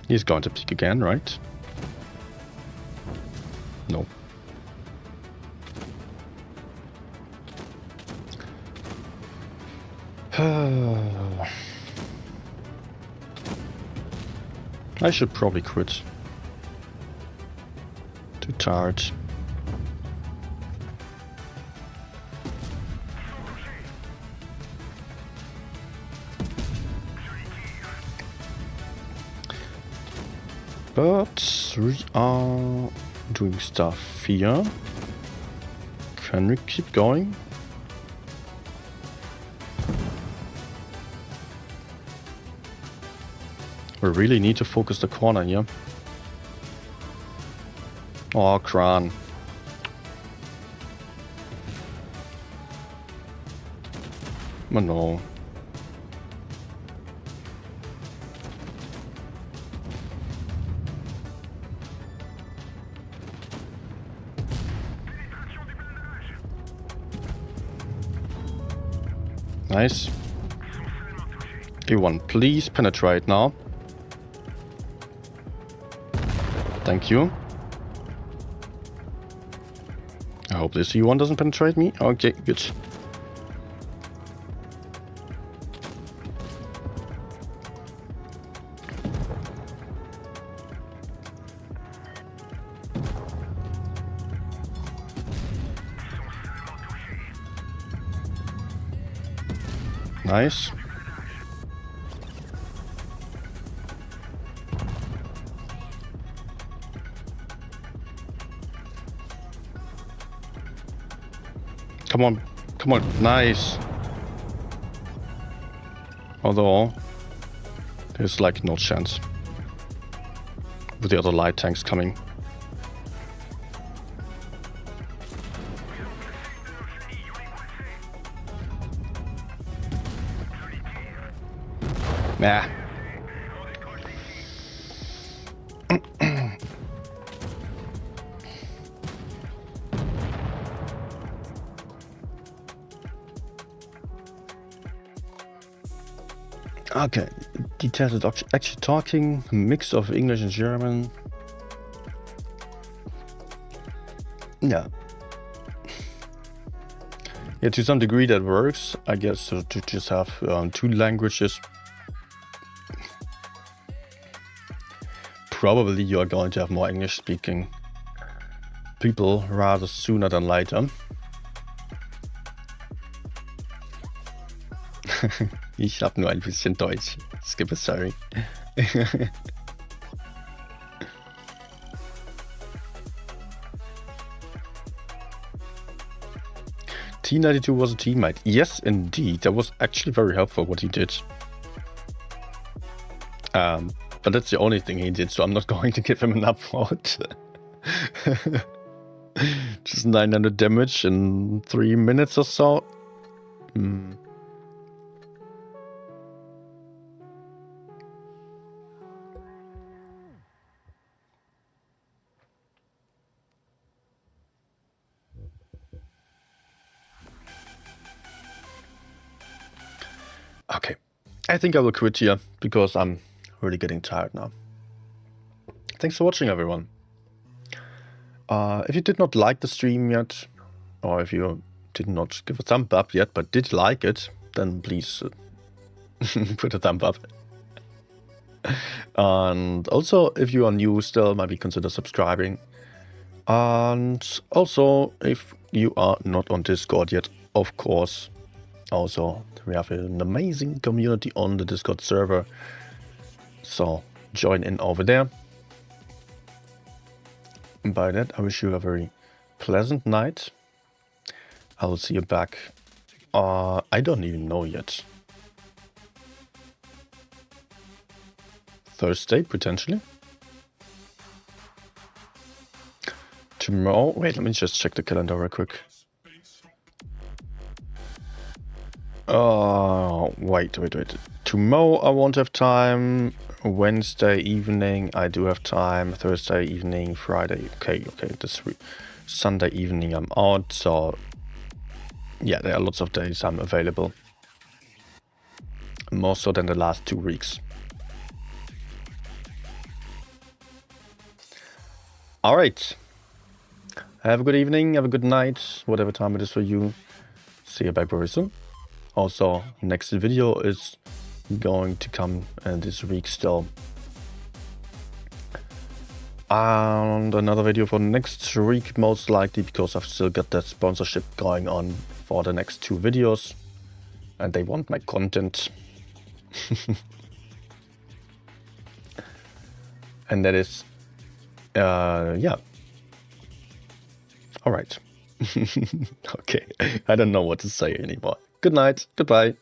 A: He's going to peek again, right? No. I should probably quit. Too tired. But we are doing stuff here. Can we keep going? We really need to focus the corner here. Oh, Kran. Oh no. Nice. E1, please penetrate now. Thank you. I hope this E1 doesn't penetrate me. Okay, good. Nice. Come on, come on, nice. Although, there's like no chance with the other light tanks coming. Nah. Okay, detected actually talking, mix of English and German. Yeah. Yeah, to some degree that works, I guess, so to just have two languages. Probably you are going to have more English speaking people rather sooner than later. Ich habe nur ein bisschen Deutsch. Skip it, sorry. T92 was a teammate. Yes, indeed. That was actually very helpful what he did. But that's the only thing he did, so I'm not going to give him an upvote. Just 900 damage in 3 minutes or so. Okay, I think I will quit here because I'm really getting tired now. Thanks for watching, everyone. If you did not like the stream yet, or if you did not give a thumb up yet but did like it, then please put a thumb up. And also, if you are new still, maybe consider subscribing. And also, if you are not on Discord yet, of course, also we have an amazing community on the Discord server. So join in over there. And by that, I wish you a very pleasant night. I will see you back. I don't even know yet. Thursday, potentially. Tomorrow, wait, let me just check the calendar real quick. Wait. Tomorrow I won't have time. Wednesday evening I do have time. Thursday evening, Friday. Okay. This Sunday evening I'm out. So yeah, there are lots of days I'm available. More so than the last 2 weeks. All right. Have a good evening. Have a good night. Whatever time it is for you. See you back very soon. Also, next video is going to come this week still. And another video for next week most likely, because I've still got that sponsorship going on for the next 2 videos. And they want my content. And that is, yeah. All right. Okay. I don't know what to say anymore. Good night. Goodbye.